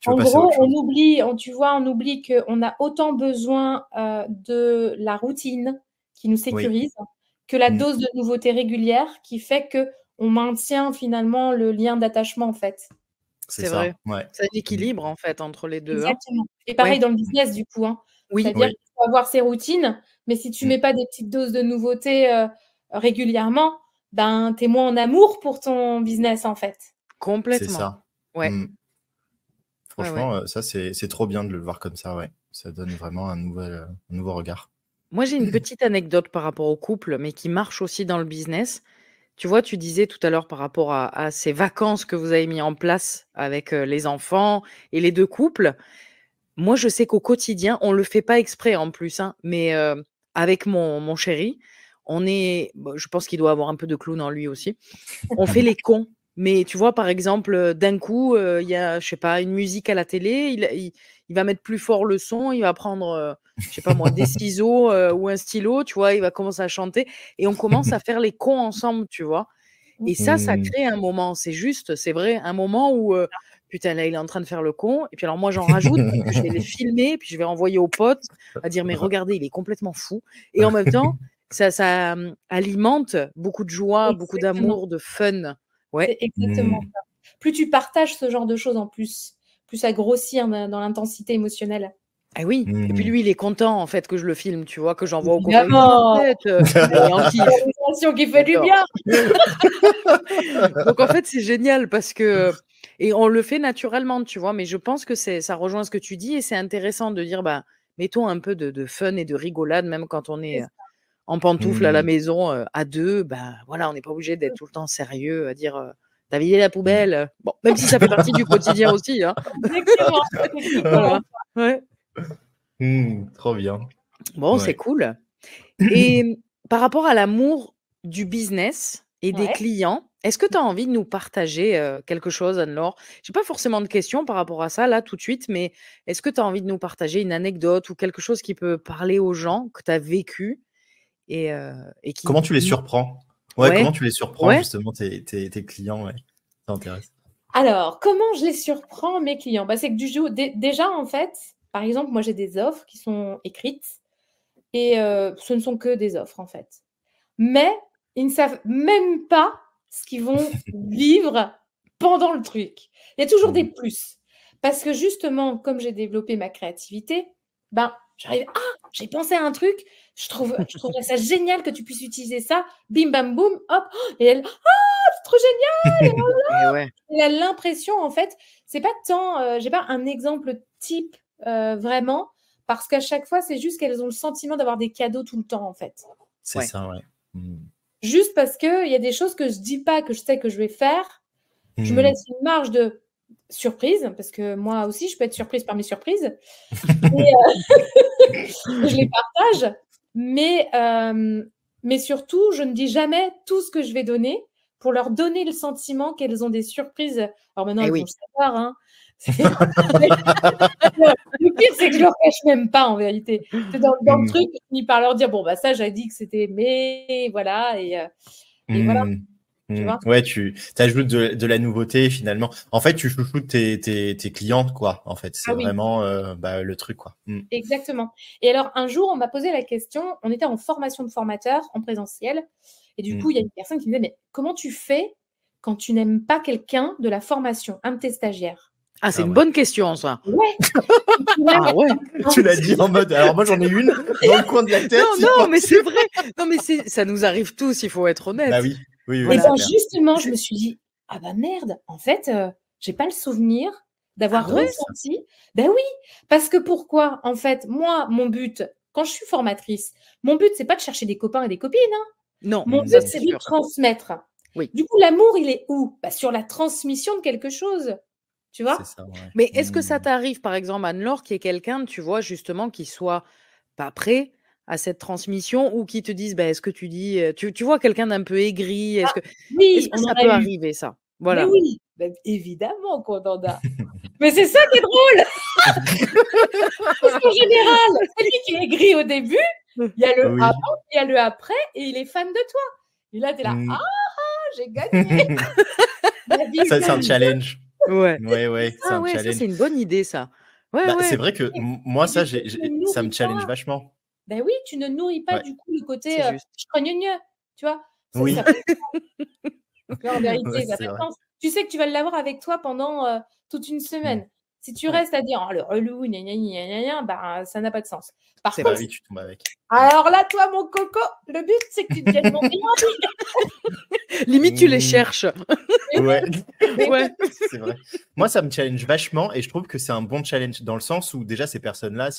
B: tu veux
C: En
B: passer à
C: gros,
B: autre chose.
C: tu vois, on oublie qu'on a autant besoin de la routine qui nous sécurise que la dose de nouveauté régulière qui fait que on maintient finalement le lien d'attachement, en fait.
B: C'est
A: C'est vrai.
B: ça, ouais.
A: C'est un équilibre en fait entre les 2, hein.
C: Exactement. Et
A: Ouais.
C: pareil dans le business, du coup, hein.
A: Oui.
C: C'est-à-dire qu'il faut avoir ses routines, mais si tu mets pas des petites doses de nouveauté régulièrement, ben, tu es moins en amour pour ton business, en fait.
B: C'est
A: Complètement.
B: ça.
A: Ouais.
B: Ouais.
A: Ouais, ouais.
B: Franchement, ça, c'est trop bien de le voir comme ça, ouais. Ça donne vraiment un nouveau regard.
A: Moi, j'ai une petite anecdote par rapport au couple, mais qui marche aussi dans le business. Tu vois, tu disais tout à l'heure par rapport à ces vacances que vous avez mis en place avec les enfants et les 2 couples. moi, je sais qu'au quotidien, on le fait pas exprès en plus, hein, mais avec mon chéri, je pense qu'il doit avoir un peu de clown en lui aussi. On fait les cons. Mais tu vois, par exemple, d'un coup, il y a, je sais pas, une musique à la télé, il va mettre plus fort le son, il va prendre, je sais pas moi, des ciseaux ou un stylo, tu vois, il va commencer à chanter et on commence à faire les cons ensemble, tu vois. Et ça crée un moment, c'est vrai, un moment où, putain, là, il est en train de faire le con. Et puis alors moi, j'en rajoute, parce que je vais les filmer, puis je vais envoyer aux potes à dire, mais regardez, il est complètement fou. Et en même temps, ça alimente beaucoup de joie, beaucoup
C: Exactement.
A: d'amour, de fun. Ouais.
C: C'est exactement ça. Plus tu partages ce genre de choses en plus ça grossit dans l'intensité émotionnelle.
A: Ah oui. Et puis lui, il est content en fait que je le filme, tu vois, que j'envoie aux copains.
C: Évidemment.
A: Il est en kiff.
C: L'organisation qui fait du bien.
A: Donc en fait, c'est génial parce que et on le fait naturellement, tu vois, mais je pense que ça rejoint ce que tu dis et c'est intéressant de dire bah mettons un peu de fun et de rigolade même quand on est en pantoufles à la maison à deux, bah voilà, on n'est pas obligé d'être tout le temps sérieux à dire t'as vidé la poubelle. Bon, même si ça fait partie du quotidien aussi, hein.
C: Exactement.
A: Voilà. Ouais.
B: Trop bien.
A: Bon, c'est cool. Et par rapport à l'amour du business et des clients, est-ce que tu as envie de nous partager quelque chose, Anne-Laure? Je n'ai pas forcément de questions par rapport à ça, là, tout de suite, mais est-ce que tu as envie de nous partager une anecdote ou quelque chose qui peut parler aux gens que tu as vécu et qui...
B: Comment tu les surprends?
A: Ouais.
B: Comment tu les surprends, justement, tes clients? Ça m'intéresse.
C: Alors, comment je les surprends, mes clients? C'est que déjà, en fait, par exemple, moi, j'ai des offres qui sont écrites et ce ne sont que des offres, en fait. Mais ils ne savent même pas ce qu'ils vont vivre pendant le truc. Il y a toujours des plus. Parce que justement, comme j'ai développé ma créativité, j'arrive, j'ai pensé à un truc, je trouverais ça génial que tu puisses utiliser ça, bim bam boum, hop, et elle, c'est trop génial, et
A: ouais.
C: Elle a l'impression, en fait, c'est pas tant, j'ai pas un exemple type vraiment, parce qu'à chaque fois, c'est juste qu'elles ont le sentiment d'avoir des cadeaux tout le temps, en fait.
B: C'est ça, ouais.
C: Juste parce qu'il y a des choses que je dis pas, que je sais que je vais faire. Je me laisse une marge de surprise, parce que moi aussi, je peux être surprise par mes surprises. Et, je les partage. Mais surtout, je ne dis jamais tout ce que je vais donner pour leur donner le sentiment qu'elles ont des surprises. Alors maintenant, elles vont le savoir. Hein. Le pire, c'est que je leur cache même pas, en vérité. C'est dans le truc, je finis par leur dire, bon, ça, j'avais dit que c'était, mais voilà. Et voilà. Tu vois,
B: ouais, tu ajoutes de la nouveauté finalement. En fait, tu chouchoutes tes clientes, quoi. En fait, c'est vraiment le truc, quoi.
C: Exactement. Et alors, un jour, on m'a posé la question, on était en formation de formateur en présentiel. Et du coup, il y a une personne qui me disait, mais comment tu fais quand tu n'aimes pas quelqu'un de la formation, un de tes stagiaires?
A: Ah, c'est une bonne question, ça.
C: Ouais.
B: Tu l'as dit en mode, alors moi, j'en ai une dans le coin de la tête.
A: Non, mais c'est vrai. Non, mais ça nous arrive tous, il faut être honnête.
B: Bah oui.
C: Et justement, je me suis dit, ah bah merde, en fait, j'ai pas le souvenir d'avoir ressenti. Ben oui, parce que pourquoi? En fait, moi, mon but, quand je suis formatrice, mon but, c'est pas de chercher des copains et des copines. Hein.
A: Non.
C: Mon but, c'est de transmettre.
A: Oui.
C: Du coup, l'amour, il est où? Sur la transmission de quelque chose. Tu vois?
B: C'est ça, ouais.
A: Mais est-ce que ça t'arrive, par exemple, Anne-Laure, qui est quelqu'un, tu vois, justement, qui soit pas prêt à cette transmission ou qui te disent, est-ce que tu dis, tu vois, quelqu'un d'un peu aigri, est-ce que ça peut arriver, ça? Voilà.
C: Mais oui, évidemment qu'on en a. Mais c'est ça qui est drôle. Parce qu'en général, celui qui est aigri au début, il y a le avant, il y a le après, et il est fan de toi. Et là, tu es là, j'ai gagné.
B: Ça, c'est un challenge.
A: Ouais.
B: C'est un challenge.
A: Ça, c'est une bonne idée, ça.
B: C'est vrai que moi, ça me challenge vachement.
C: Ben oui, tu ne nourris pas du coup le côté je crois gneu, tu vois.
B: Oui.
C: En vérité, ça fait sens. Tu sais que tu vas l'avoir avec toi pendant toute une semaine. Si tu restes à dire le relou, ça n'a pas de sens. Par contre,
B: oui, tu tombes avec.
C: Alors là, toi, mon coco, le but, c'est que tu deviennes mon meilleur.
A: Limite, tu les cherches.
B: Ouais. C'est vrai. Moi, ça me challenge vachement et je trouve que c'est un bon challenge dans le sens où déjà ces personnes-là,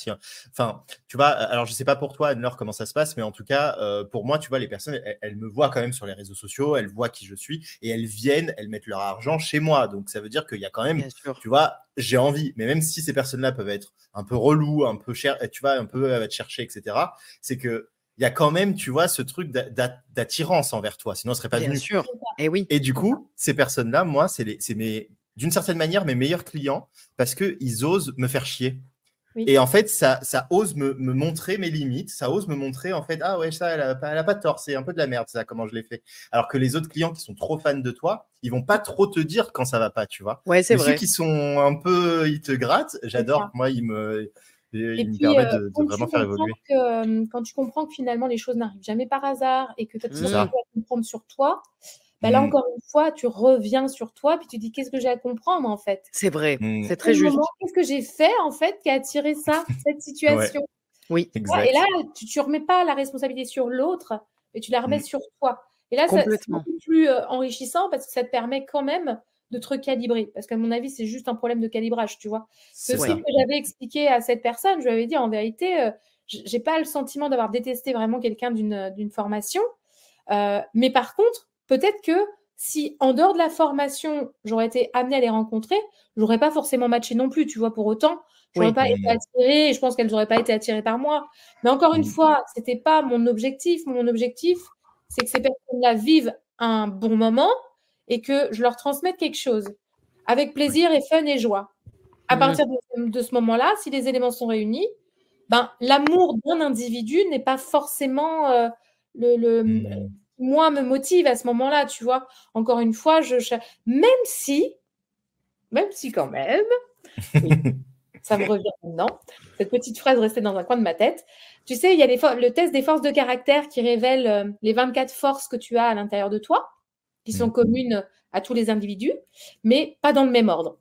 B: enfin, tu vois, alors je sais pas pour toi, Anne-Laure, comment ça se passe, mais en tout cas, pour moi, tu vois, les personnes, elles me voient quand même sur les réseaux sociaux, elles voient qui je suis et elles mettent leur argent chez moi. Donc, ça veut dire qu'il y a quand même, tu vois, j'ai envie. Mais même si ces personnes-là peuvent être un peu relous, un peu cher, tu vois, un peu à te chercher, etc., c'est que il y a quand même, tu vois, ce truc d'attirance envers toi. Sinon, on ne serait pas
A: Bien
B: venu.
A: sûr. Et oui.
B: Et du coup, ces personnes-là, moi, c'est d'une certaine manière mes meilleurs clients parce qu'ils osent me faire chier.
C: Oui.
B: Et en fait, ça ose me montrer mes limites, ça ose me montrer, en fait, ah ouais, ça, elle a pas tort, c'est un peu de la merde, ça, comment je l'ai fait. Alors que les autres clients qui sont trop fans de toi, ils vont pas trop te dire quand ça va pas, tu vois.
A: Ouais, c'est
B: Mais
A: vrai.
B: ceux qui sont un peu, ils te grattent, j'adore. Moi, ils me permettent de vraiment faire évoluer.
C: Quand tu comprends que finalement, les choses n'arrivent jamais par hasard et que tu as toujours
B: ça.
C: à comprendre sur toi, bah là, encore une fois, tu reviens sur toi puis tu dis qu'est-ce que j'ai à comprendre en fait.
A: C'est vrai, c'est très juste.
C: Qu'est-ce que j'ai fait en fait qui a attiré ça, cette situation.
A: Oui,
C: exact. Et là, tu remets pas la responsabilité sur l'autre, mais tu la remets sur toi. Et là, c'est beaucoup plus enrichissant parce que ça te permet quand même de te recalibrer. Parce qu'à mon avis, c'est juste un problème de calibrage, tu vois. C'est ce que j'avais expliqué à cette personne. Je lui avais dit, en vérité, j'ai pas le sentiment d'avoir détesté vraiment quelqu'un d'une formation. Mais par contre, peut-être que si en dehors de la formation, j'aurais été amenée à les rencontrer, j'aurais pas forcément matché non plus, tu vois, pour autant. J'aurais pas été attirée et je pense qu'elles n'auraient pas été attirées par moi. Mais encore une fois, c'était pas mon objectif. Mon objectif, c'est que ces personnes-là vivent un bon moment et que je leur transmette quelque chose avec plaisir et fun et joie. À partir de ce moment-là, si les éléments sont réunis, ben, l'amour d'un individu n'est pas forcément moi me motive à ce moment-là, tu vois. Encore une fois, même si quand même, ça me revient maintenant, cette petite phrase restait dans un coin de ma tête. Tu sais, il y a le test des forces de caractère qui révèle les 24 forces que tu as à l'intérieur de toi, qui sont communes à tous les individus, mais pas dans le même ordre.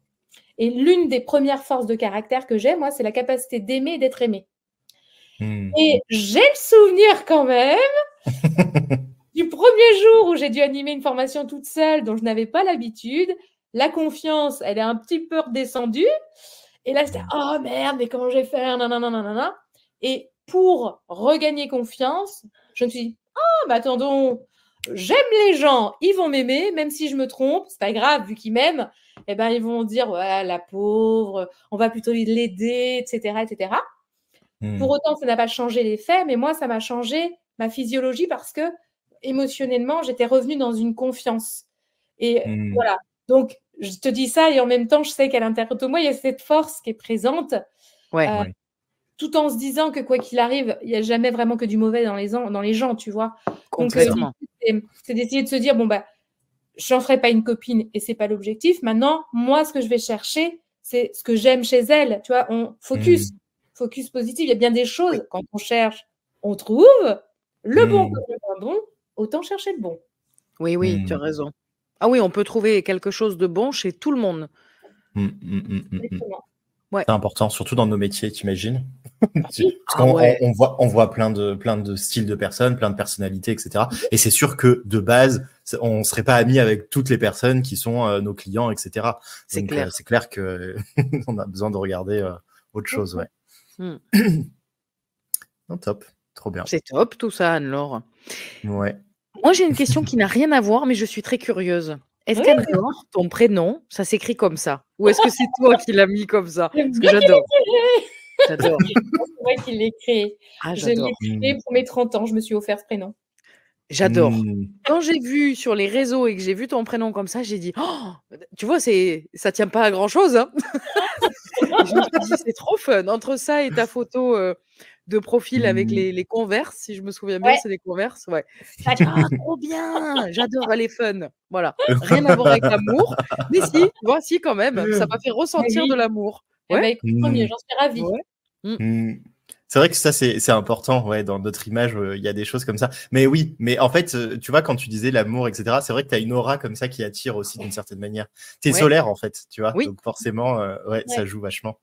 C: Et l'une des premières forces de caractère que j'ai, moi, c'est la capacité d'aimer et d'être aimé. Et j'ai le souvenir quand même du premier jour où j'ai dû animer une formation toute seule dont je n'avais pas l'habitude. La confiance, elle est un petit peu redescendue. Et là, j'étais, oh merde, mais comment je vais faire, nanana. Et pour regagner confiance, je me suis dit, oh, mais attendons, j'aime les gens, ils vont m'aimer, même si je me trompe, c'est pas grave, vu qu'ils m'aiment, eh ben, ils vont dire, ouais, la pauvre, on va plutôt l'aider, etc., etc. Pour autant, ça n'a pas changé les faits, mais moi, ça m'a changé ma physiologie parce que émotionnellement, j'étais revenue dans une confiance. Et voilà. Donc, je te dis ça et en même temps, je sais qu'à l'intérieur de moi, il y a cette force qui est présente. Tout en se disant que quoi qu'il arrive, il n'y a jamais vraiment que du mauvais dans les gens, tu vois. Donc, c'est d'essayer de se dire, bon, bah, je n'en ferai pas une copine et ce n'est pas l'objectif. Maintenant, moi, ce que je vais chercher, c'est ce que j'aime chez elle. Tu vois, on focus positif. Il y a bien des choses, quand on cherche, on trouve le bon comme le moins bon, autant chercher le bon.
A: Oui, tu as raison. Ah oui, on peut trouver quelque chose de bon chez tout le monde.
B: C'est important, surtout dans nos métiers, t'imagines? Parce qu'on on voit plein de styles de personnes, plein de personnalités, etc. Et c'est sûr que de base, on ne serait pas amis avec toutes les personnes qui sont nos clients, etc.
A: C'est clair.
B: C'est clair qu'on a besoin de regarder autre chose. Non, top, trop bien.
A: C'est top tout ça, Anne-Laure.
B: Ouais.
A: Moi, j'ai une question qui n'a rien à voir, mais je suis très curieuse. Est-ce qu'Anne-Laure, ton prénom, ça s'écrit comme ça? Ou est-ce que c'est toi qui l'as mis comme ça? Parce que j'adore. J'adore.
C: C'est moi qui l'ai créé. Je l'ai créé pour mes 30 ans. Je me suis offert ce prénom.
A: J'adore. Quand j'ai vu sur les réseaux et que j'ai vu ton prénom comme ça, j'ai dit, oh, tu vois, ça tient pas à grand-chose. Hein. Je me suis dit, c'est trop fun. Entre ça et ta photo de profil avec les Converse, si je me souviens bien, c'est des Converse. Ouais. J'ai dit, ah, trop bien. J'adore, elle est fun. Voilà. Rien à voir avec l'amour. Mais si, voici quand même. Ça m'a fait ressentir de l'amour.
C: Ouais. Écoute, j'en suis ravie.
B: Ouais. C'est vrai que ça, c'est important, dans notre image, il y a des choses comme ça. Mais oui, mais en fait, tu vois, quand tu disais l'amour, etc., c'est vrai que tu as une aura comme ça qui attire aussi d'une certaine manière. Tu es solaire, en fait, tu vois. Donc forcément, ça joue vachement.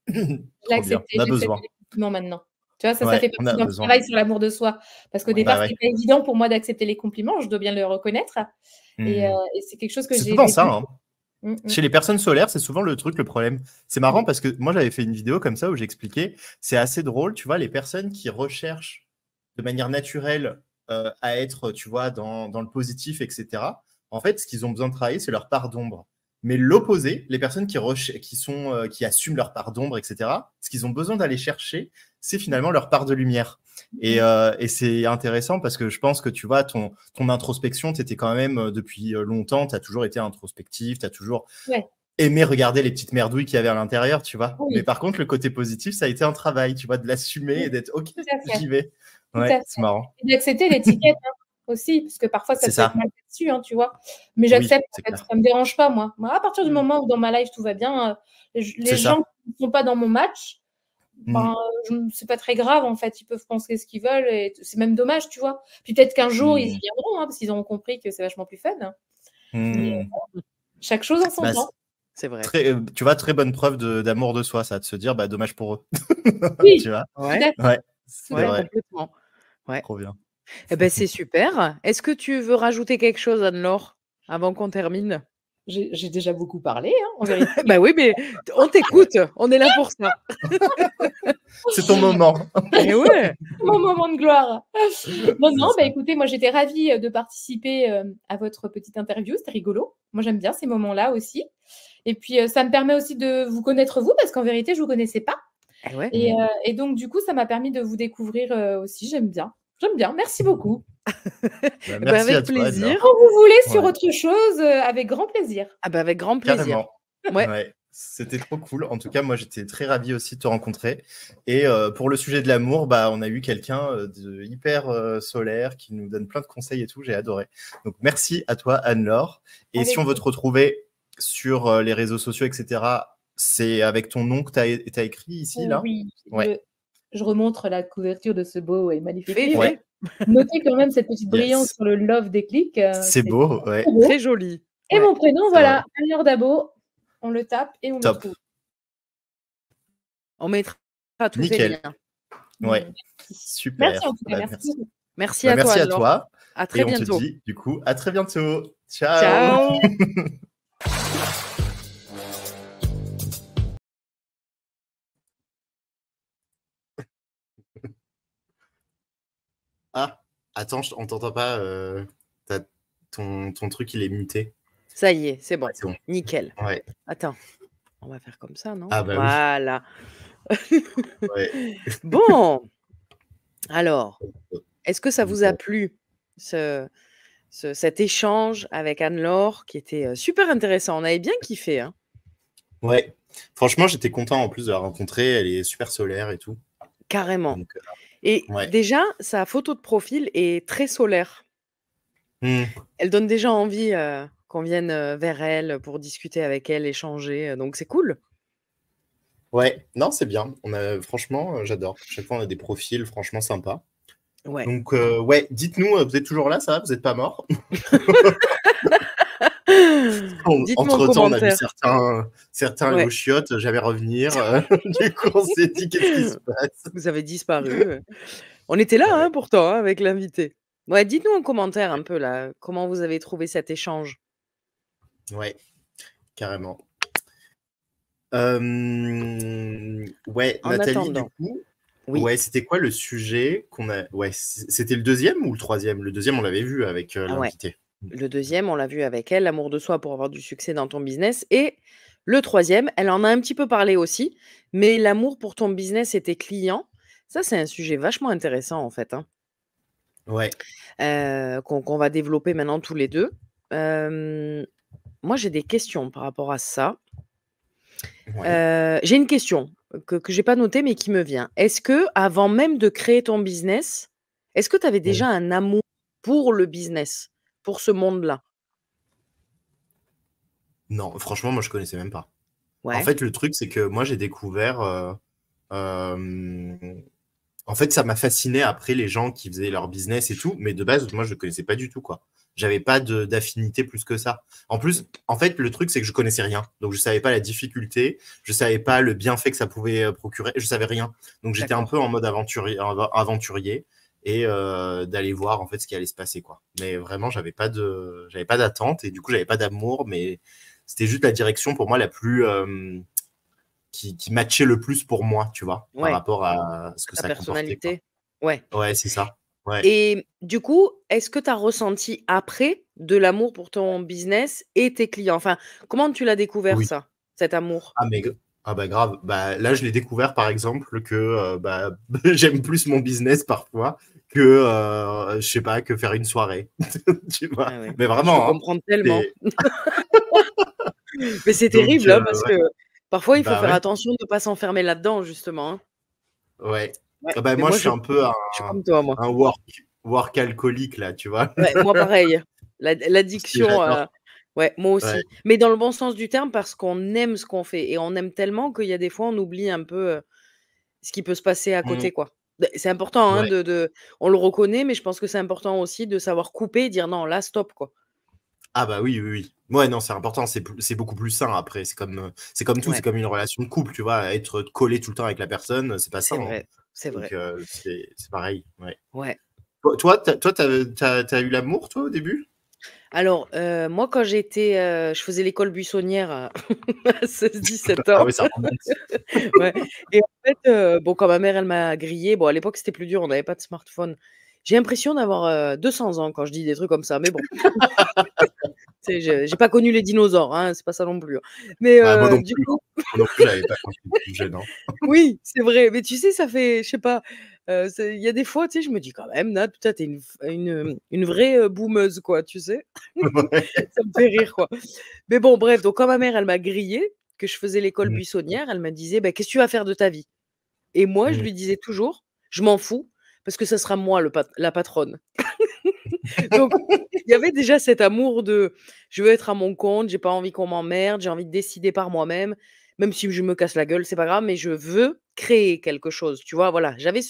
C: Trop bien. On a besoin. Maintenant. Tu vois, ça fait partie d'un travail sur l'amour de soi. Parce qu'au départ, c'était pas évident pour moi d'accepter les compliments, je dois bien le reconnaître. Et c'est quelque chose que j'ai...
B: C'est souvent ça, hein. Chez les personnes solaires, c'est souvent le problème. C'est marrant parce que moi, j'avais fait une vidéo comme ça où j'expliquais, c'est assez drôle, tu vois, les personnes qui recherchent de manière naturelle à être, tu vois, dans le positif, etc. En fait, ce qu'ils ont besoin de travailler, c'est leur part d'ombre. Mais l'opposé, les personnes qui assument leur part d'ombre, etc., ce qu'ils ont besoin d'aller chercher, c'est finalement leur part de lumière. Et c'est intéressant parce que je pense que tu vois, ton introspection, tu étais quand même depuis longtemps, tu as toujours été introspectif, tu as toujours aimé regarder les petites merdouilles qu'il y avait à l'intérieur, tu vois.
C: Oui.
B: Mais par contre, le côté positif, ça a été un travail, tu vois, de l'assumer et d'être OK, j'y vais. Ouais, c'est marrant.
C: Et d'accepter l'étiquette aussi, parce que parfois ça peut être mal dessus, hein, tu vois. Mais j'accepte, en fait, ça me dérange pas, moi. À partir du moment où dans ma life tout va bien, les gens qui ne sont pas dans mon match, c'est pas très grave, en fait. Ils peuvent penser ce qu'ils veulent et c'est même dommage, tu vois. Puis peut-être qu'un jour ils y viendront, parce qu'ils auront compris que c'est vachement plus fun. Mais, chaque chose en son temps.
A: C'est vrai.
B: Tu vois, très bonne preuve d'amour de soi, ça, de se dire dommage pour eux.
C: Oui,
B: tu vois.
A: C'est vrai. Complètement. Ouais.
B: Trop bien.
A: Eh ben, c'est super. Est-ce que tu veux rajouter quelque chose, Anne-Laure, avant qu'on termine?
C: J'ai déjà beaucoup parlé, en vérité.
A: Bah oui, mais on t'écoute, on est là pour ça.
B: C'est ton moment.
A: Et ouais.
C: Mon moment de gloire. Non, écoutez, moi j'étais ravie de participer à votre petite interview, c'était rigolo. Moi j'aime bien ces moments-là aussi. Et puis ça me permet aussi de vous connaître vous, parce qu'en vérité je vous connaissais pas. Et donc du coup ça m'a permis de vous découvrir aussi. J'aime bien. Merci beaucoup.
B: Merci
A: avec plaisir.
C: Quand vous voulez sur autre chose, avec grand plaisir.
A: Avec grand plaisir.
B: Carrément. C'était trop cool. En tout cas, moi, j'étais très ravi aussi de te rencontrer. Et pour le sujet de l'amour, on a eu quelqu'un de hyper solaire qui nous donne plein de conseils et tout. J'ai adoré. Donc, merci à toi, Anne-Laure. Et si on veut te retrouver sur les réseaux sociaux, etc., c'est avec ton nom que tu as écrit ici, là?
C: Oui. Je remontre la couverture de ce beau et magnifique
A: livre.
C: Notez quand même cette petite brillance sur le love des clics.
B: C'est beau,
A: très joli.
C: Et mon prénom, voilà, Anne-Laure Dabo. On le tape et on le trouve.
A: On mettra tous les liens.
B: Ouais, super.
C: Merci en tout cas, merci.
A: Merci à toi.
B: Merci à toi.
A: À très bientôt.
B: On te dit, du coup, à très bientôt. Ciao. Ah, attends, on t'entend pas. Ton truc, il est muté.
A: Ça y est, c'est bon. Nickel.
B: Ouais.
A: Attends, on va faire comme ça, non?
B: Voilà.
A: Bon. Alors, est-ce que ça vous a plu, cet échange avec Anne-Laure, qui était super intéressant? On avait bien kiffé. Hein.
B: Ouais. Franchement, j'étais content en plus de la rencontrer. Elle est super solaire et tout.
A: Carrément. Donc, et déjà, sa photo de profil est très solaire. Elle donne déjà envie qu'on vienne vers elle pour discuter avec elle, échanger. Donc, c'est cool.
B: Ouais, non, c'est bien. Franchement, j'adore. Chaque fois, on a des profils franchement sympas.
A: Ouais.
B: Donc, dites-nous, vous êtes toujours là, ça va? Vous n'êtes pas mort? Entre-temps, on a vu certains au chiottes, jamais revenir. Du coup, on s'est dit, qu'est-ce qui se passe?
A: Vous avez disparu. On était là, pourtant, avec l'invité. Ouais, dites-nous en commentaire un peu, là, comment vous avez trouvé cet échange.
B: Ouais, carrément. Nathalie, du coup, c'était quoi le sujet qu'on a? Ouais, c'était le deuxième ou le troisième? Le deuxième, on l'avait vu avec l'invité.
A: Le deuxième, on l'a vu avec elle, l'amour de soi pour avoir du succès dans ton business. Et le troisième, elle en a un petit peu parlé aussi, mais l'amour pour ton business et tes clients, ça, c'est un sujet vachement intéressant, en fait. Hein.
B: Ouais.
A: Qu'on va développer maintenant tous les deux. Moi, j'ai des questions par rapport à ça. J'ai une question que je n'ai pas notée, mais qui me vient. Est-ce que, avant même de créer ton business, est-ce que tu avais déjà un amour pour le business, pour ce monde-là?
B: Non, franchement, moi, je ne connaissais même pas.
A: Ouais.
B: En fait, le truc, c'est que moi, j'ai découvert... En fait, ça m'a fasciné après les gens qui faisaient leur business et tout, mais de base, moi, je ne connaissais pas du tout, quoi. J'avais pas d'affinité plus que ça. En plus, en fait, le truc, c'est que je connaissais rien. Donc, je savais pas la difficulté, je savais pas le bienfait que ça pouvait procurer, je savais rien. Donc, j'étais un peu en mode aventurier et d'aller voir, en fait, ce qui allait se passer, quoi. Mais vraiment, j'avais pas d'attente et du coup, j'avais pas d'amour, mais c'était juste la direction pour moi la plus... qui matchait le plus pour moi, tu vois, par rapport à ce que ça comportait.
A: Ouais.
B: Ouais, c'est ça. Ouais.
A: Et du coup, est-ce que tu as ressenti après de l'amour pour ton business et tes clients? Enfin, comment tu l'as découvert
B: Oui.
A: ça, cet amour?
B: Ah, mais bah grave. Bah, là, je l'ai découvert, par exemple, que bah, j'aime plus mon business parfois que, je sais pas, que faire une soirée. Tu vois?
A: Ah ouais,
B: Mais
A: je te
B: vraiment, hein.
A: comprends tellement.
B: C'est...
A: Mais c'est
B: Donc,
A: terrible, hein, parce
B: ouais.
A: que parfois, il faut
B: Bah
A: faire
B: ouais.
A: attention de ne pas s'enfermer là-dedans, justement, hein.
B: Ouais.
A: Ouais,
B: Ah bah,
A: mais
B: moi,
A: moi,
B: je suis un peu
A: je suis comme toi, moi.
B: un work alcoolique, là, tu vois?
A: Ouais, moi, pareil.
B: Parce que
A: L'addiction,
B: j'adore.
A: ouais, moi
B: Ouais.
A: aussi. Mais dans le bon sens du terme, parce qu'on aime ce qu'on fait et on aime tellement qu'il y a des fois, on oublie un peu, ce qui peut se passer à
B: Mmh.
A: côté, quoi. Beh, c'est important, hein,
B: Ouais.
A: de on le reconnaît, mais je pense que c'est important aussi de savoir couper et dire: «Non, là, stop», quoi.
B: Ah bah oui, oui, oui. Ouais, non, c'est important, c'est beaucoup plus sain après. C'est comme tout, c'est
A: Ouais,
B: comme une relation de couple, tu vois. Être collé tout le temps avec la personne, c'est pas
A: c'est
B: sain, hein.
A: vrai, c'est
B: Donc,
A: vrai.
B: c'est pareil, ouais.
A: Ouais.
B: Toi, t'as eu l'amour, toi, au début?
A: Alors, moi, quand j'étais, je faisais l'école buissonnière à 16-17
B: Ah
A: ans.
B: ouais, ça remonte.
A: Ouais et en fait, bon, quand ma mère, elle m'a grillée, bon, à l'époque, c'était plus dur, on n'avait pas de smartphone. J'ai l'impression d'avoir, 200 ans quand je dis des trucs comme ça, mais bon. Tu sais, j'ai pas connu les dinosaures, hein, c'est pas ça non plus, hein. Mais,
B: Bah, moi non
A: du
B: plus, hein.
A: coup
B: Moi non plus, j'avais pas quand j'étais plus jeune, hein.
A: oui, c'est vrai, mais tu sais, ça fait je sais pas, il y a des fois, tu sais, je me dis: «Quand même, Nat, putain, tu es une vraie, boomeuse, quoi», tu sais?
B: Ouais.
A: Ça me fait rire, quoi. Mais bon, bref, donc quand ma mère, elle m'a grillée, que je faisais l'école
B: Mmh.
A: buissonnière, elle me disait: «Bah, qu'est-ce que tu vas faire de ta vie?» Et moi, je
B: Mmh.
A: lui disais toujours: «Je m'en fous, parce que ça sera moi la patronne». Donc il y avait déjà cet amour de: «Je veux être à mon compte, j'ai pas envie qu'on m'emmerde, j'ai envie de décider par moi-même, même si je me casse la gueule, c'est pas grave, mais je veux créer quelque chose», tu vois? Voilà, j'avais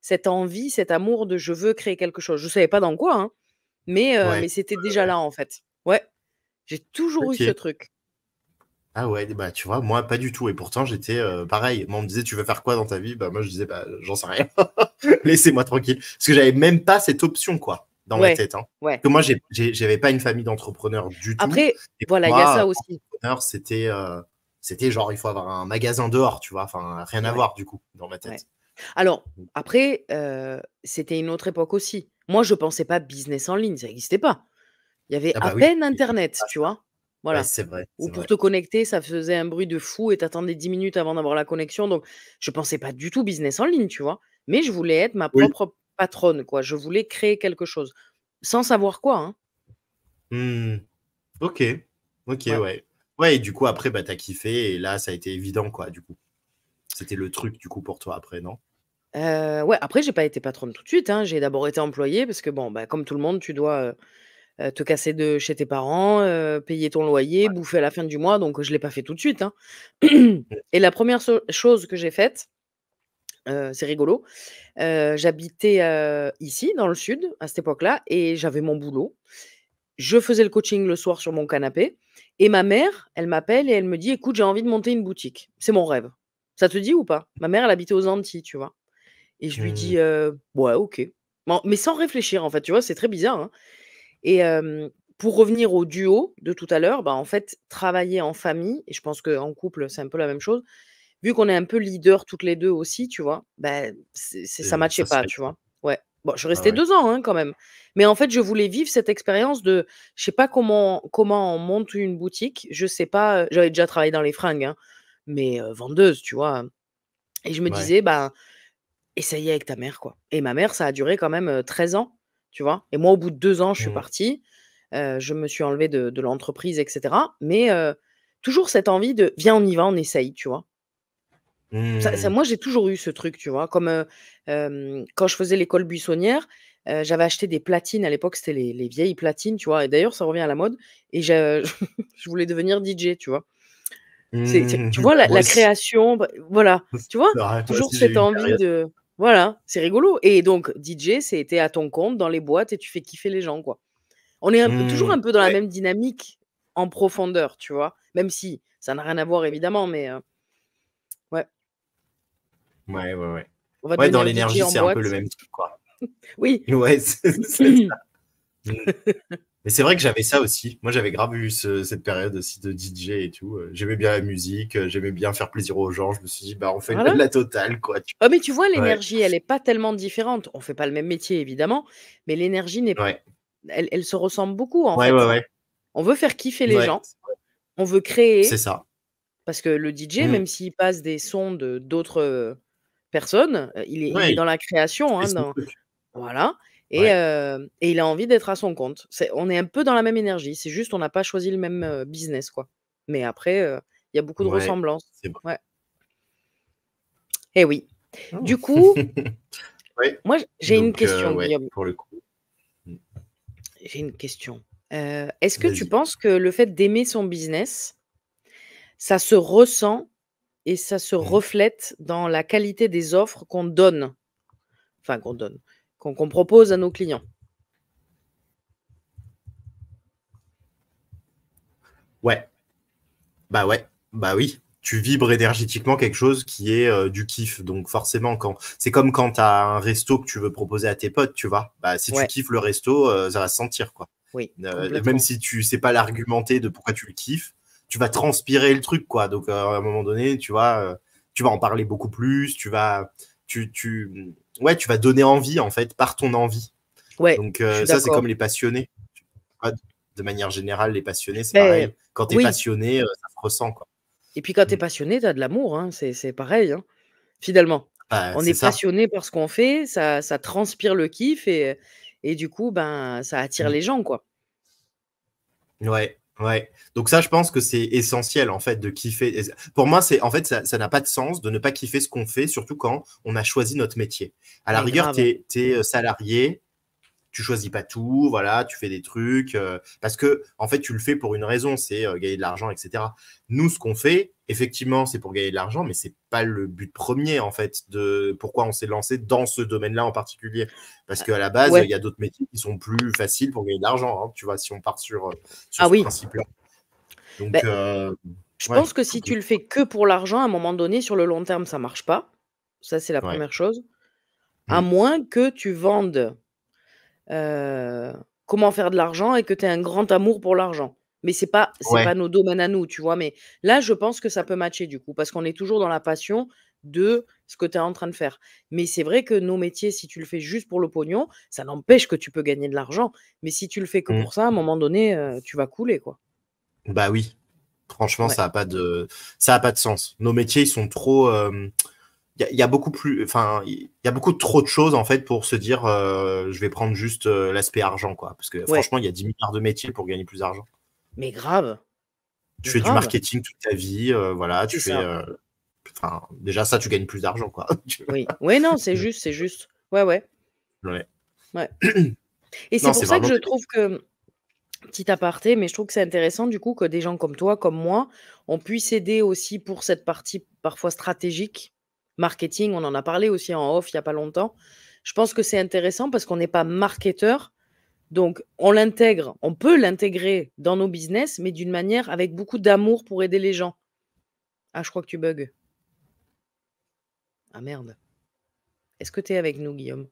A: cette envie, cet amour de: «Je veux créer quelque chose». Je savais pas dans quoi, hein,
B: Ouais.
A: mais c'était
B: Ouais,
A: déjà
B: ouais.
A: là, en fait. Ouais, j'ai toujours eu ce
B: OK.
A: truc.
B: Ah ouais, bah, tu vois, moi, pas du tout et pourtant, j'étais, pareil. Moi, on me disait: «Tu veux faire quoi dans ta vie?» Bah, moi, je disais: «Bah, j'en sais rien. Laissez-moi tranquille». Parce que j'avais même pas cette option, quoi, dans ma
A: Ouais,
B: tête, hein.
A: ouais.
B: Que moi, j'avais pas une famille d'entrepreneurs du tout
A: Après,
B: et pour
A: voilà, il y a
B: moi,
A: ça aussi.
B: entrepreneur, c'était genre, il faut avoir un magasin dehors, tu vois? Enfin, rien à
A: Ouais,
B: voir, du coup, dans ma
A: ouais.
B: tête.
A: Alors, après, c'était une autre époque aussi. Moi, je pensais pas business en ligne, ça existait pas. Il y avait
B: Ah
A: à
B: bah oui,
A: peine
B: il existait
A: internet,
B: pas
A: tu
B: ça.
A: vois?
B: Ouais,
A: Voilà.
B: c'est vrai,
A: Ou
B: c'est
A: pour
B: vrai.
A: te connecter, ça faisait un bruit de fou et tu attendais 10 minutes avant d'avoir la connexion, donc je pensais pas du tout business en ligne, tu vois? Mais je voulais être ma
B: Oui.
A: propre patronne, quoi. Je voulais créer quelque chose, sans savoir quoi, hein.
B: Mmh. OK. OK,
A: Ouais.
B: ouais. Ouais et du coup, après, bah, tu as kiffé et là, ça a été évident, quoi, du coup? C'était le truc, du coup, pour toi après, non?
A: Ouais, après j'ai pas été patronne tout de suite, hein. J'ai d'abord été employée parce que bon, bah, comme tout le monde, tu dois, te casser de chez tes parents, payer ton loyer, bouffer à la fin du mois, donc je l'ai pas fait tout de suite, hein.
B: Mmh.
A: Et la première chose que j'ai faite, c'est rigolo, j'habitais, ici dans le sud à cette époque-là et j'avais mon boulot. Je faisais le coaching le soir sur mon canapé et ma mère, elle m'appelle et elle me dit: «Écoute, j'ai envie de monter une boutique. C'est mon rêve. Ça te dit ou pas?» Ma mère, elle habitait aux Antilles, tu vois? Et je lui
B: Mmh.
A: dis: «Ouais, OK». Bon, mais sans réfléchir, en fait, tu vois? C'est très bizarre, hein. Et pour revenir au duo de tout à l'heure, bah, en fait, travailler en famille et je pense qu'en couple, c'est un peu la même chose. Vu qu'on est un peu leader toutes les 2 aussi, tu vois? Bah, ça
B: Et
A: matchait
B: ça se
A: pas,
B: fait,
A: tu
B: quoi.
A: vois? Ouais. Bon, je suis
B: Ouais,
A: restée
B: ouais.
A: 2 ans, hein, quand même. Mais en fait, je voulais vivre cette expérience de je sais pas comment on monte une boutique, je sais pas, j'avais déjà travaillé dans les fringues, hein, mais vendeuse, tu vois? Et je me
B: Ouais.
A: disais: «Ben, essaye avec ta mère, quoi». Et ma mère, ça a duré quand même, 13 ans, tu vois? Et moi, au bout de 2 ans, je suis
B: Mmh.
A: partie. Je me suis enlevée de l'entreprise et cetera. Mais toujours cette envie de: «Viens, on y va, on essaye», tu vois? Ça
B: Mmh.
A: moi, j'ai toujours eu ce truc, tu vois? Comme, quand je faisais l'école buissonnière, j'avais acheté des platines. À l'époque, c'était les vieilles platines, tu vois? Et d'ailleurs, ça revient à la mode et je je voulais devenir DJ, tu vois? C'est
B: Mmh.
A: tu vois
B: Moi
A: la
B: aussi.
A: création, bah, voilà, tu vois?
B: C'est vrai, moi
A: Toujours
B: aussi, j'ai eu
A: cette
B: une
A: envie
B: période.
A: de voilà, c'est rigolo et donc DJ, c'était à ton compte dans les boîtes et tu fais kiffer les gens, quoi. On est toujours
B: Mmh.
A: un peu dans la
B: Ouais.
A: même dynamique en profondeur, tu vois? Même si ça n'a rien à voir évidemment, mais ouais,
B: Ouais, ouais, ouais.
A: on va
B: Ouais, dans
A: devenir DJ
B: l'énergie,
A: en
B: c'est un peu le
A: boîte.
B: même truc, quoi.
A: Oui.
B: Ouais, c'est ça. Mmh. Mais c'est vrai que j'avais ça aussi. Moi, j'avais grave eu cette période aussi de DJ et tout. J'aimais bien la musique, j'aimais bien faire plaisir aux gens. Je me suis dit: «Bah, on fait
A: Voilà.
B: la totale, quoi», tu
A: Oh, mais tu vois
B: ouais,
A: l'énergie, elle est pas tellement différente. On fait pas le même métier évidemment, mais l'énergie n'est
B: ouais.
A: elles se ressemblent beaucoup, en
B: Ouais,
A: fait.
B: ouais.
A: On veut faire kiffer les
B: Ouais,
A: gens, on veut créer,
B: c'est ça.
A: parce que le DJ, même s'il passe des sons d'autres personnes, il est
B: Ouais,
A: dans la création,
B: il
A: hein,
B: fait son truc.
A: voilà, et
B: Ouais.
A: il a envie d'être à son compte. On est un peu dans la même énergie, c'est juste on n'a pas choisi le même business, quoi. Mais après, il y a beaucoup de
B: Ouais,
A: ressemblances.
B: c'est bon.
A: Ouais. Eh oui.
B: Oh.
A: Du coup,
B: Ouais,
A: moi, j'ai une
B: donc
A: question,
B: ouais,
A: Guillaume.
B: pour le coup.
A: J'ai une question. Est-ce que tu
B: Vas-y.
A: penses que le fait d'aimer son business, ça se ressent et ça se reflète dans la qualité des offres qu'on donne? Enfin, qu'on propose à nos clients?
B: Ouais. Bah ouais, bah oui. Tu vibres énergétiquement quelque chose qui est du kiff. Donc forcément, c'est comme quand tu as un resto que tu veux proposer à tes potes, tu vois. Bah, si tu
A: Ouais,
B: kiffes le resto, ça va se sentir, quoi.
A: oui,
B: Même
A: complètement.
B: si tu sais pas l'argumenter de pourquoi tu le kiffes, tu vas transpirer le truc, quoi. Donc à un moment donné, tu vas en parler beaucoup plus, ouais, tu vas donner envie, en fait, par ton envie.
A: Ouais,
B: Donc
A: je suis
B: ça, c'est
A: d'accord.
B: comme les passionnés. Tu vois, de manière générale, les passionnés, c'est
A: Beh,
B: pareil. Quand tu es
A: oui,
B: passionné, ça se ressent, quoi.
A: et puis quand tu es
B: Mm.
A: passionné, tu as de l'amour, hein, c'est pareil, hein, finalement.
B: Bah,
A: On
B: c'est
A: est
B: ça.
A: passionné par ce qu'on fait, ça transpire le kiff et du coup, ben, ça attire
B: Mm.
A: les gens, quoi.
B: Ouais, ouais. Donc ça, je pense que c'est essentiel, en fait, de kiffer. Pour moi, en fait, ça n'a pas de sens de ne pas kiffer ce qu'on fait, surtout quand on a choisi notre métier. À la
A: Mais
B: rigueur,
A: grave.
B: t'es salarié, tu choisis pas tout, voilà, tu fais des trucs, parce que en fait, tu le fais pour une raison, c'est gagner de l'argent, etc. Nous, ce qu'on fait, effectivement, c'est pour gagner de l'argent, mais c'est pas le but premier, en fait, de pourquoi on s'est lancé dans ce domaine-là en particulier. Parce qu'à la base, il
A: Ouais.
B: y a d'autres métiers qui sont plus faciles pour gagner de l'argent, hein, tu vois, si on part sur
A: Ah
B: ce
A: oui.
B: principe-là. Donc,
A: Beh, je
B: ouais.
A: pense que si tu le fais que pour l'argent, à un moment donné, sur le long terme, ça marche pas. Ça, c'est la
B: Ouais.
A: première chose. À
B: Mm.
A: moins que tu vendes, heu, comment faire de l'argent et que tu aies un grand amour pour l'argent. Mais c'est pas
B: Ouais.
A: nos domaines à nous, tu vois? Mais là, je pense que ça peut matcher du coup, parce qu'on est toujours dans la passion de ce que tu es en train de faire. Mais c'est vrai que nos métiers, si tu le fais juste pour le pognon, ça n'empêche que tu peux gagner de l'argent. Mais si tu le fais que
B: Mm.
A: pour ça, à un moment donné, tu vas couler, quoi.
B: Bah oui. Franchement,
A: Ouais.
B: ça a pas de sens. Nos métiers, ils sont trop. Il y a beaucoup plus, enfin, il y a beaucoup trop de choses en fait pour se dire, je vais prendre juste l'aspect argent, quoi. Parce que
A: Ouais.
B: franchement, il y a 10 milliards de métiers pour gagner plus d'argent.
A: Mais grave,
B: Tu
A: mais
B: fais du
A: grave.
B: marketing toute ta vie, voilà,
A: C'est ça.
B: enfin, déjà ça, tu gagnes plus d'argent, quoi.
A: Oui. Ouais, non, c'est juste, c'est juste. Ouais, ouais,
B: Ouais.
A: ouais. Et c'est
B: Non,
A: pour
B: c'est
A: ça que
B: vraiment
A: je
B: bénéfique.
A: trouve que petit aparté, mais je trouve que c'est intéressant du coup que des gens comme toi, comme moi, on puisse aider aussi pour cette partie parfois stratégique, marketing, on en a parlé aussi en off il y a pas longtemps. Je pense que c'est intéressant parce qu'on n'est pas marketeur, donc on peut l'intégrer dans nos business, mais d'une manière avec beaucoup d'amour pour aider les gens. Ah, je crois que tu bugs. Ah merde. Est-ce que tu es avec nous, Guillaume?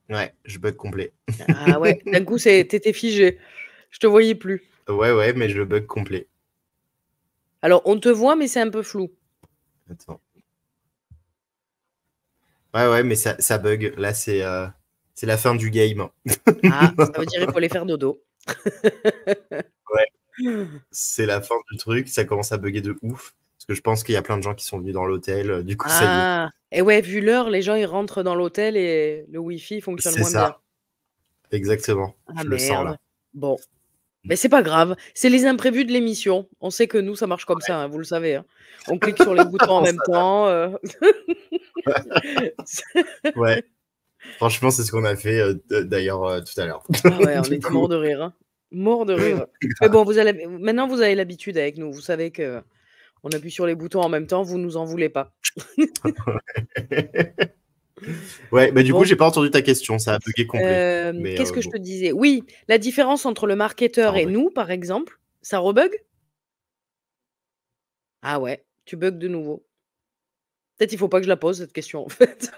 B: Ouais, je bug complet.
A: Ah ouais, d'un coup, t'étais figé. Je te voyais plus.
B: Ouais, ouais, mais je bug complet.
A: Alors, on te voit, mais c'est un peu flou.
B: Attends. Ouais, ouais, mais ça bug. Là, c'est la fin du game.
A: Ah, ça veut dire qu'il faut aller faire dodo.
B: Ouais. C'est la fin du truc, ça commence à bugger de ouf. Parce que je pense qu'il y a plein de gens qui sont venus dans l'hôtel, du coup, ça y est.
A: Ah, et ouais, vu l'heure, les gens, ils rentrent dans l'hôtel et le Wi-Fi fonctionne
B: C'est
A: moins bien.
B: ça, exactement.
A: Ah
B: Je le sens
A: merde.
B: là.
A: Bon, mais c'est pas grave, c'est les imprévus de l'émission. On sait que nous, ça marche comme ça, hein, vous le savez, hein. On clique sur les boutons en
B: On
A: même
B: s'adapte.
A: temps,
B: Ouais, franchement, c'est ce qu'on a fait d'ailleurs tout à l'heure.
A: Ah ouais, on
B: Du
A: était
B: coup,
A: morts de rire, hein. Morts de rire. Mais
B: grave.
A: bon, maintenant, vous avez l'habitude avec nous. Vous savez qu'on appuie sur les boutons en même temps, vous nous en voulez pas.
B: Ouais, mais du coup,
A: Bon,
B: j'ai pas entendu ta question, ça a bugué complet. Mais
A: qu'est-ce que je
B: bon,
A: te disais? Oui, la différence entre le
B: ça
A: marketeur et
B: rebug.
A: nous, par exemple, ça rebug? Ah ouais, tu bugs de nouveau. Peut-être il faut pas que je la pose cette question, en fait.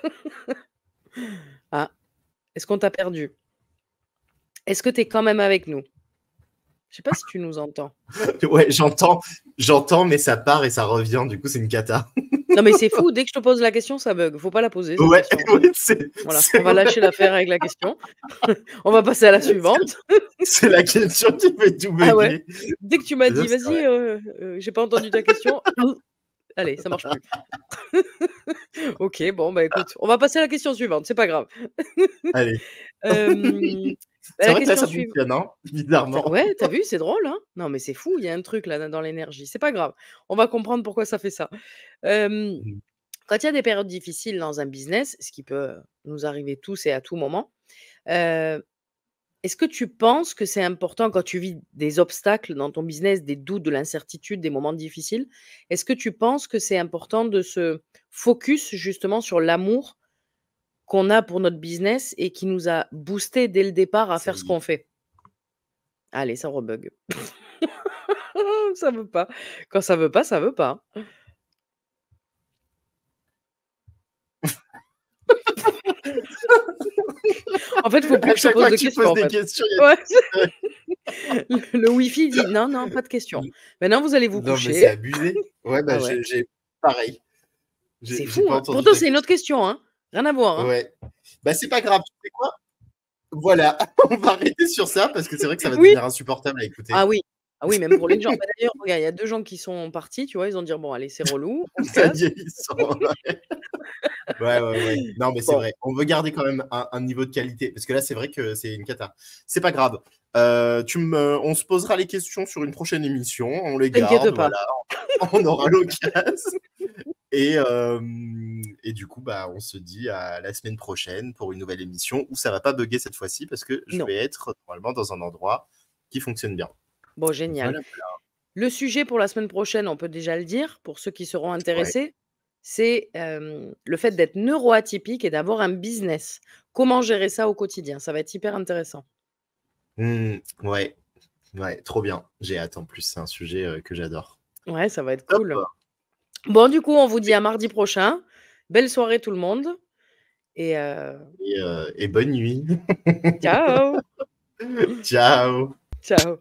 A: Ah, est-ce qu'on t'a perdu? Est-ce que tu es quand même avec nous? Je sais pas si tu nous entends.
B: Ouais, j'entends, mais ça part et ça revient, du coup, c'est une cata.
A: Non, mais c'est fou, dès que je te pose la question, ça bug. Faut pas la poser, cette
B: Ouais,
A: question.
B: ouais, c'est
A: Voilà,
B: c'est
A: on va
B: vrai.
A: lâcher l'affaire avec la question. On va passer à la suivante.
B: C'est la question qui fait tout
A: Ah ouais?
B: bugger.
A: Dès que tu m'as
B: Non,
A: dit:
B: c'est
A: «Vas-y,
B: vrai.
A: j'ai pas entendu ta question». Allez, ça marche plus. OK, bon, bah, écoute, on va passer à la question suivante, c'est pas grave.
B: Allez.
A: Hem, bah,
B: C'est
A: la
B: vrai que là,
A: question
B: ça
A: suivante.
B: fonctionne, hein, bizarrement.
A: Ouais, tu as vu, c'est drôle, hein? Non, mais c'est fou, il y a un truc là, dans l'énergie. C'est pas grave, on va comprendre pourquoi ça fait ça. Hem,
B: Mmh.
A: Quand il y a des périodes difficiles dans un business, ce qui peut nous arriver tous et à tout moment, heu, est-ce que tu penses que c'est important quand tu vis des obstacles dans ton business, des doutes, de l'incertitude, des moments difficiles, est-ce que tu penses que c'est important de se focus justement sur l'amour qu'on a pour notre business et qui nous a boosté dès le départ à
B: Ça
A: faire ce
B: y est.
A: qu'on fait? Allez, ça rebug. Ça veut pas. Quand ça veut pas, ça veut pas, hein. En fait, il faut plus
B: À
A: que je te
B: chaque
A: pose
B: fois
A: de
B: que tu
A: questions,
B: poses
A: en
B: des
A: fait.
B: questions, il y a
A: Ouais.
B: ouais.
A: Le Wi-Fi dit: «Non, non, pas de questions. Maintenant, vous allez vous
B: Non, mais c'est
A: coucher».
B: abusé. Ouais, bah,
A: Ah ouais.
B: j'ai pareil.
A: C'est
B: J'ai
A: fou,
B: pas
A: hein.
B: entendu
A: Pourtant,
B: ta
A: c'est une autre
B: question.
A: question, hein. Rien à voir, hein.
B: Ouais. Bah, c'est pas grave, tu sais quoi? Voilà, on va arrêter sur ça parce que c'est vrai que ça va
A: Oui.
B: devenir insupportable à écouter.
A: Ah oui. Ah oui, même pour les gens. Bah, d'ailleurs, regarde, il y a 2 gens qui sont partis, tu vois? Ils vont dire: «Bon, allez, c'est relou, on se
B: Ça
A: casse».
B: y est, ils sont ouais, ouais, ouais. Non, mais c'est
A: Bon,
B: vrai. On veut garder quand même un niveau de qualité parce que là, c'est vrai que c'est une cata. C'est pas grave. On se posera les questions sur une prochaine émission, on les
A: t'inquiète
B: garde,
A: pas.
B: voilà, on aura l'occasion et du coup, bah, on se dit à la semaine prochaine pour une nouvelle émission où ça va pas bugger cette fois-ci parce que je
A: Non.
B: vais être normalement dans un endroit qui fonctionne bien.
A: Bon, génial.
B: Voilà.
A: Le sujet pour la semaine prochaine, on peut déjà le dire, pour ceux qui seront
B: Ouais.
A: intéressés, c'est, le fait d'être neuroatypique et d'avoir un business. Comment gérer ça au quotidien? Ça va être hyper intéressant.
B: Mmh, ouais, ouais, trop bien. J'ai hâte en plus, c'est un sujet, que j'adore.
A: Ouais, ça va être
B: Top
A: cool. Bon, du coup, on vous dit
B: et
A: à mardi prochain. Belle soirée tout le monde et
B: et bonne nuit.
A: ciao!
B: Ciao.
A: Ciao.